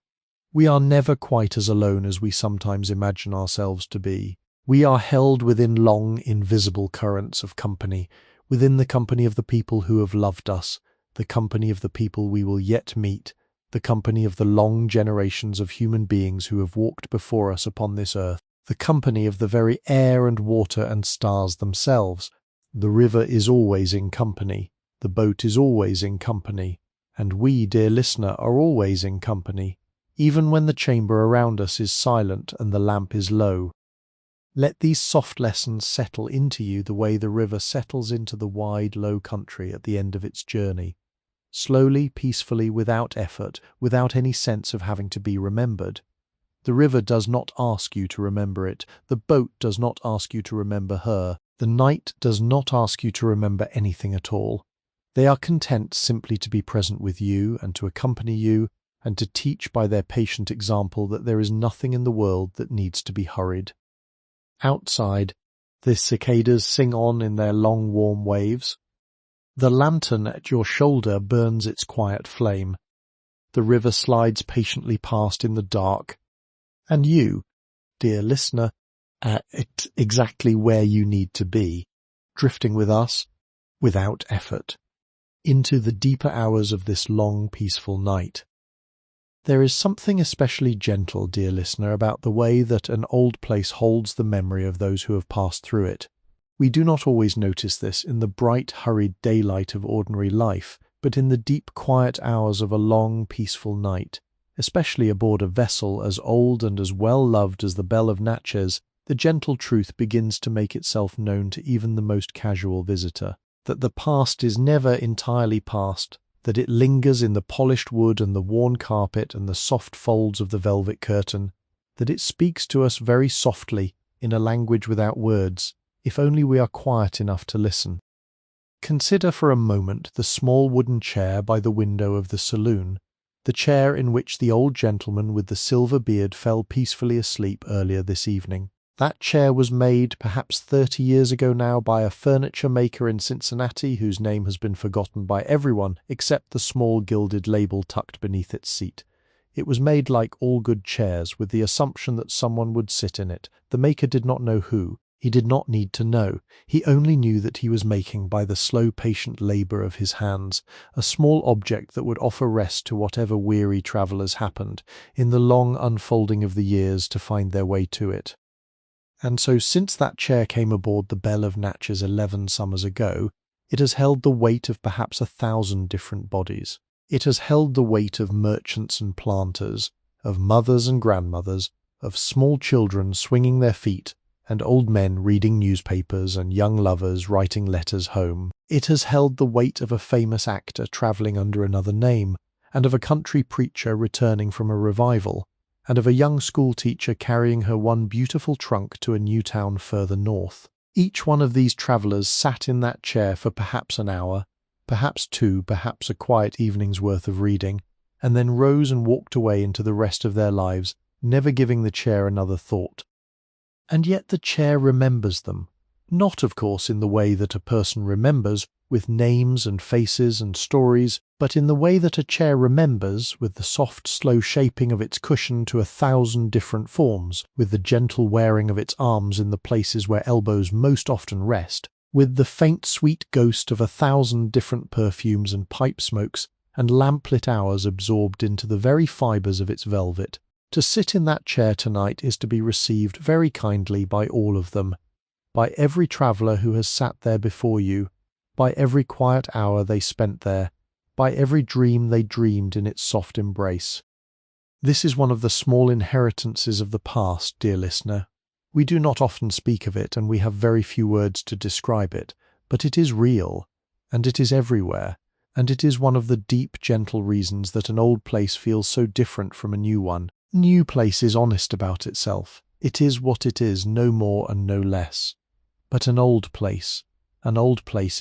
Speaker 1: We are never quite as alone as we sometimes imagine ourselves to be. We are held within long, invisible currents of company, within the company of the people who have loved us, the company of the people we will yet meet, the company of the long generations of human beings who have walked before us upon this earth, the company of the very air and water and stars themselves. The river is always in company, the boat is always in company, And we, dear listener, are always in company, even when the chamber around us is silent and the lamp is low. Let these soft lessons settle into you the way the river settles into the wide, low country at the end of its journey. Slowly, peacefully, without effort, without any sense of having to be remembered. The river does not ask you to remember it. The boat does not ask you to remember her. The night does not ask you to remember anything at all. They are content simply to be present with you and to accompany you and to teach by their patient example that there is nothing in the world that needs to be hurried. Outside, the cicadas sing on in their long warm waves. The lantern at your shoulder burns its quiet flame. The river slides patiently past in the dark. And you, dear listener, are at exactly where you need to be, drifting with us, without effort, into the deeper hours of this long, peaceful night. There is something especially gentle, dear listener, about the way that an old place holds the memory of those who have passed through it. We do not always notice this in the bright, hurried daylight of ordinary life, but in the deep, quiet hours of a long, peaceful night. Especially aboard a vessel as old and as well loved as the Belle of Natchez, the gentle truth begins to make itself known to even the most casual visitor, that the past is never entirely past, that it lingers in the polished wood and the worn carpet and the soft folds of the velvet curtain, that it speaks to us very softly in a language without words, if only we are quiet enough to listen. Consider for a moment the small wooden chair by the window of the saloon, the chair in which the old gentleman with the silver beard fell peacefully asleep earlier this evening. That chair was made, perhaps 30 years ago now, by a furniture maker in Cincinnati whose name has been forgotten by everyone except the small gilded label tucked beneath its seat. It was made like all good chairs, with the assumption that someone would sit in it. The maker did not know who. He did not need to know. He only knew that he was making, by the slow, patient labour of his hands, a small object that would offer rest to whatever weary travellers happened, in the long unfolding of the years, to find their way to it. And so since that chair came aboard the Belle of Natchez 11 summers ago, it has held the weight of perhaps 1,000 different bodies. It has held the weight of merchants and planters, of mothers and grandmothers, of small children swinging their feet, and old men reading newspapers and young lovers writing letters home. It has held the weight of a famous actor travelling under another name, and of a country preacher returning from a revival, and of a young schoolteacher carrying her one beautiful trunk to a new town further north. Each one of these travellers sat in that chair for perhaps an hour, perhaps two, perhaps a quiet evening's worth of reading, and then rose and walked away into the rest of their lives, never giving the chair another thought. And yet the chair remembers them, not, of course, in the way that a person remembers, with names and faces and stories, but in the way that a chair remembers, with the soft, slow shaping of its cushion to 1,000 different forms, with the gentle wearing of its arms in the places where elbows most often rest, with the faint, sweet ghost of 1,000 different perfumes and pipe smokes, and lamp-lit hours absorbed into the very fibres of its velvet. To sit in that chair tonight is to be received very kindly by all of them, by every traveller who has sat there before you, by every quiet hour they spent there, by every dream they dreamed in its soft embrace. This is one of the small inheritances of the past, dear listener. We do not often speak of it, and we have very few words to describe it, but it is real, and it is everywhere, and it is one of the deep, gentle reasons that an old place feels so different from a new one. New place is honest about itself. It is what it is, no more and no less. But an old place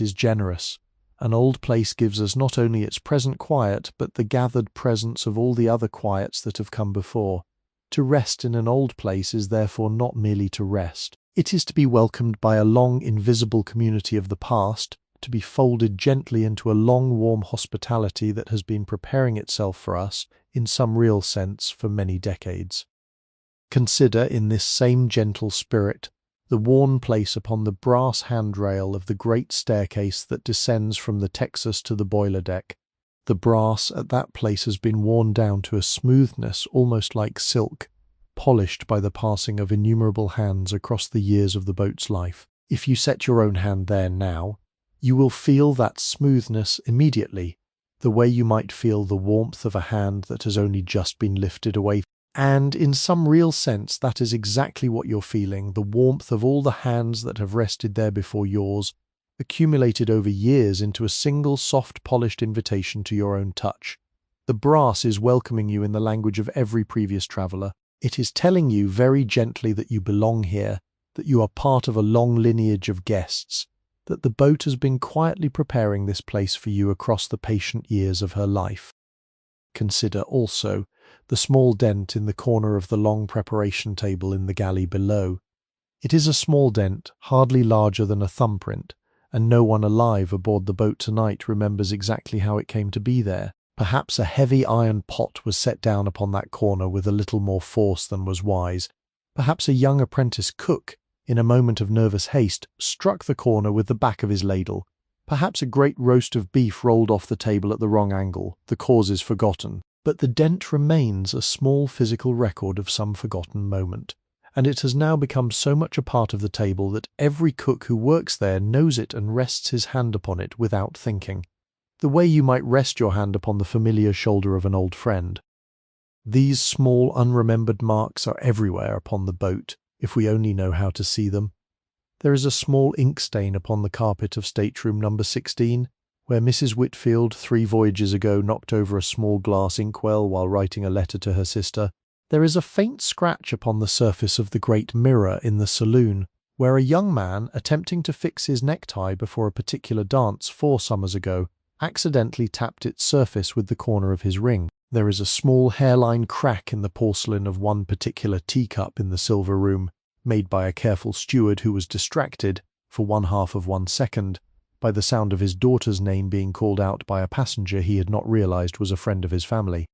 Speaker 1: is generous. An old place gives us not only its present quiet, but the gathered presence of all the other quiets that have come before. To rest in an old place is therefore not merely to rest. It is to be welcomed by a long invisible community of the past, to be folded gently into a long warm hospitality that has been preparing itself for us, in some real sense, for many decades. Consider, in this same gentle spirit, the worn place upon the brass handrail of the great staircase that descends from the Texas to the boiler deck. The brass at that place has been worn down to a smoothness almost like silk, polished by the passing of innumerable hands across the years of the boat's life. If you set your own hand there now, you will feel that smoothness immediately, the way you might feel the warmth of a hand that has only just been lifted away. And in some real sense, that is exactly what you're feeling, the warmth of all the hands that have rested there before yours, accumulated over years into a single soft polished invitation to your own touch. The brass is welcoming you in the language of every previous traveller. It is telling you very gently that you belong here, that you are part of a long lineage of guests, that the boat has been quietly preparing this place for you across the patient years of her life. Consider also the small dent in the corner of the long preparation table in the galley below. It is a small dent, hardly larger than a thumbprint, and no one alive aboard the boat tonight remembers exactly how it came to be there. Perhaps a heavy iron pot was set down upon that corner with a little more force than was wise. Perhaps a young apprentice cook, in a moment of nervous haste, struck the corner with the back of his ladle. Perhaps a great roast of beef rolled off the table at the wrong angle, the cause is forgotten. But the dent remains a small physical record of some forgotten moment, and it has now become so much a part of the table that every cook who works there knows it and rests his hand upon it without thinking, the way you might rest your hand upon the familiar shoulder of an old friend. These small unremembered marks are everywhere upon the boat, if we only know how to see them. There is a small ink stain upon the carpet of stateroom number 16, where Mrs. Whitfield 3 voyages ago knocked over a small glass inkwell while writing a letter to her sister. There is a faint scratch upon the surface of the great mirror in the saloon, where a young man, attempting to fix his necktie before a particular dance 4 summers ago, accidentally tapped its surface with the corner of his ring. There is a small hairline crack in the porcelain of one particular teacup in the silver room, made by a careful steward who was distracted, for 1/2 of 1 second, by the sound of his daughter's name being called out by a passenger he had not realized was a friend of his family.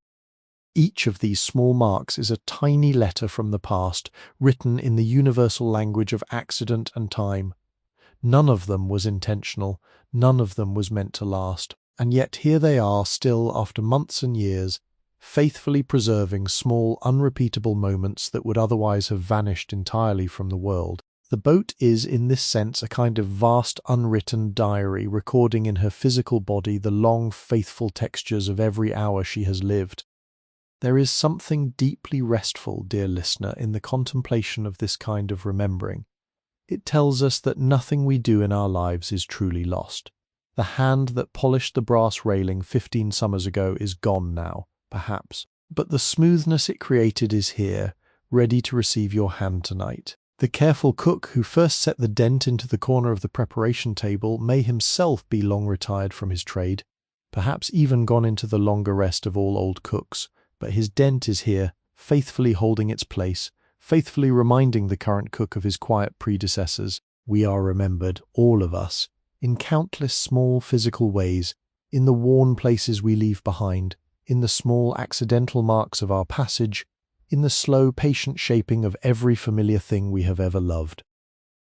Speaker 1: Each of these small marks is a tiny letter from the past, written in the universal language of accident and time. None of them was intentional, none of them was meant to last, and yet here they are still after months and years, faithfully preserving small unrepeatable moments that would otherwise have vanished entirely from the world. The boat is, in this sense, a kind of vast unwritten diary recording in her physical body the long, faithful textures of every hour she has lived. There is something deeply restful, dear listener, in the contemplation of this kind of remembering. It tells us that nothing we do in our lives is truly lost. The hand that polished the brass railing 15 summers ago is gone now, perhaps, but the smoothness it created is here, ready to receive your hand tonight. The careful cook who first set the dent into the corner of the preparation table may himself be long retired from his trade, perhaps even gone into the longer rest of all old cooks, but his dent is here, faithfully holding its place, faithfully reminding the current cook of his quiet predecessors. We are remembered, all of us, in countless small physical ways, in the worn places we leave behind, in the small accidental marks of our passage, in the slow, patient shaping of every familiar thing we have ever loved.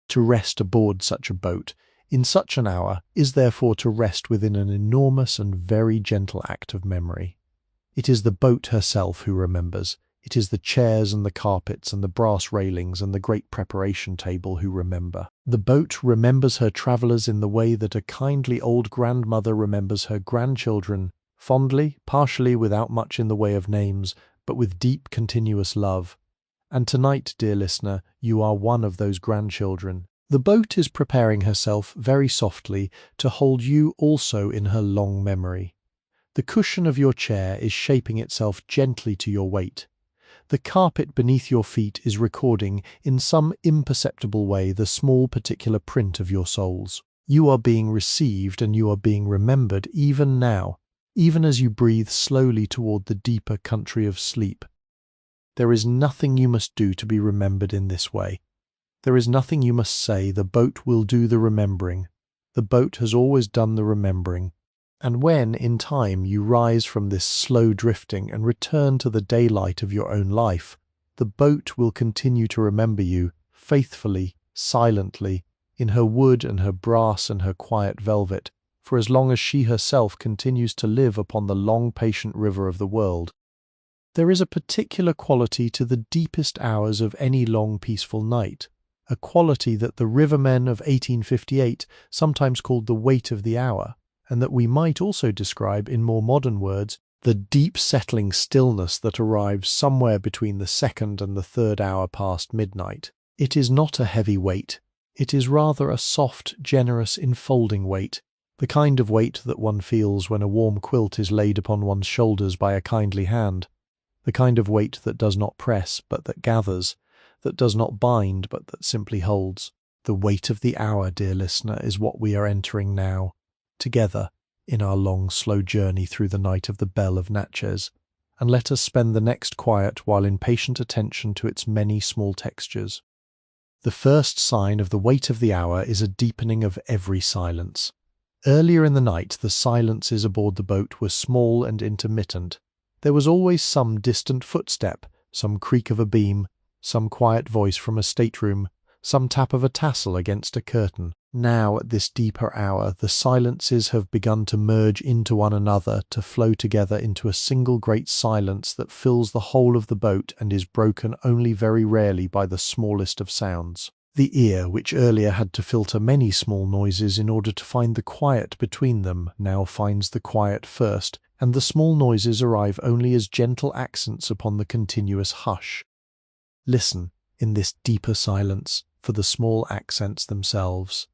Speaker 1: To rest aboard such a boat, in such an hour, is therefore to rest within an enormous and very gentle act of memory. It is the boat herself who remembers. It is the chairs and the carpets and the brass railings and the great preparation table who remember. The boat remembers her travellers in the way that a kindly old grandmother remembers her grandchildren, fondly, partially, without much in the way of names, but with deep, continuous love. And tonight, dear listener, you are one of those grandchildren. The boat is preparing herself very softly to hold you also in her long memory. The cushion of your chair is shaping itself gently to your weight. The carpet beneath your feet is recording, in some imperceptible way, the small particular print of your souls. You are being received and you are being remembered even now, even as you breathe slowly toward the deeper country of sleep. There is nothing you must do to be remembered in this way. There is nothing you must say. The boat will do the remembering. The boat has always done the remembering. And when, in time, you rise from this slow drifting and return to the daylight of your own life, the boat will continue to remember you, faithfully, silently, in her wood and her brass and her quiet velvet, for as long as she herself continues to live upon the long patient river of the world. There is a particular quality to the deepest hours of any long peaceful night, a quality that the rivermen of 1858 sometimes called the weight of the hour, and that we might also describe in more modern words, the deep settling stillness that arrives somewhere between the second and the third hour past midnight. It is not a heavy weight. It is rather a soft, generous, enfolding weight, the kind of weight that one feels when a warm quilt is laid upon one's shoulders by a kindly hand, the kind of weight that does not press but that gathers, that does not bind but that simply holds. The weight of the hour, dear listener, is what we are entering now, together, in our long, slow journey through the night of the Bell of Natchez, and let us spend the next quiet while in patient attention to its many small textures. The first sign of the weight of the hour is a deepening of every silence. Earlier in the night, the silences aboard the boat were small and intermittent. There was always some distant footstep, some creak of a beam, some quiet voice from a stateroom, some tap of a tassel against a curtain. Now, at this deeper hour, the silences have begun to merge into one another, to flow together into a single great silence that fills the whole of the boat and is broken only very rarely by the smallest of sounds. The ear, which earlier had to filter many small noises in order to find the quiet between them, now finds the quiet first, and the small noises arrive only as gentle accents upon the continuous hush. Listen, in this deeper silence, for the small accents themselves.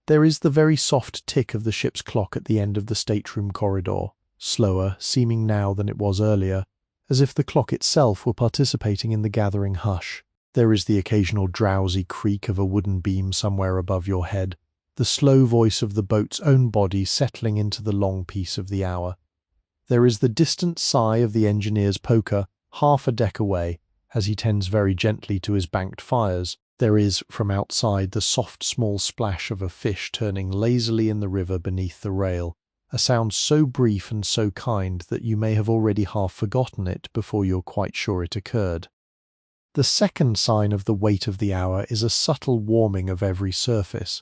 Speaker 1: There is the very soft tick of the ship's clock at the end of the stateroom corridor, slower, seeming now than it was earlier, as if the clock itself were participating in the gathering hush. There is the occasional drowsy creak of a wooden beam somewhere above your head, the slow voice of the boat's own body settling into the long piece of the hour. There is the distant sigh of the engineer's poker, half a deck away, as he tends very gently to his banked fires. There is, from outside, the soft small splash of a fish turning lazily in the river beneath the rail, a sound so brief and so kind that you may have already half forgotten it before you're quite sure it occurred. The second sign of the weight of the hour is a subtle warming of every surface.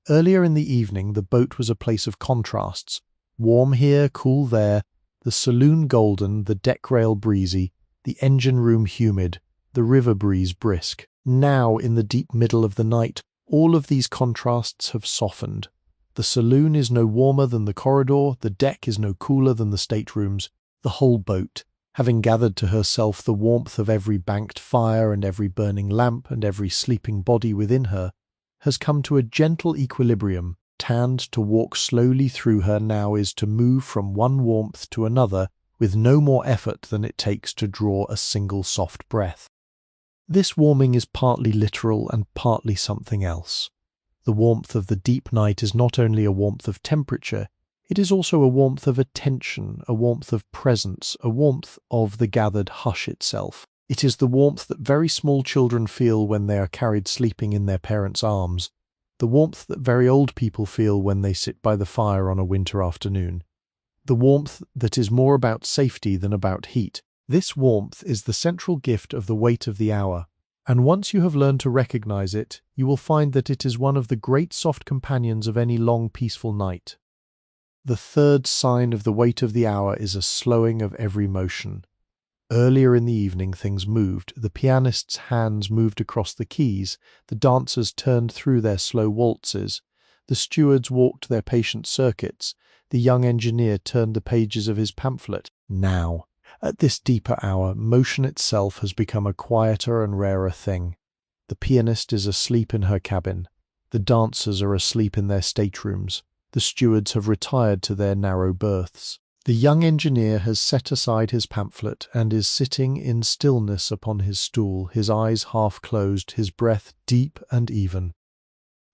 Speaker 1: Earlier in the evening the boat was a place of contrasts, warm here, cool there, the saloon golden, the deck rail breezy, the engine room humid, the river breeze brisk. Now, in the deep middle of the night, all of these contrasts have softened. The saloon is no warmer than the corridor, the deck is no cooler than the staterooms. The whole boat, having gathered to herself the warmth of every banked fire and every burning lamp and every sleeping body within her, has come to a gentle equilibrium. Tanned to walk slowly through her now is to move from one warmth to another with no more effort than it takes to draw a single soft breath. This warming is partly literal and partly something else. The warmth of the deep night is not only a warmth of temperature, it is also a warmth of attention, a warmth of presence, a warmth of the gathered hush itself. It is the warmth that very small children feel when they are carried sleeping in their parents' arms, the warmth that very old people feel when they sit by the fire on a winter afternoon, the warmth that is more about safety than about heat. This warmth is the central gift of the weight of the hour, and once you have learned to recognize it, you will find that it is one of the great soft companions of any long peaceful night. The third sign of the weight of the hour is a slowing of every motion. Earlier in the evening things moved, the pianist's hands moved across the keys, the dancers turned through their slow waltzes, the stewards walked their patient circuits, the young engineer turned the pages of his pamphlet. Now, at this deeper hour, motion itself has become a quieter and rarer thing. The pianist is asleep in her cabin. The dancers are asleep in their staterooms. The stewards have retired to their narrow berths. The young engineer has set aside his pamphlet and is sitting in stillness upon his stool, his eyes half closed, his breath deep and even.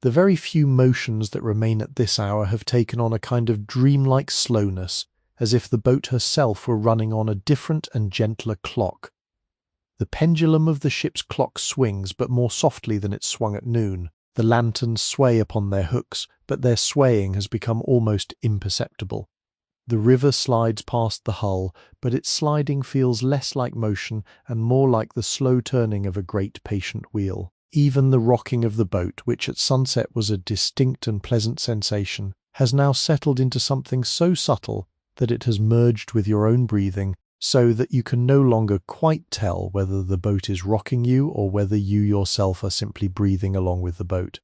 Speaker 1: The very few motions that remain at this hour have taken on a kind of dreamlike slowness, as if the boat herself were running on a different and gentler clock. The pendulum of the ship's clock swings, but more softly than it swung at noon. The lanterns sway upon their hooks, but their swaying has become almost imperceptible. The river slides past the hull, but its sliding feels less like motion and more like the slow turning of a great patient wheel. Even the rocking of the boat, which at sunset was a distinct and pleasant sensation, has now settled into something so subtle that it has merged with your own breathing, so that you can no longer quite tell whether the boat is rocking you or whether you yourself are simply breathing along with the boat.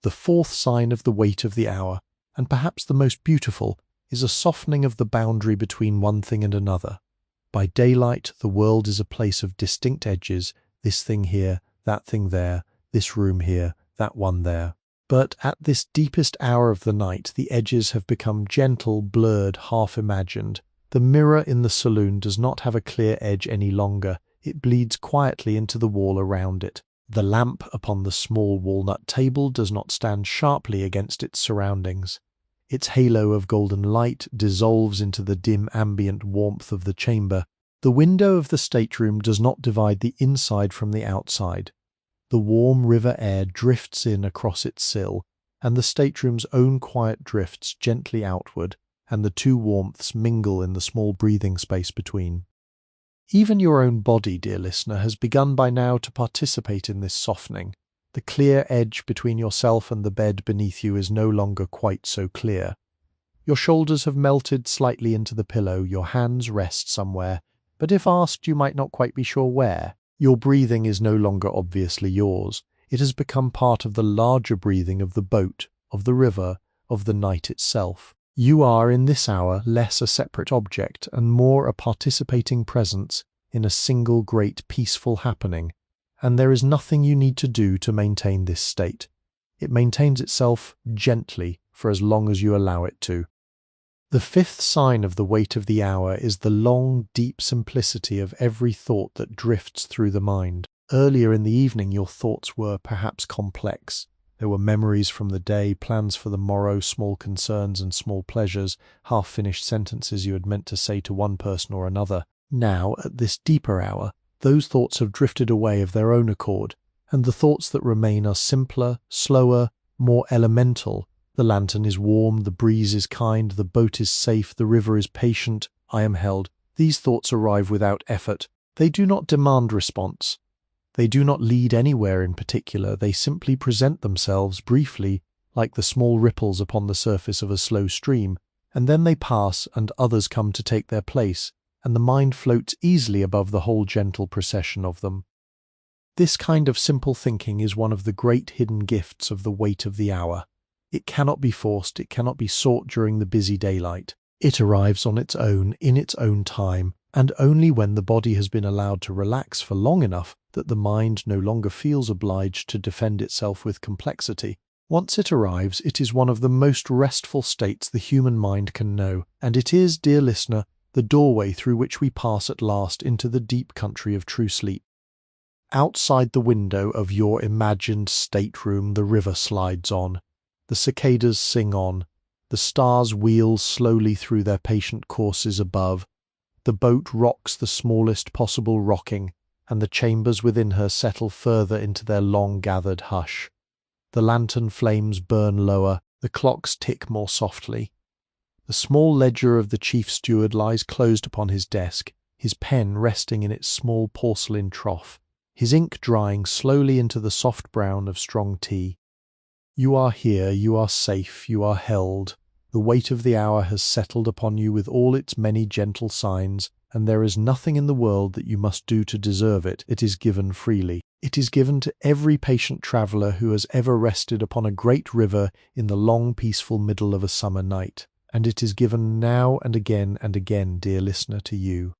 Speaker 1: The fourth sign of the weight of the hour and perhaps the most beautiful, is a softening of the boundary between one thing and another. By daylight, the world is a place of distinct edges, this thing here, that thing there, this room here, that one there. But at this deepest hour of the night, the edges have become gentle, blurred, half-imagined. The mirror in the saloon does not have a clear edge any longer. It bleeds quietly into the wall around it. The lamp upon the small walnut table does not stand sharply against its surroundings. Its halo of golden light dissolves into the dim ambient warmth of the chamber. The window of the stateroom does not divide the inside from the outside. The warm river air drifts in across its sill, and the stateroom's own quiet drifts gently outward, and the two warmths mingle in the small breathing space between. Even your own body, dear listener, has begun by now to participate in this softening. The clear edge between yourself and the bed beneath you is no longer quite so clear. Your shoulders have melted slightly into the pillow, your hands rest somewhere, but if asked you might not quite be sure where. Your breathing is no longer obviously yours. It has become part of the larger breathing of the boat, of the river, of the night itself. You are in this hour less a separate object and more a participating presence in a single great peaceful happening, and there is nothing you need to do to maintain this state. It maintains itself gently for as long as you allow it to. The fifth sign of the weight of the hour is the long, deep simplicity of every thought that drifts through the mind. Earlier in the evening your thoughts were perhaps complex. There were memories from the day, plans for the morrow, small concerns and small pleasures, half-finished sentences you had meant to say to one person or another. Now, at this deeper hour, those thoughts have drifted away of their own accord, and the thoughts that remain are simpler, slower, more elemental. The lantern is warm, the breeze is kind, the boat is safe, the river is patient, I am held. These thoughts arrive without effort. They do not demand response. They do not lead anywhere in particular. They simply present themselves briefly, like the small ripples upon the surface of a slow stream, and then they pass and others come to take their place, and the mind floats easily above the whole gentle procession of them. This kind of simple thinking is one of the great hidden gifts of the weight of the hour. It cannot be forced, it cannot be sought during the busy daylight. It arrives on its own, in its own time, and only when the body has been allowed to relax for long enough that the mind no longer feels obliged to defend itself with complexity. Once it arrives, it is one of the most restful states the human mind can know, and it is, dear listener, the doorway through which we pass at last into the deep country of true sleep. Outside the window of your imagined stateroom the river slides on. The cicadas sing on. The stars wheel slowly through their patient courses above. The boat rocks the smallest possible rocking, and the chambers within her settle further into their long-gathered hush. The lantern flames burn lower, the clocks tick more softly. The small ledger of the chief steward lies closed upon his desk, his pen resting in its small porcelain trough, his ink drying slowly into the soft brown of strong tea. You are here, you are safe, you are held. The weight of the hour has settled upon you with all its many gentle signs, and there is nothing in the world that you must do to deserve it. It is given freely. It is given to every patient traveller who has ever rested upon a great river in the long peaceful middle of a summer night, and it is given now and again, dear listener, to you.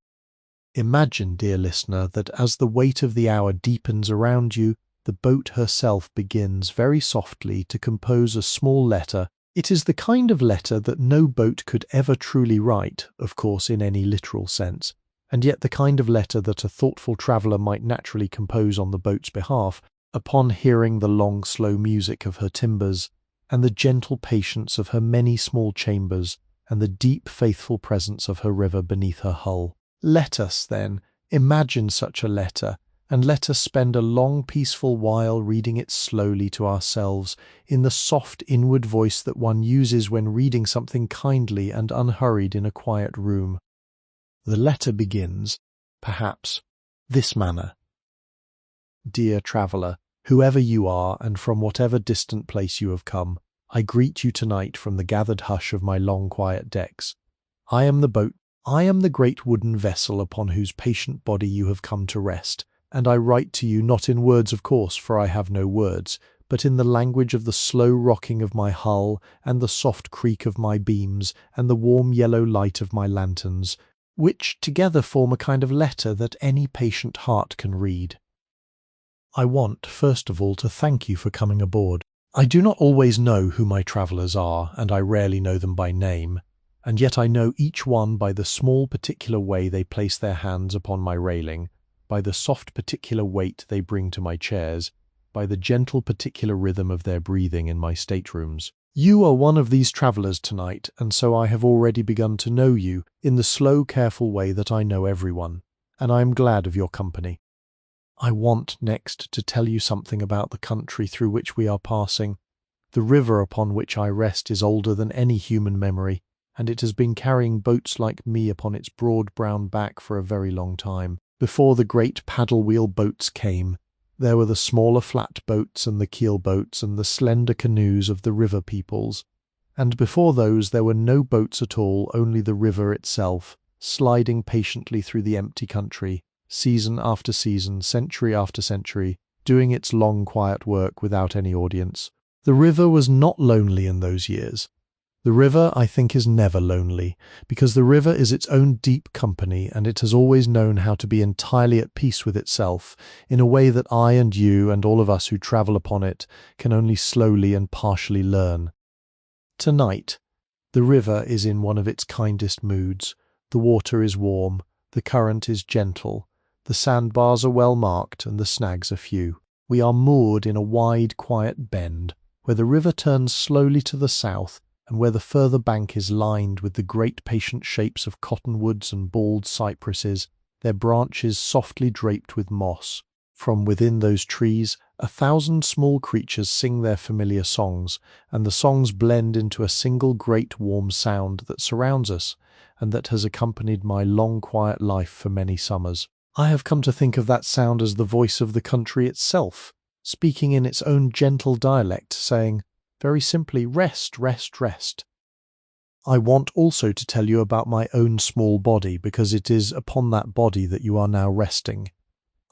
Speaker 1: Imagine, dear listener, that as the weight of the hour deepens around you, the boat herself begins very softly to compose a small letter. It is the kind of letter that no boat could ever truly write, of course in any literal sense, and yet the kind of letter that a thoughtful traveller might naturally compose on the boat's behalf, upon hearing the long slow music of her timbers, and the gentle patience of her many small chambers, and the deep faithful presence of her river beneath her hull. Let us, then, imagine such a letter, and let us spend a long peaceful while reading it slowly to ourselves, in the soft inward voice that one uses when reading something kindly and unhurried in a quiet room. The letter begins, perhaps, this manner. Dear traveller, whoever you are and from whatever distant place you have come, I greet you tonight from the gathered hush of my long quiet decks. I am the boat, I am the great wooden vessel upon whose patient body you have come to rest, and I write to you not in words, of course, for I have no words, but in the language of the slow rocking of my hull and the soft creak of my beams and the warm yellow light of my lanterns, which together form a kind of letter that any patient heart can read. I want, first of all, to thank you for coming aboard. I do not always know who my travellers are, and I rarely know them by name, and yet I know each one by the small particular way they place their hands upon my railing, by the soft particular weight they bring to my chairs, by the gentle particular rhythm of their breathing in my staterooms. You are one of these travellers tonight, and so I have already begun to know you in the slow, careful way that I know everyone, and I am glad of your company. I want next to tell you something about the country through which we are passing. The river upon which I rest is older than any human memory, and it has been carrying boats like me upon its broad brown back for a very long time. Before the great paddle-wheel boats came, there were the smaller flat boats and the keel boats and the slender canoes of the river peoples, and before those there were no boats at all, only the river itself, sliding patiently through the empty country, season after season, century after century, doing its long quiet work without any audience. The river was not lonely in those years. The river, I think, is never lonely, because the river is its own deep company, and it has always known how to be entirely at peace with itself, in a way that I and you and all of us who travel upon it can only slowly and partially learn. Tonight, the river is in one of its kindest moods. The water is warm, the current is gentle, the sandbars are well marked, and the snags are few. We are moored in a wide, quiet bend, where the river turns slowly to the south, and where the further bank is lined with the great patient shapes of cottonwoods and bald cypresses, their branches softly draped with moss. From within those trees 1,000 small creatures sing their familiar songs, and the songs blend into a single great warm sound that surrounds us, and that has accompanied my long quiet life for many summers. I have come to think of that sound as the voice of the country itself, speaking in its own gentle dialect, saying, very simply, rest, rest, rest. I want also to tell you about my own small body, because it is upon that body that you are now resting.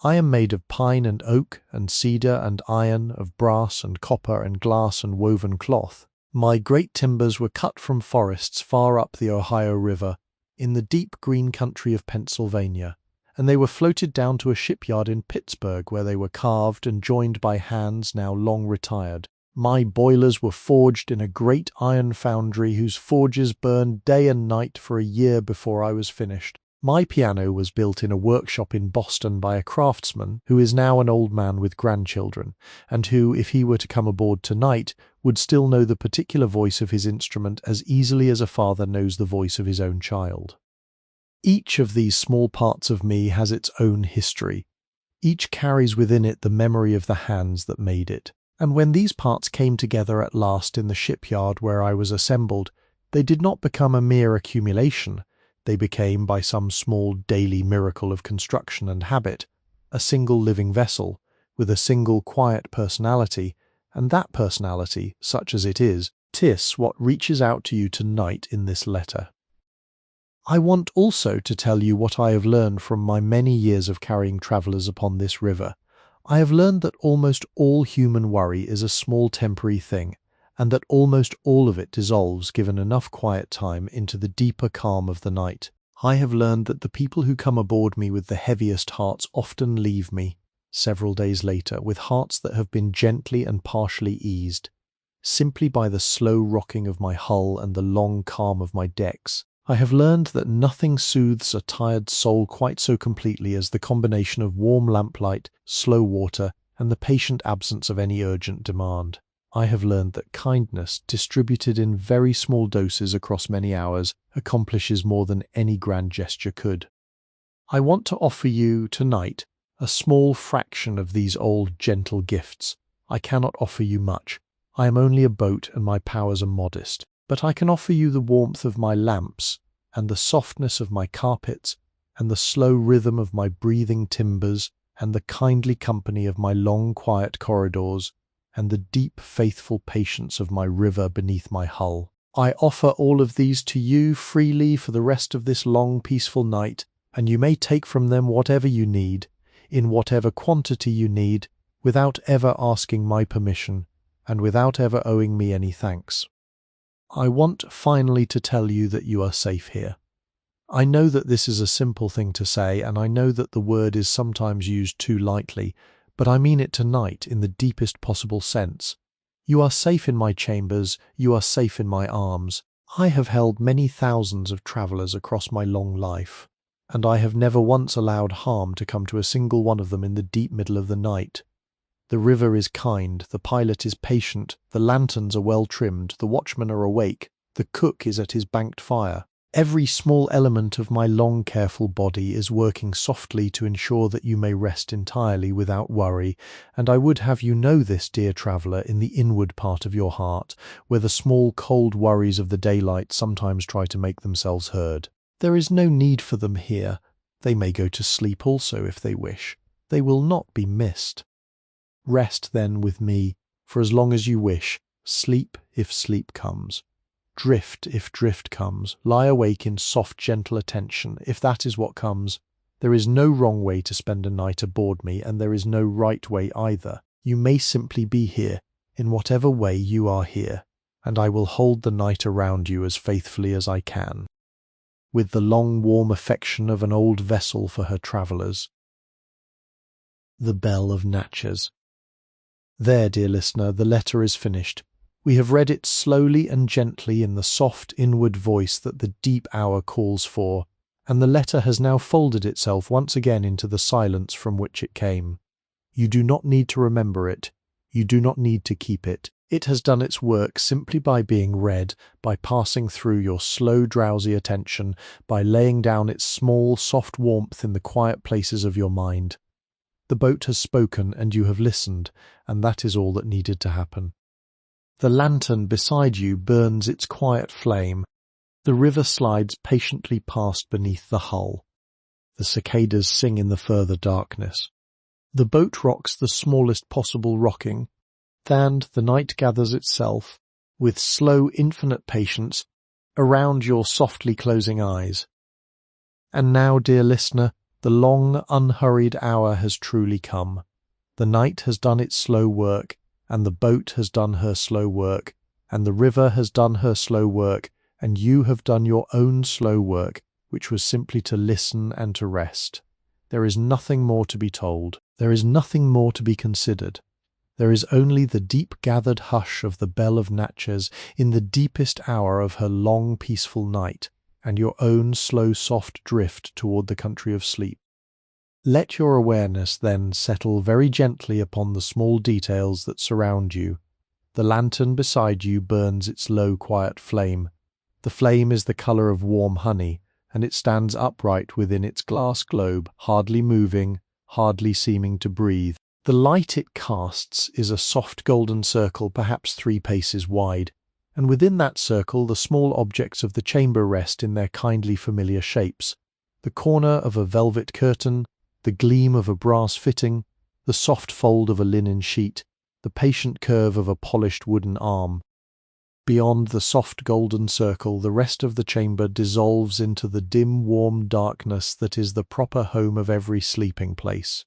Speaker 1: I am made of pine and oak and cedar and iron, of brass and copper and glass and woven cloth. My great timbers were cut from forests far up the Ohio River, in the deep green country of Pennsylvania, and they were floated down to a shipyard in Pittsburgh, where they were carved and joined by hands now long retired. My boilers were forged in a great iron foundry whose forges burned day and night for a year before I was finished. My piano was built in a workshop in Boston by a craftsman who is now an old man with grandchildren, and who, if he were to come aboard tonight, would still know the particular voice of his instrument as easily as a father knows the voice of his own child. Each of these small parts of me has its own history. Each carries within it the memory of the hands that made it. And when these parts came together at last in the shipyard where I was assembled, they did not become a mere accumulation. They became, by some small daily miracle of construction and habit, a single living vessel, with a single quiet personality, and that personality, such as it is, 'tis what reaches out to you tonight in this letter. I want also to tell you what I have learned from my many years of carrying travellers upon this river. I have learned that almost all human worry is a small temporary thing, and that almost all of it dissolves, given enough quiet time, into the deeper calm of the night. I have learned that the people who come aboard me with the heaviest hearts often leave me, several days later, with hearts that have been gently and partially eased, simply by the slow rocking of my hull and the long calm of my decks. I have learned that nothing soothes a tired soul quite so completely as the combination of warm lamplight, slow water, and the patient absence of any urgent demand. I have learned that kindness, distributed in very small doses across many hours, accomplishes more than any grand gesture could. I want to offer you, tonight, a small fraction of these old gentle gifts. I cannot offer you much. I am only a boat, and my powers are modest. But I can offer you the warmth of my lamps, and the softness of my carpets, and the slow rhythm of my breathing timbers, and the kindly company of my long quiet corridors, and the deep faithful patience of my river beneath my hull. I offer all of these to you freely for the rest of this long peaceful night, and you may take from them whatever you need, in whatever quantity you need, without ever asking my permission, and without ever owing me any thanks. I want finally to tell you that you are safe here. I know that this is a simple thing to say, and I know that the word is sometimes used too lightly, but I mean it tonight in the deepest possible sense. You are safe in my chambers, you are safe in my arms. I have held many thousands of travellers across my long life, and I have never once allowed harm to come to a single one of them in the deep middle of the night. The river is kind, the pilot is patient, the lanterns are well trimmed, the watchmen are awake, the cook is at his banked fire. Every small element of my long, careful body is working softly to ensure that you may rest entirely without worry, and I would have you know this, dear traveller, in the inward part of your heart, where the small, cold worries of the daylight sometimes try to make themselves heard. There is no need for them here. They may go to sleep also if they wish. They will not be missed. Rest then with me, for as long as you wish. Sleep if sleep comes. Drift if drift comes. Lie awake in soft, gentle attention, if that is what comes. There is no wrong way to spend a night aboard me, and there is no right way either. You may simply be here, in whatever way you are here, and I will hold the night around you as faithfully as I can, with the long, warm affection of an old vessel for her travellers. The Bell of Natchez. There, dear listener, the letter is finished. We have read it slowly and gently in the soft inward voice that the deep hour calls for, and the letter has now folded itself once again into the silence from which it came. You do not need to remember it. You do not need to keep it. It has done its work simply by being read, by passing through your slow, drowsy attention, by laying down its small, soft warmth in the quiet places of your mind. The boat has spoken and you have listened, and that is all that needed to happen. The lantern beside you burns its quiet flame. The river slides patiently past beneath the hull. The cicadas sing in the further darkness. The boat rocks the smallest possible rocking, and the night gathers itself, with slow, infinite patience, around your softly closing eyes. And now, dear listener, the long, unhurried hour has truly come. The night has done its slow work, and the boat has done her slow work, and the river has done her slow work, and you have done your own slow work, which was simply to listen and to rest. There is nothing more to be told. There is nothing more to be considered. There is only the deep-gathered hush of the Bell of Natchez in the deepest hour of her long, peaceful night, and your own slow, soft drift toward the country of sleep. Let your awareness then settle very gently upon the small details that surround you. The lantern beside you burns its low, quiet flame. The flame is the colour of warm honey, and it stands upright within its glass globe, hardly moving, hardly seeming to breathe. The light it casts is a soft golden circle, perhaps 3 paces wide, and within that circle the small objects of the chamber rest in their kindly familiar shapes. The corner of a velvet curtain, the gleam of a brass fitting, the soft fold of a linen sheet, the patient curve of a polished wooden arm. Beyond the soft golden circle, the rest of the chamber dissolves into the dim, warm darkness that is the proper home of every sleeping place.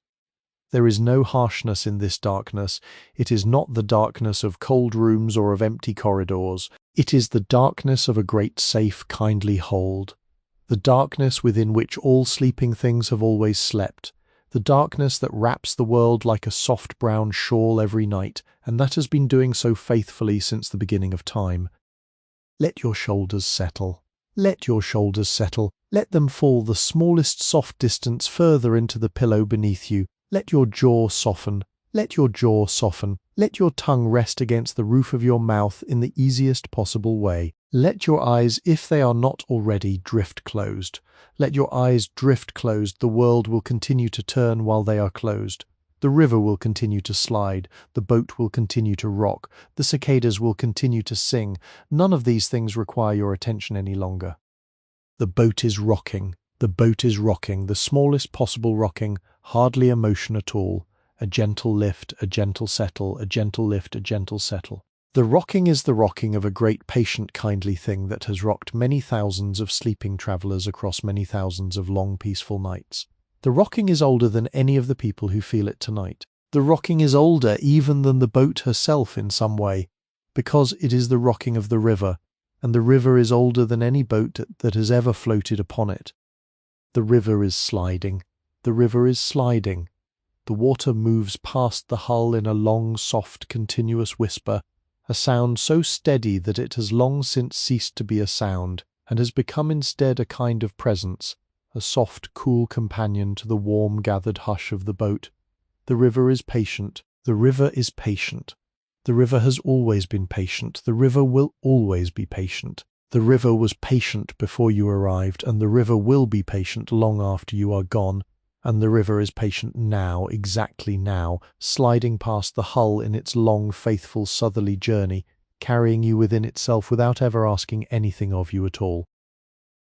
Speaker 1: There is no harshness in this darkness. It is not the darkness of cold rooms or of empty corridors. It is the darkness of a great, safe, kindly hold. The darkness within which all sleeping things have always slept. The darkness that wraps the world like a soft brown shawl every night, and that has been doing so faithfully since the beginning of time. Let your shoulders settle. Let your shoulders settle. Let them fall the smallest soft distance further into the pillow beneath you. Let your jaw soften. Let your jaw soften. Let your tongue rest against the roof of your mouth in the easiest possible way. Let your eyes, if they are not already, drift closed. Let your eyes drift closed. The world will continue to turn while they are closed. The river will continue to slide. The boat will continue to rock. The cicadas will continue to sing. None of these things require your attention any longer. The boat is rocking. The boat is rocking. The smallest possible rocking. Hardly a motion at all. A gentle lift, a gentle settle, a gentle lift, a gentle settle. The rocking is the rocking of a great, patient, kindly thing that has rocked many thousands of sleeping travellers across many thousands of long, peaceful nights. The rocking is older than any of the people who feel it tonight. The The rocking is older even than the boat herself in some way, because it is the rocking of the river, and the river is older than any boat that has ever floated upon it. The river is sliding. The river is sliding. The water moves past the hull in a long, soft, continuous whisper, a sound so steady that it has long since ceased to be a sound, and has become instead a kind of presence, a soft, cool companion to the warm, gathered hush of the boat. The river is patient. The river is patient. The river has always been patient. The river will always be patient. The river was patient before you arrived, and the river will be patient long after you are gone. And the river is patient now, exactly now, sliding past the hull in its long, faithful southerly journey, carrying you within itself without ever asking anything of you at all.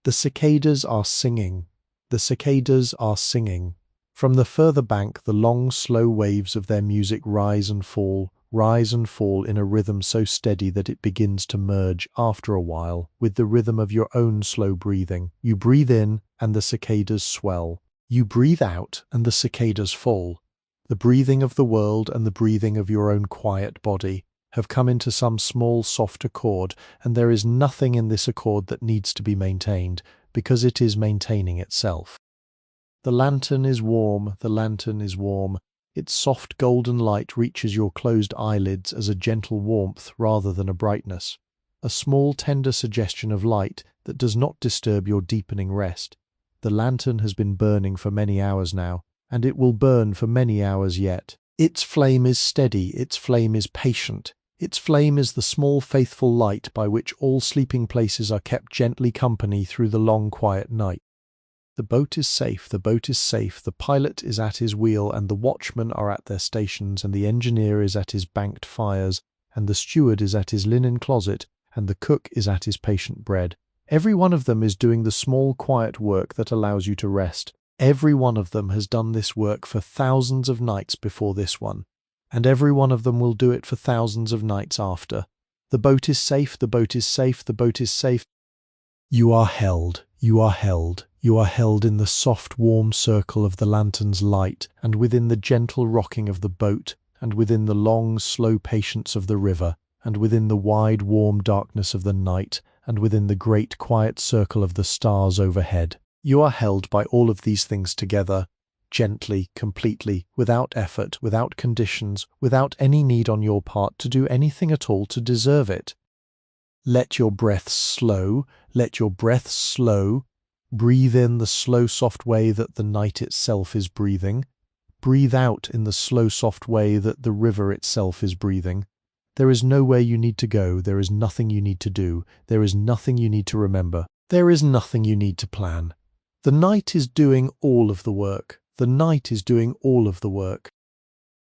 Speaker 1: The cicadas are singing. The cicadas are singing. From the further bank, the long, slow waves of their music rise and fall in a rhythm so steady that it begins to merge, after a while, with the rhythm of your own slow breathing. You breathe in, and the cicadas swell. You breathe out, and the cicadas fall. The breathing of the world and the breathing of your own quiet body have come into some small, soft accord, and there is nothing in this accord that needs to be maintained, because it is maintaining itself. The lantern is warm, the lantern is warm. Its soft golden light reaches your closed eyelids as a gentle warmth rather than a brightness, a small tender suggestion of light that does not disturb your deepening rest. The lantern has been burning for many hours now, and it will burn for many hours yet. Its flame is steady, its flame is patient. Its flame is the small faithful light by which all sleeping places are kept gently company through the long quiet night. The boat is safe, the boat is safe, the pilot is at his wheel, and the watchmen are at their stations, and the engineer is at his banked fires, and the steward is at his linen closet, and the cook is at his patient bread. Every one of them is doing the small quiet work that allows you to rest. Every one of them has done this work for thousands of nights before this one, and every one of them will do it for thousands of nights after. The boat is safe, the boat is safe, the boat is safe. You are held, you are held, you are held in the soft warm circle of the lantern's light, and within the gentle rocking of the boat, and within the long slow patience of the river, and within the wide warm darkness of the night, and within the great quiet circle of the stars overhead. You are held by all of these things together, gently, completely, without effort, without conditions, without any need on your part to do anything at all to deserve it. Let your breath slow, let your breath slow. Breathe in the slow, soft way that the night itself is breathing. Breathe out in the slow, soft way that the river itself is breathing. There is nowhere you need to go, there is nothing you need to do, there is nothing you need to remember, there is nothing you need to plan. The night is doing all of the work. The night is doing all of the work.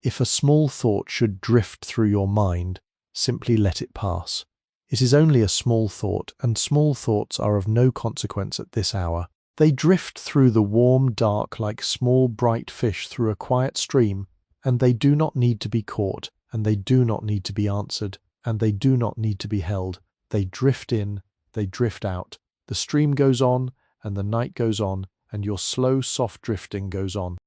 Speaker 1: If a small thought should drift through your mind, simply let it pass. It is only a small thought, and small thoughts are of no consequence at this hour. They drift through the warm dark like small bright fish through a quiet stream, and they do not need to be caught, and they do not need to be answered, and they do not need to be held. They drift in, they drift out. The stream goes on, and the night goes on, and your slow, soft drifting goes on.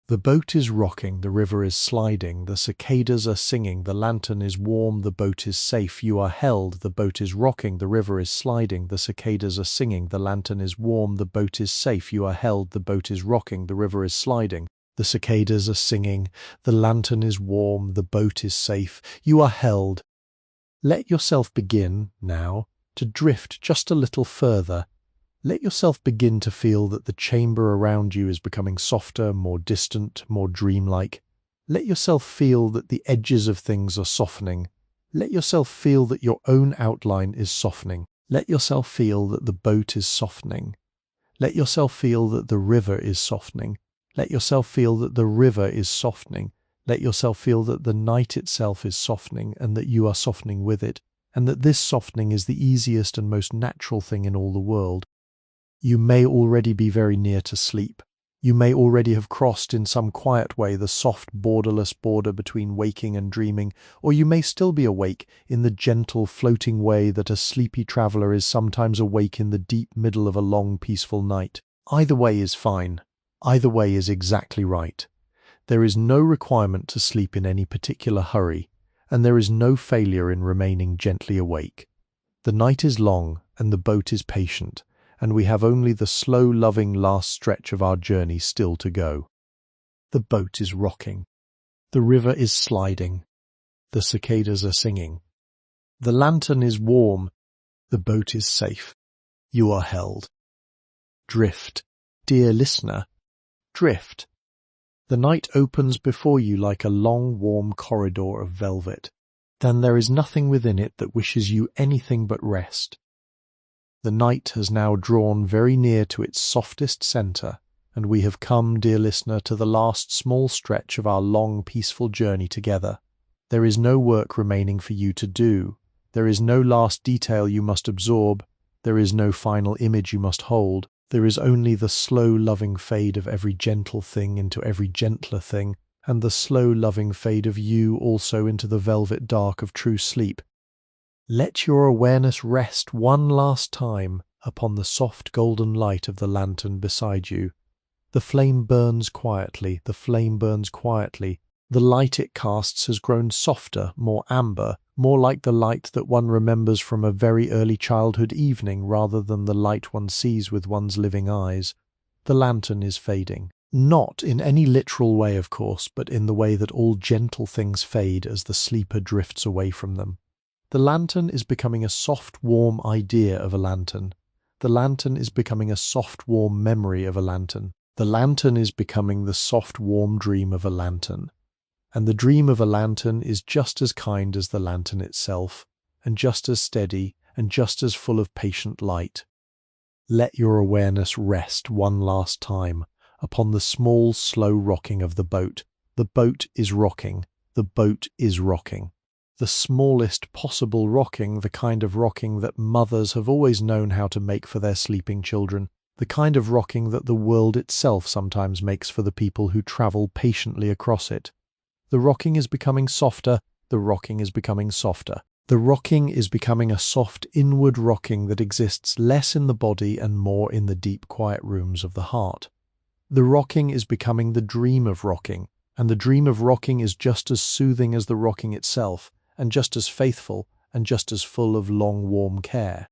Speaker 1: The boat is rocking, the river is sliding, the cicadas are singing, the lantern is warm, the boat is safe, you are held, the boat is rocking, the river is sliding, the cicadas are singing, the lantern is warm, the boat is safe, you are held, the boat is rocking, the river is sliding, the cicadas are singing, the lantern is warm, the boat is safe, you are held. Let yourself begin, now, to drift just a little further. Let yourself begin to feel that the chamber around you is becoming softer, more distant, more dreamlike. Let yourself feel that the edges of things are softening. Let yourself feel that your own outline is softening. Let yourself feel that the boat is softening. Let yourself feel that the river is softening. Let yourself feel that the river is softening. Let yourself feel that the night itself is softening and that you are softening with it, and that this softening is the easiest and most natural thing in all the world. You may already be very near to sleep. You may already have crossed in some quiet way the soft, borderless border between waking and dreaming, or you may still be awake in the gentle, floating way that a sleepy traveller is sometimes awake in the deep middle of a long, peaceful night. Either way is fine. Either way is exactly right. There is no requirement to sleep in any particular hurry, and there is no failure in remaining gently awake. The night is long, and the boat is patient, and we have only the slow, loving last stretch of our journey still to go. The boat is rocking. The river is sliding. The cicadas are singing. The lantern is warm. The boat is safe. You are held. Drift, dear listener, drift. The night opens before you like a long, warm corridor of velvet. Then there is nothing within it that wishes you anything but rest. The night has now drawn very near to its softest centre, and we have come, dear listener, to the last small stretch of our long, peaceful journey together. There is no work remaining for you to do. There is no last detail you must absorb. There is no final image you must hold. There is only the slow, loving fade of every gentle thing into every gentler thing, and the slow, loving fade of you also into the velvet dark of true sleep. Let your awareness rest one last time upon the soft golden light of the lantern beside you. The flame burns quietly, the flame burns quietly. The light it casts has grown softer, more amber, more like the light that one remembers from a very early childhood evening rather than the light one sees with one's living eyes. The lantern is fading. Not in any literal way, of course, but in the way that all gentle things fade as the sleeper drifts away from them. The lantern is becoming a soft, warm idea of a lantern. The lantern is becoming a soft, warm memory of a lantern. The lantern is becoming the soft, warm dream of a lantern. And the dream of a lantern is just as kind as the lantern itself, and just as steady, and just as full of patient light. Let your awareness rest one last time upon the small, slow rocking of the boat. The boat is rocking. The boat is rocking. The smallest possible rocking, the kind of rocking that mothers have always known how to make for their sleeping children, the kind of rocking that the world itself sometimes makes for the people who travel patiently across it. The rocking is becoming softer. The rocking is becoming softer. The rocking is becoming a soft inward rocking that exists less in the body and more in the deep quiet rooms of the heart. The rocking is becoming the dream of rocking, and the dream of rocking is just as soothing as the rocking itself, and just as faithful, and just as full of long, warm care.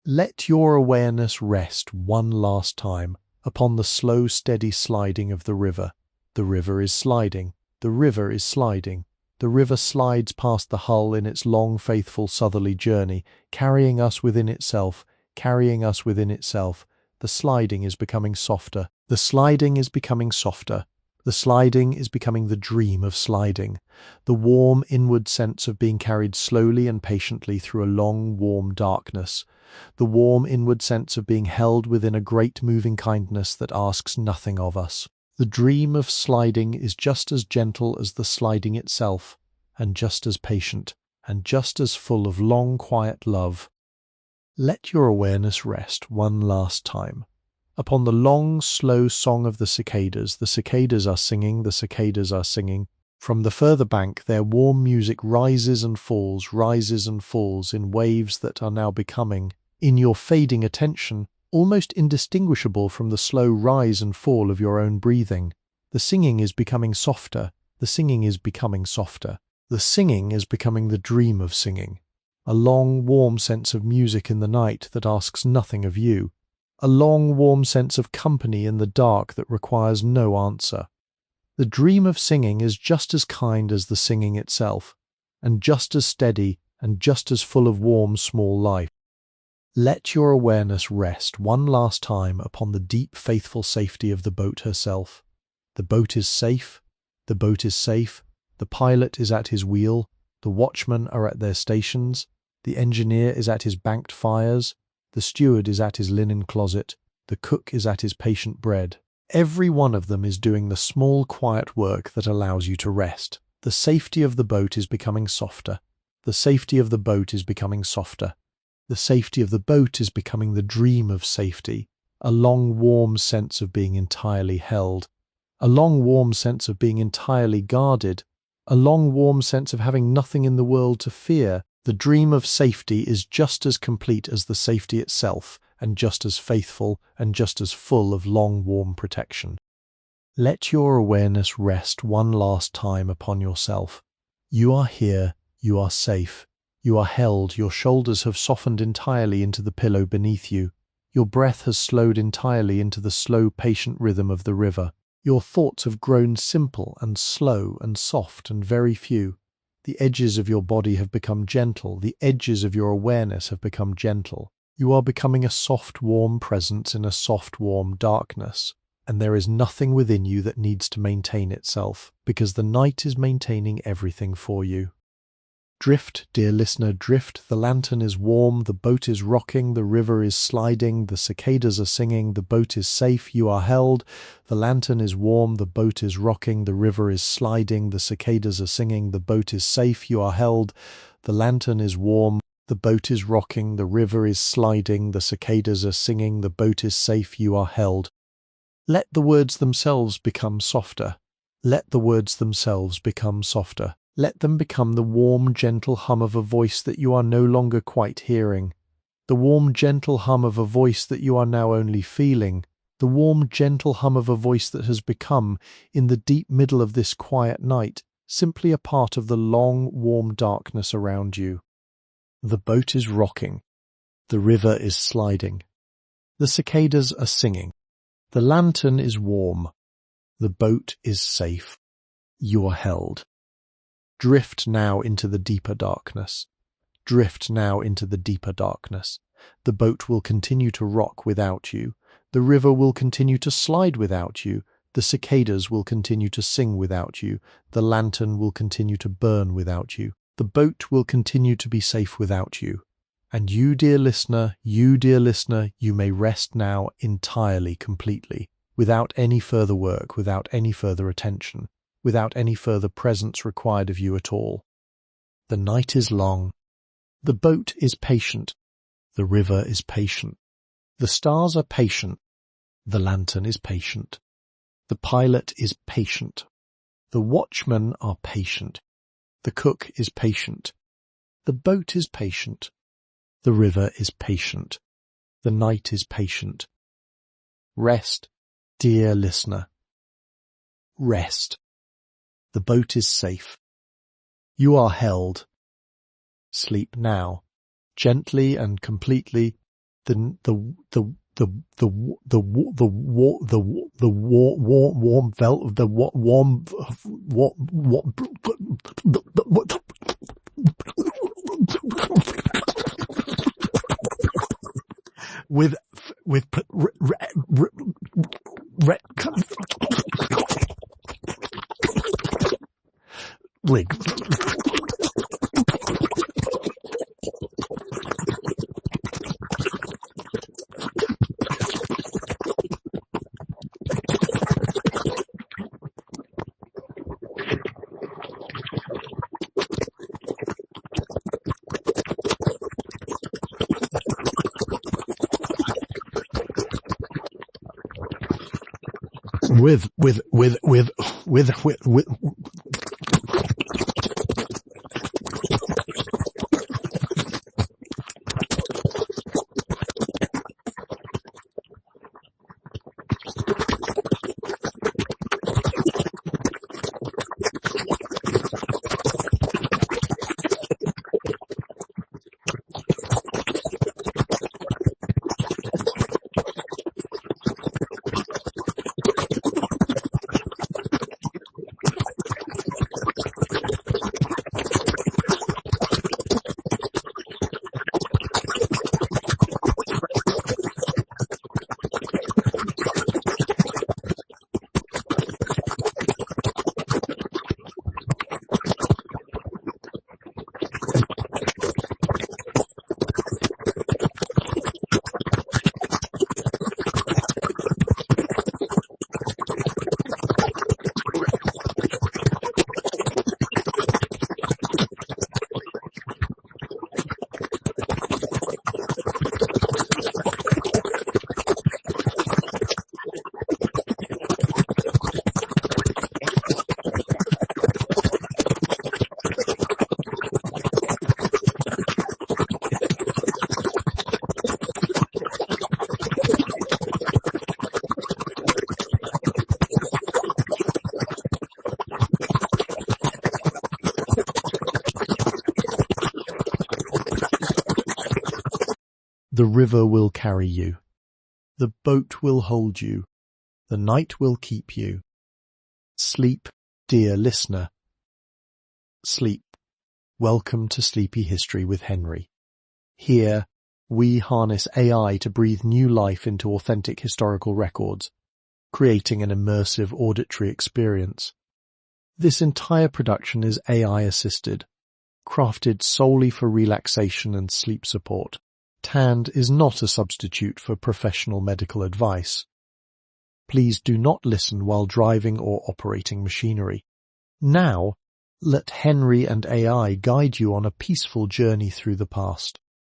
Speaker 1: Let your awareness rest one last time upon the slow, steady sliding of the river. The river is sliding. The river is sliding. The river slides past the hull in its long, faithful southerly journey, carrying us within itself, carrying us within itself. The sliding is becoming softer. The sliding is becoming softer. The sliding is becoming the dream of sliding, the warm inward sense of being carried slowly and patiently through a long, warm darkness, the warm inward sense of being held within a great moving kindness that asks nothing of us. The dream of sliding is just as gentle as the sliding itself, and just as patient, and just as full of long, quiet love. Let your awareness rest one last time upon the long, slow song of the cicadas. The cicadas are singing, the cicadas are singing. From the further bank their warm music rises and falls in waves that are now becoming, in your fading attention, almost indistinguishable from the slow rise and fall of your own breathing. The singing is becoming softer. The singing is becoming softer. The singing is becoming the dream of singing. A long, warm sense of music in the night that asks nothing of you. A long, warm sense of company in the dark that requires no answer. The dream of singing is just as kind as the singing itself, and just as steady and just as full of warm, small life. Let your awareness rest one last time upon the deep, faithful safety of the boat herself. The boat is safe. The boat is safe. The pilot is at his wheel. The watchmen are at their stations. The engineer is at his banked fires. The steward is at his linen closet. The cook is at his patient bread. Every one of them is doing the small, quiet work that allows you to rest. The safety of the boat is becoming softer. The safety of the boat is becoming softer. The safety of the boat is becoming the dream of safety, a long, warm sense of being entirely held, a long, warm sense of being entirely guarded, a long, warm sense of having nothing in the world to fear. The dream of safety is just as complete as the safety itself, and just as faithful, and just as full of long, warm protection. Let your awareness rest one last time upon yourself. You are here, you are safe, you are held, your shoulders have softened entirely into the pillow beneath you. Your breath has slowed entirely into the slow, patient rhythm of the river. Your thoughts have grown simple and slow and soft and very few. The edges of your body have become gentle, the edges of your awareness have become gentle. You are becoming a soft, warm presence in a soft, warm darkness. And there is nothing within you that needs to maintain itself, because the night is maintaining everything for you. Drift, dear listener, drift. The lantern is warm, the boat is rocking, the river is sliding, the cicadas are singing, the boat is safe, you are held. The lantern is warm, the boat is rocking, the river is sliding, the cicadas are singing, the boat is safe, you are held. The lantern is warm, the boat is rocking, the river is sliding, the cicadas are singing, the boat is safe, you are held. Let the words themselves become softer. Let the words themselves become softer. Let them become the warm, gentle hum of a voice that you are no longer quite hearing. The warm, gentle hum of a voice that you are now only feeling. The warm, gentle hum of a voice that has become, in the deep middle of this quiet night, simply a part of the long, warm darkness around you. The boat is rocking. The river is sliding. The cicadas are singing. The lantern is warm. The boat is safe. You are held. Drift now into the deeper darkness. Drift now into the deeper darkness. The boat will continue to rock without you. The river will continue to slide without you. The cicadas will continue to sing without you. The lantern will continue to burn without you. The boat will continue to be safe without you. And you, dear listener, you may rest now entirely, completely, without any further work, without any further attention, without any further presence required of you at all. The night is long. The boat is patient. The river is patient. The stars are patient. The lantern is patient. The pilot is patient. The watchmen are patient. The cook is patient. The boat is patient. The river is patient. The night is patient. Rest, dear listener. Rest. The boat is safe. You are held. Sleep now, gently and completely. The warm felt of the warm with The river will carry you. The boat will hold you. The night will keep you. Sleep, dear listener. Sleep. Welcome to Sleepy History with Henry. Here, we harness AI to breathe new life into authentic historical records, creating an immersive auditory experience. This entire production is AI-assisted, crafted solely for relaxation and sleep support. TAND is not a substitute for professional medical advice. Please do not listen while driving or operating machinery. Now, let Henry and AI guide you on a peaceful journey through the past.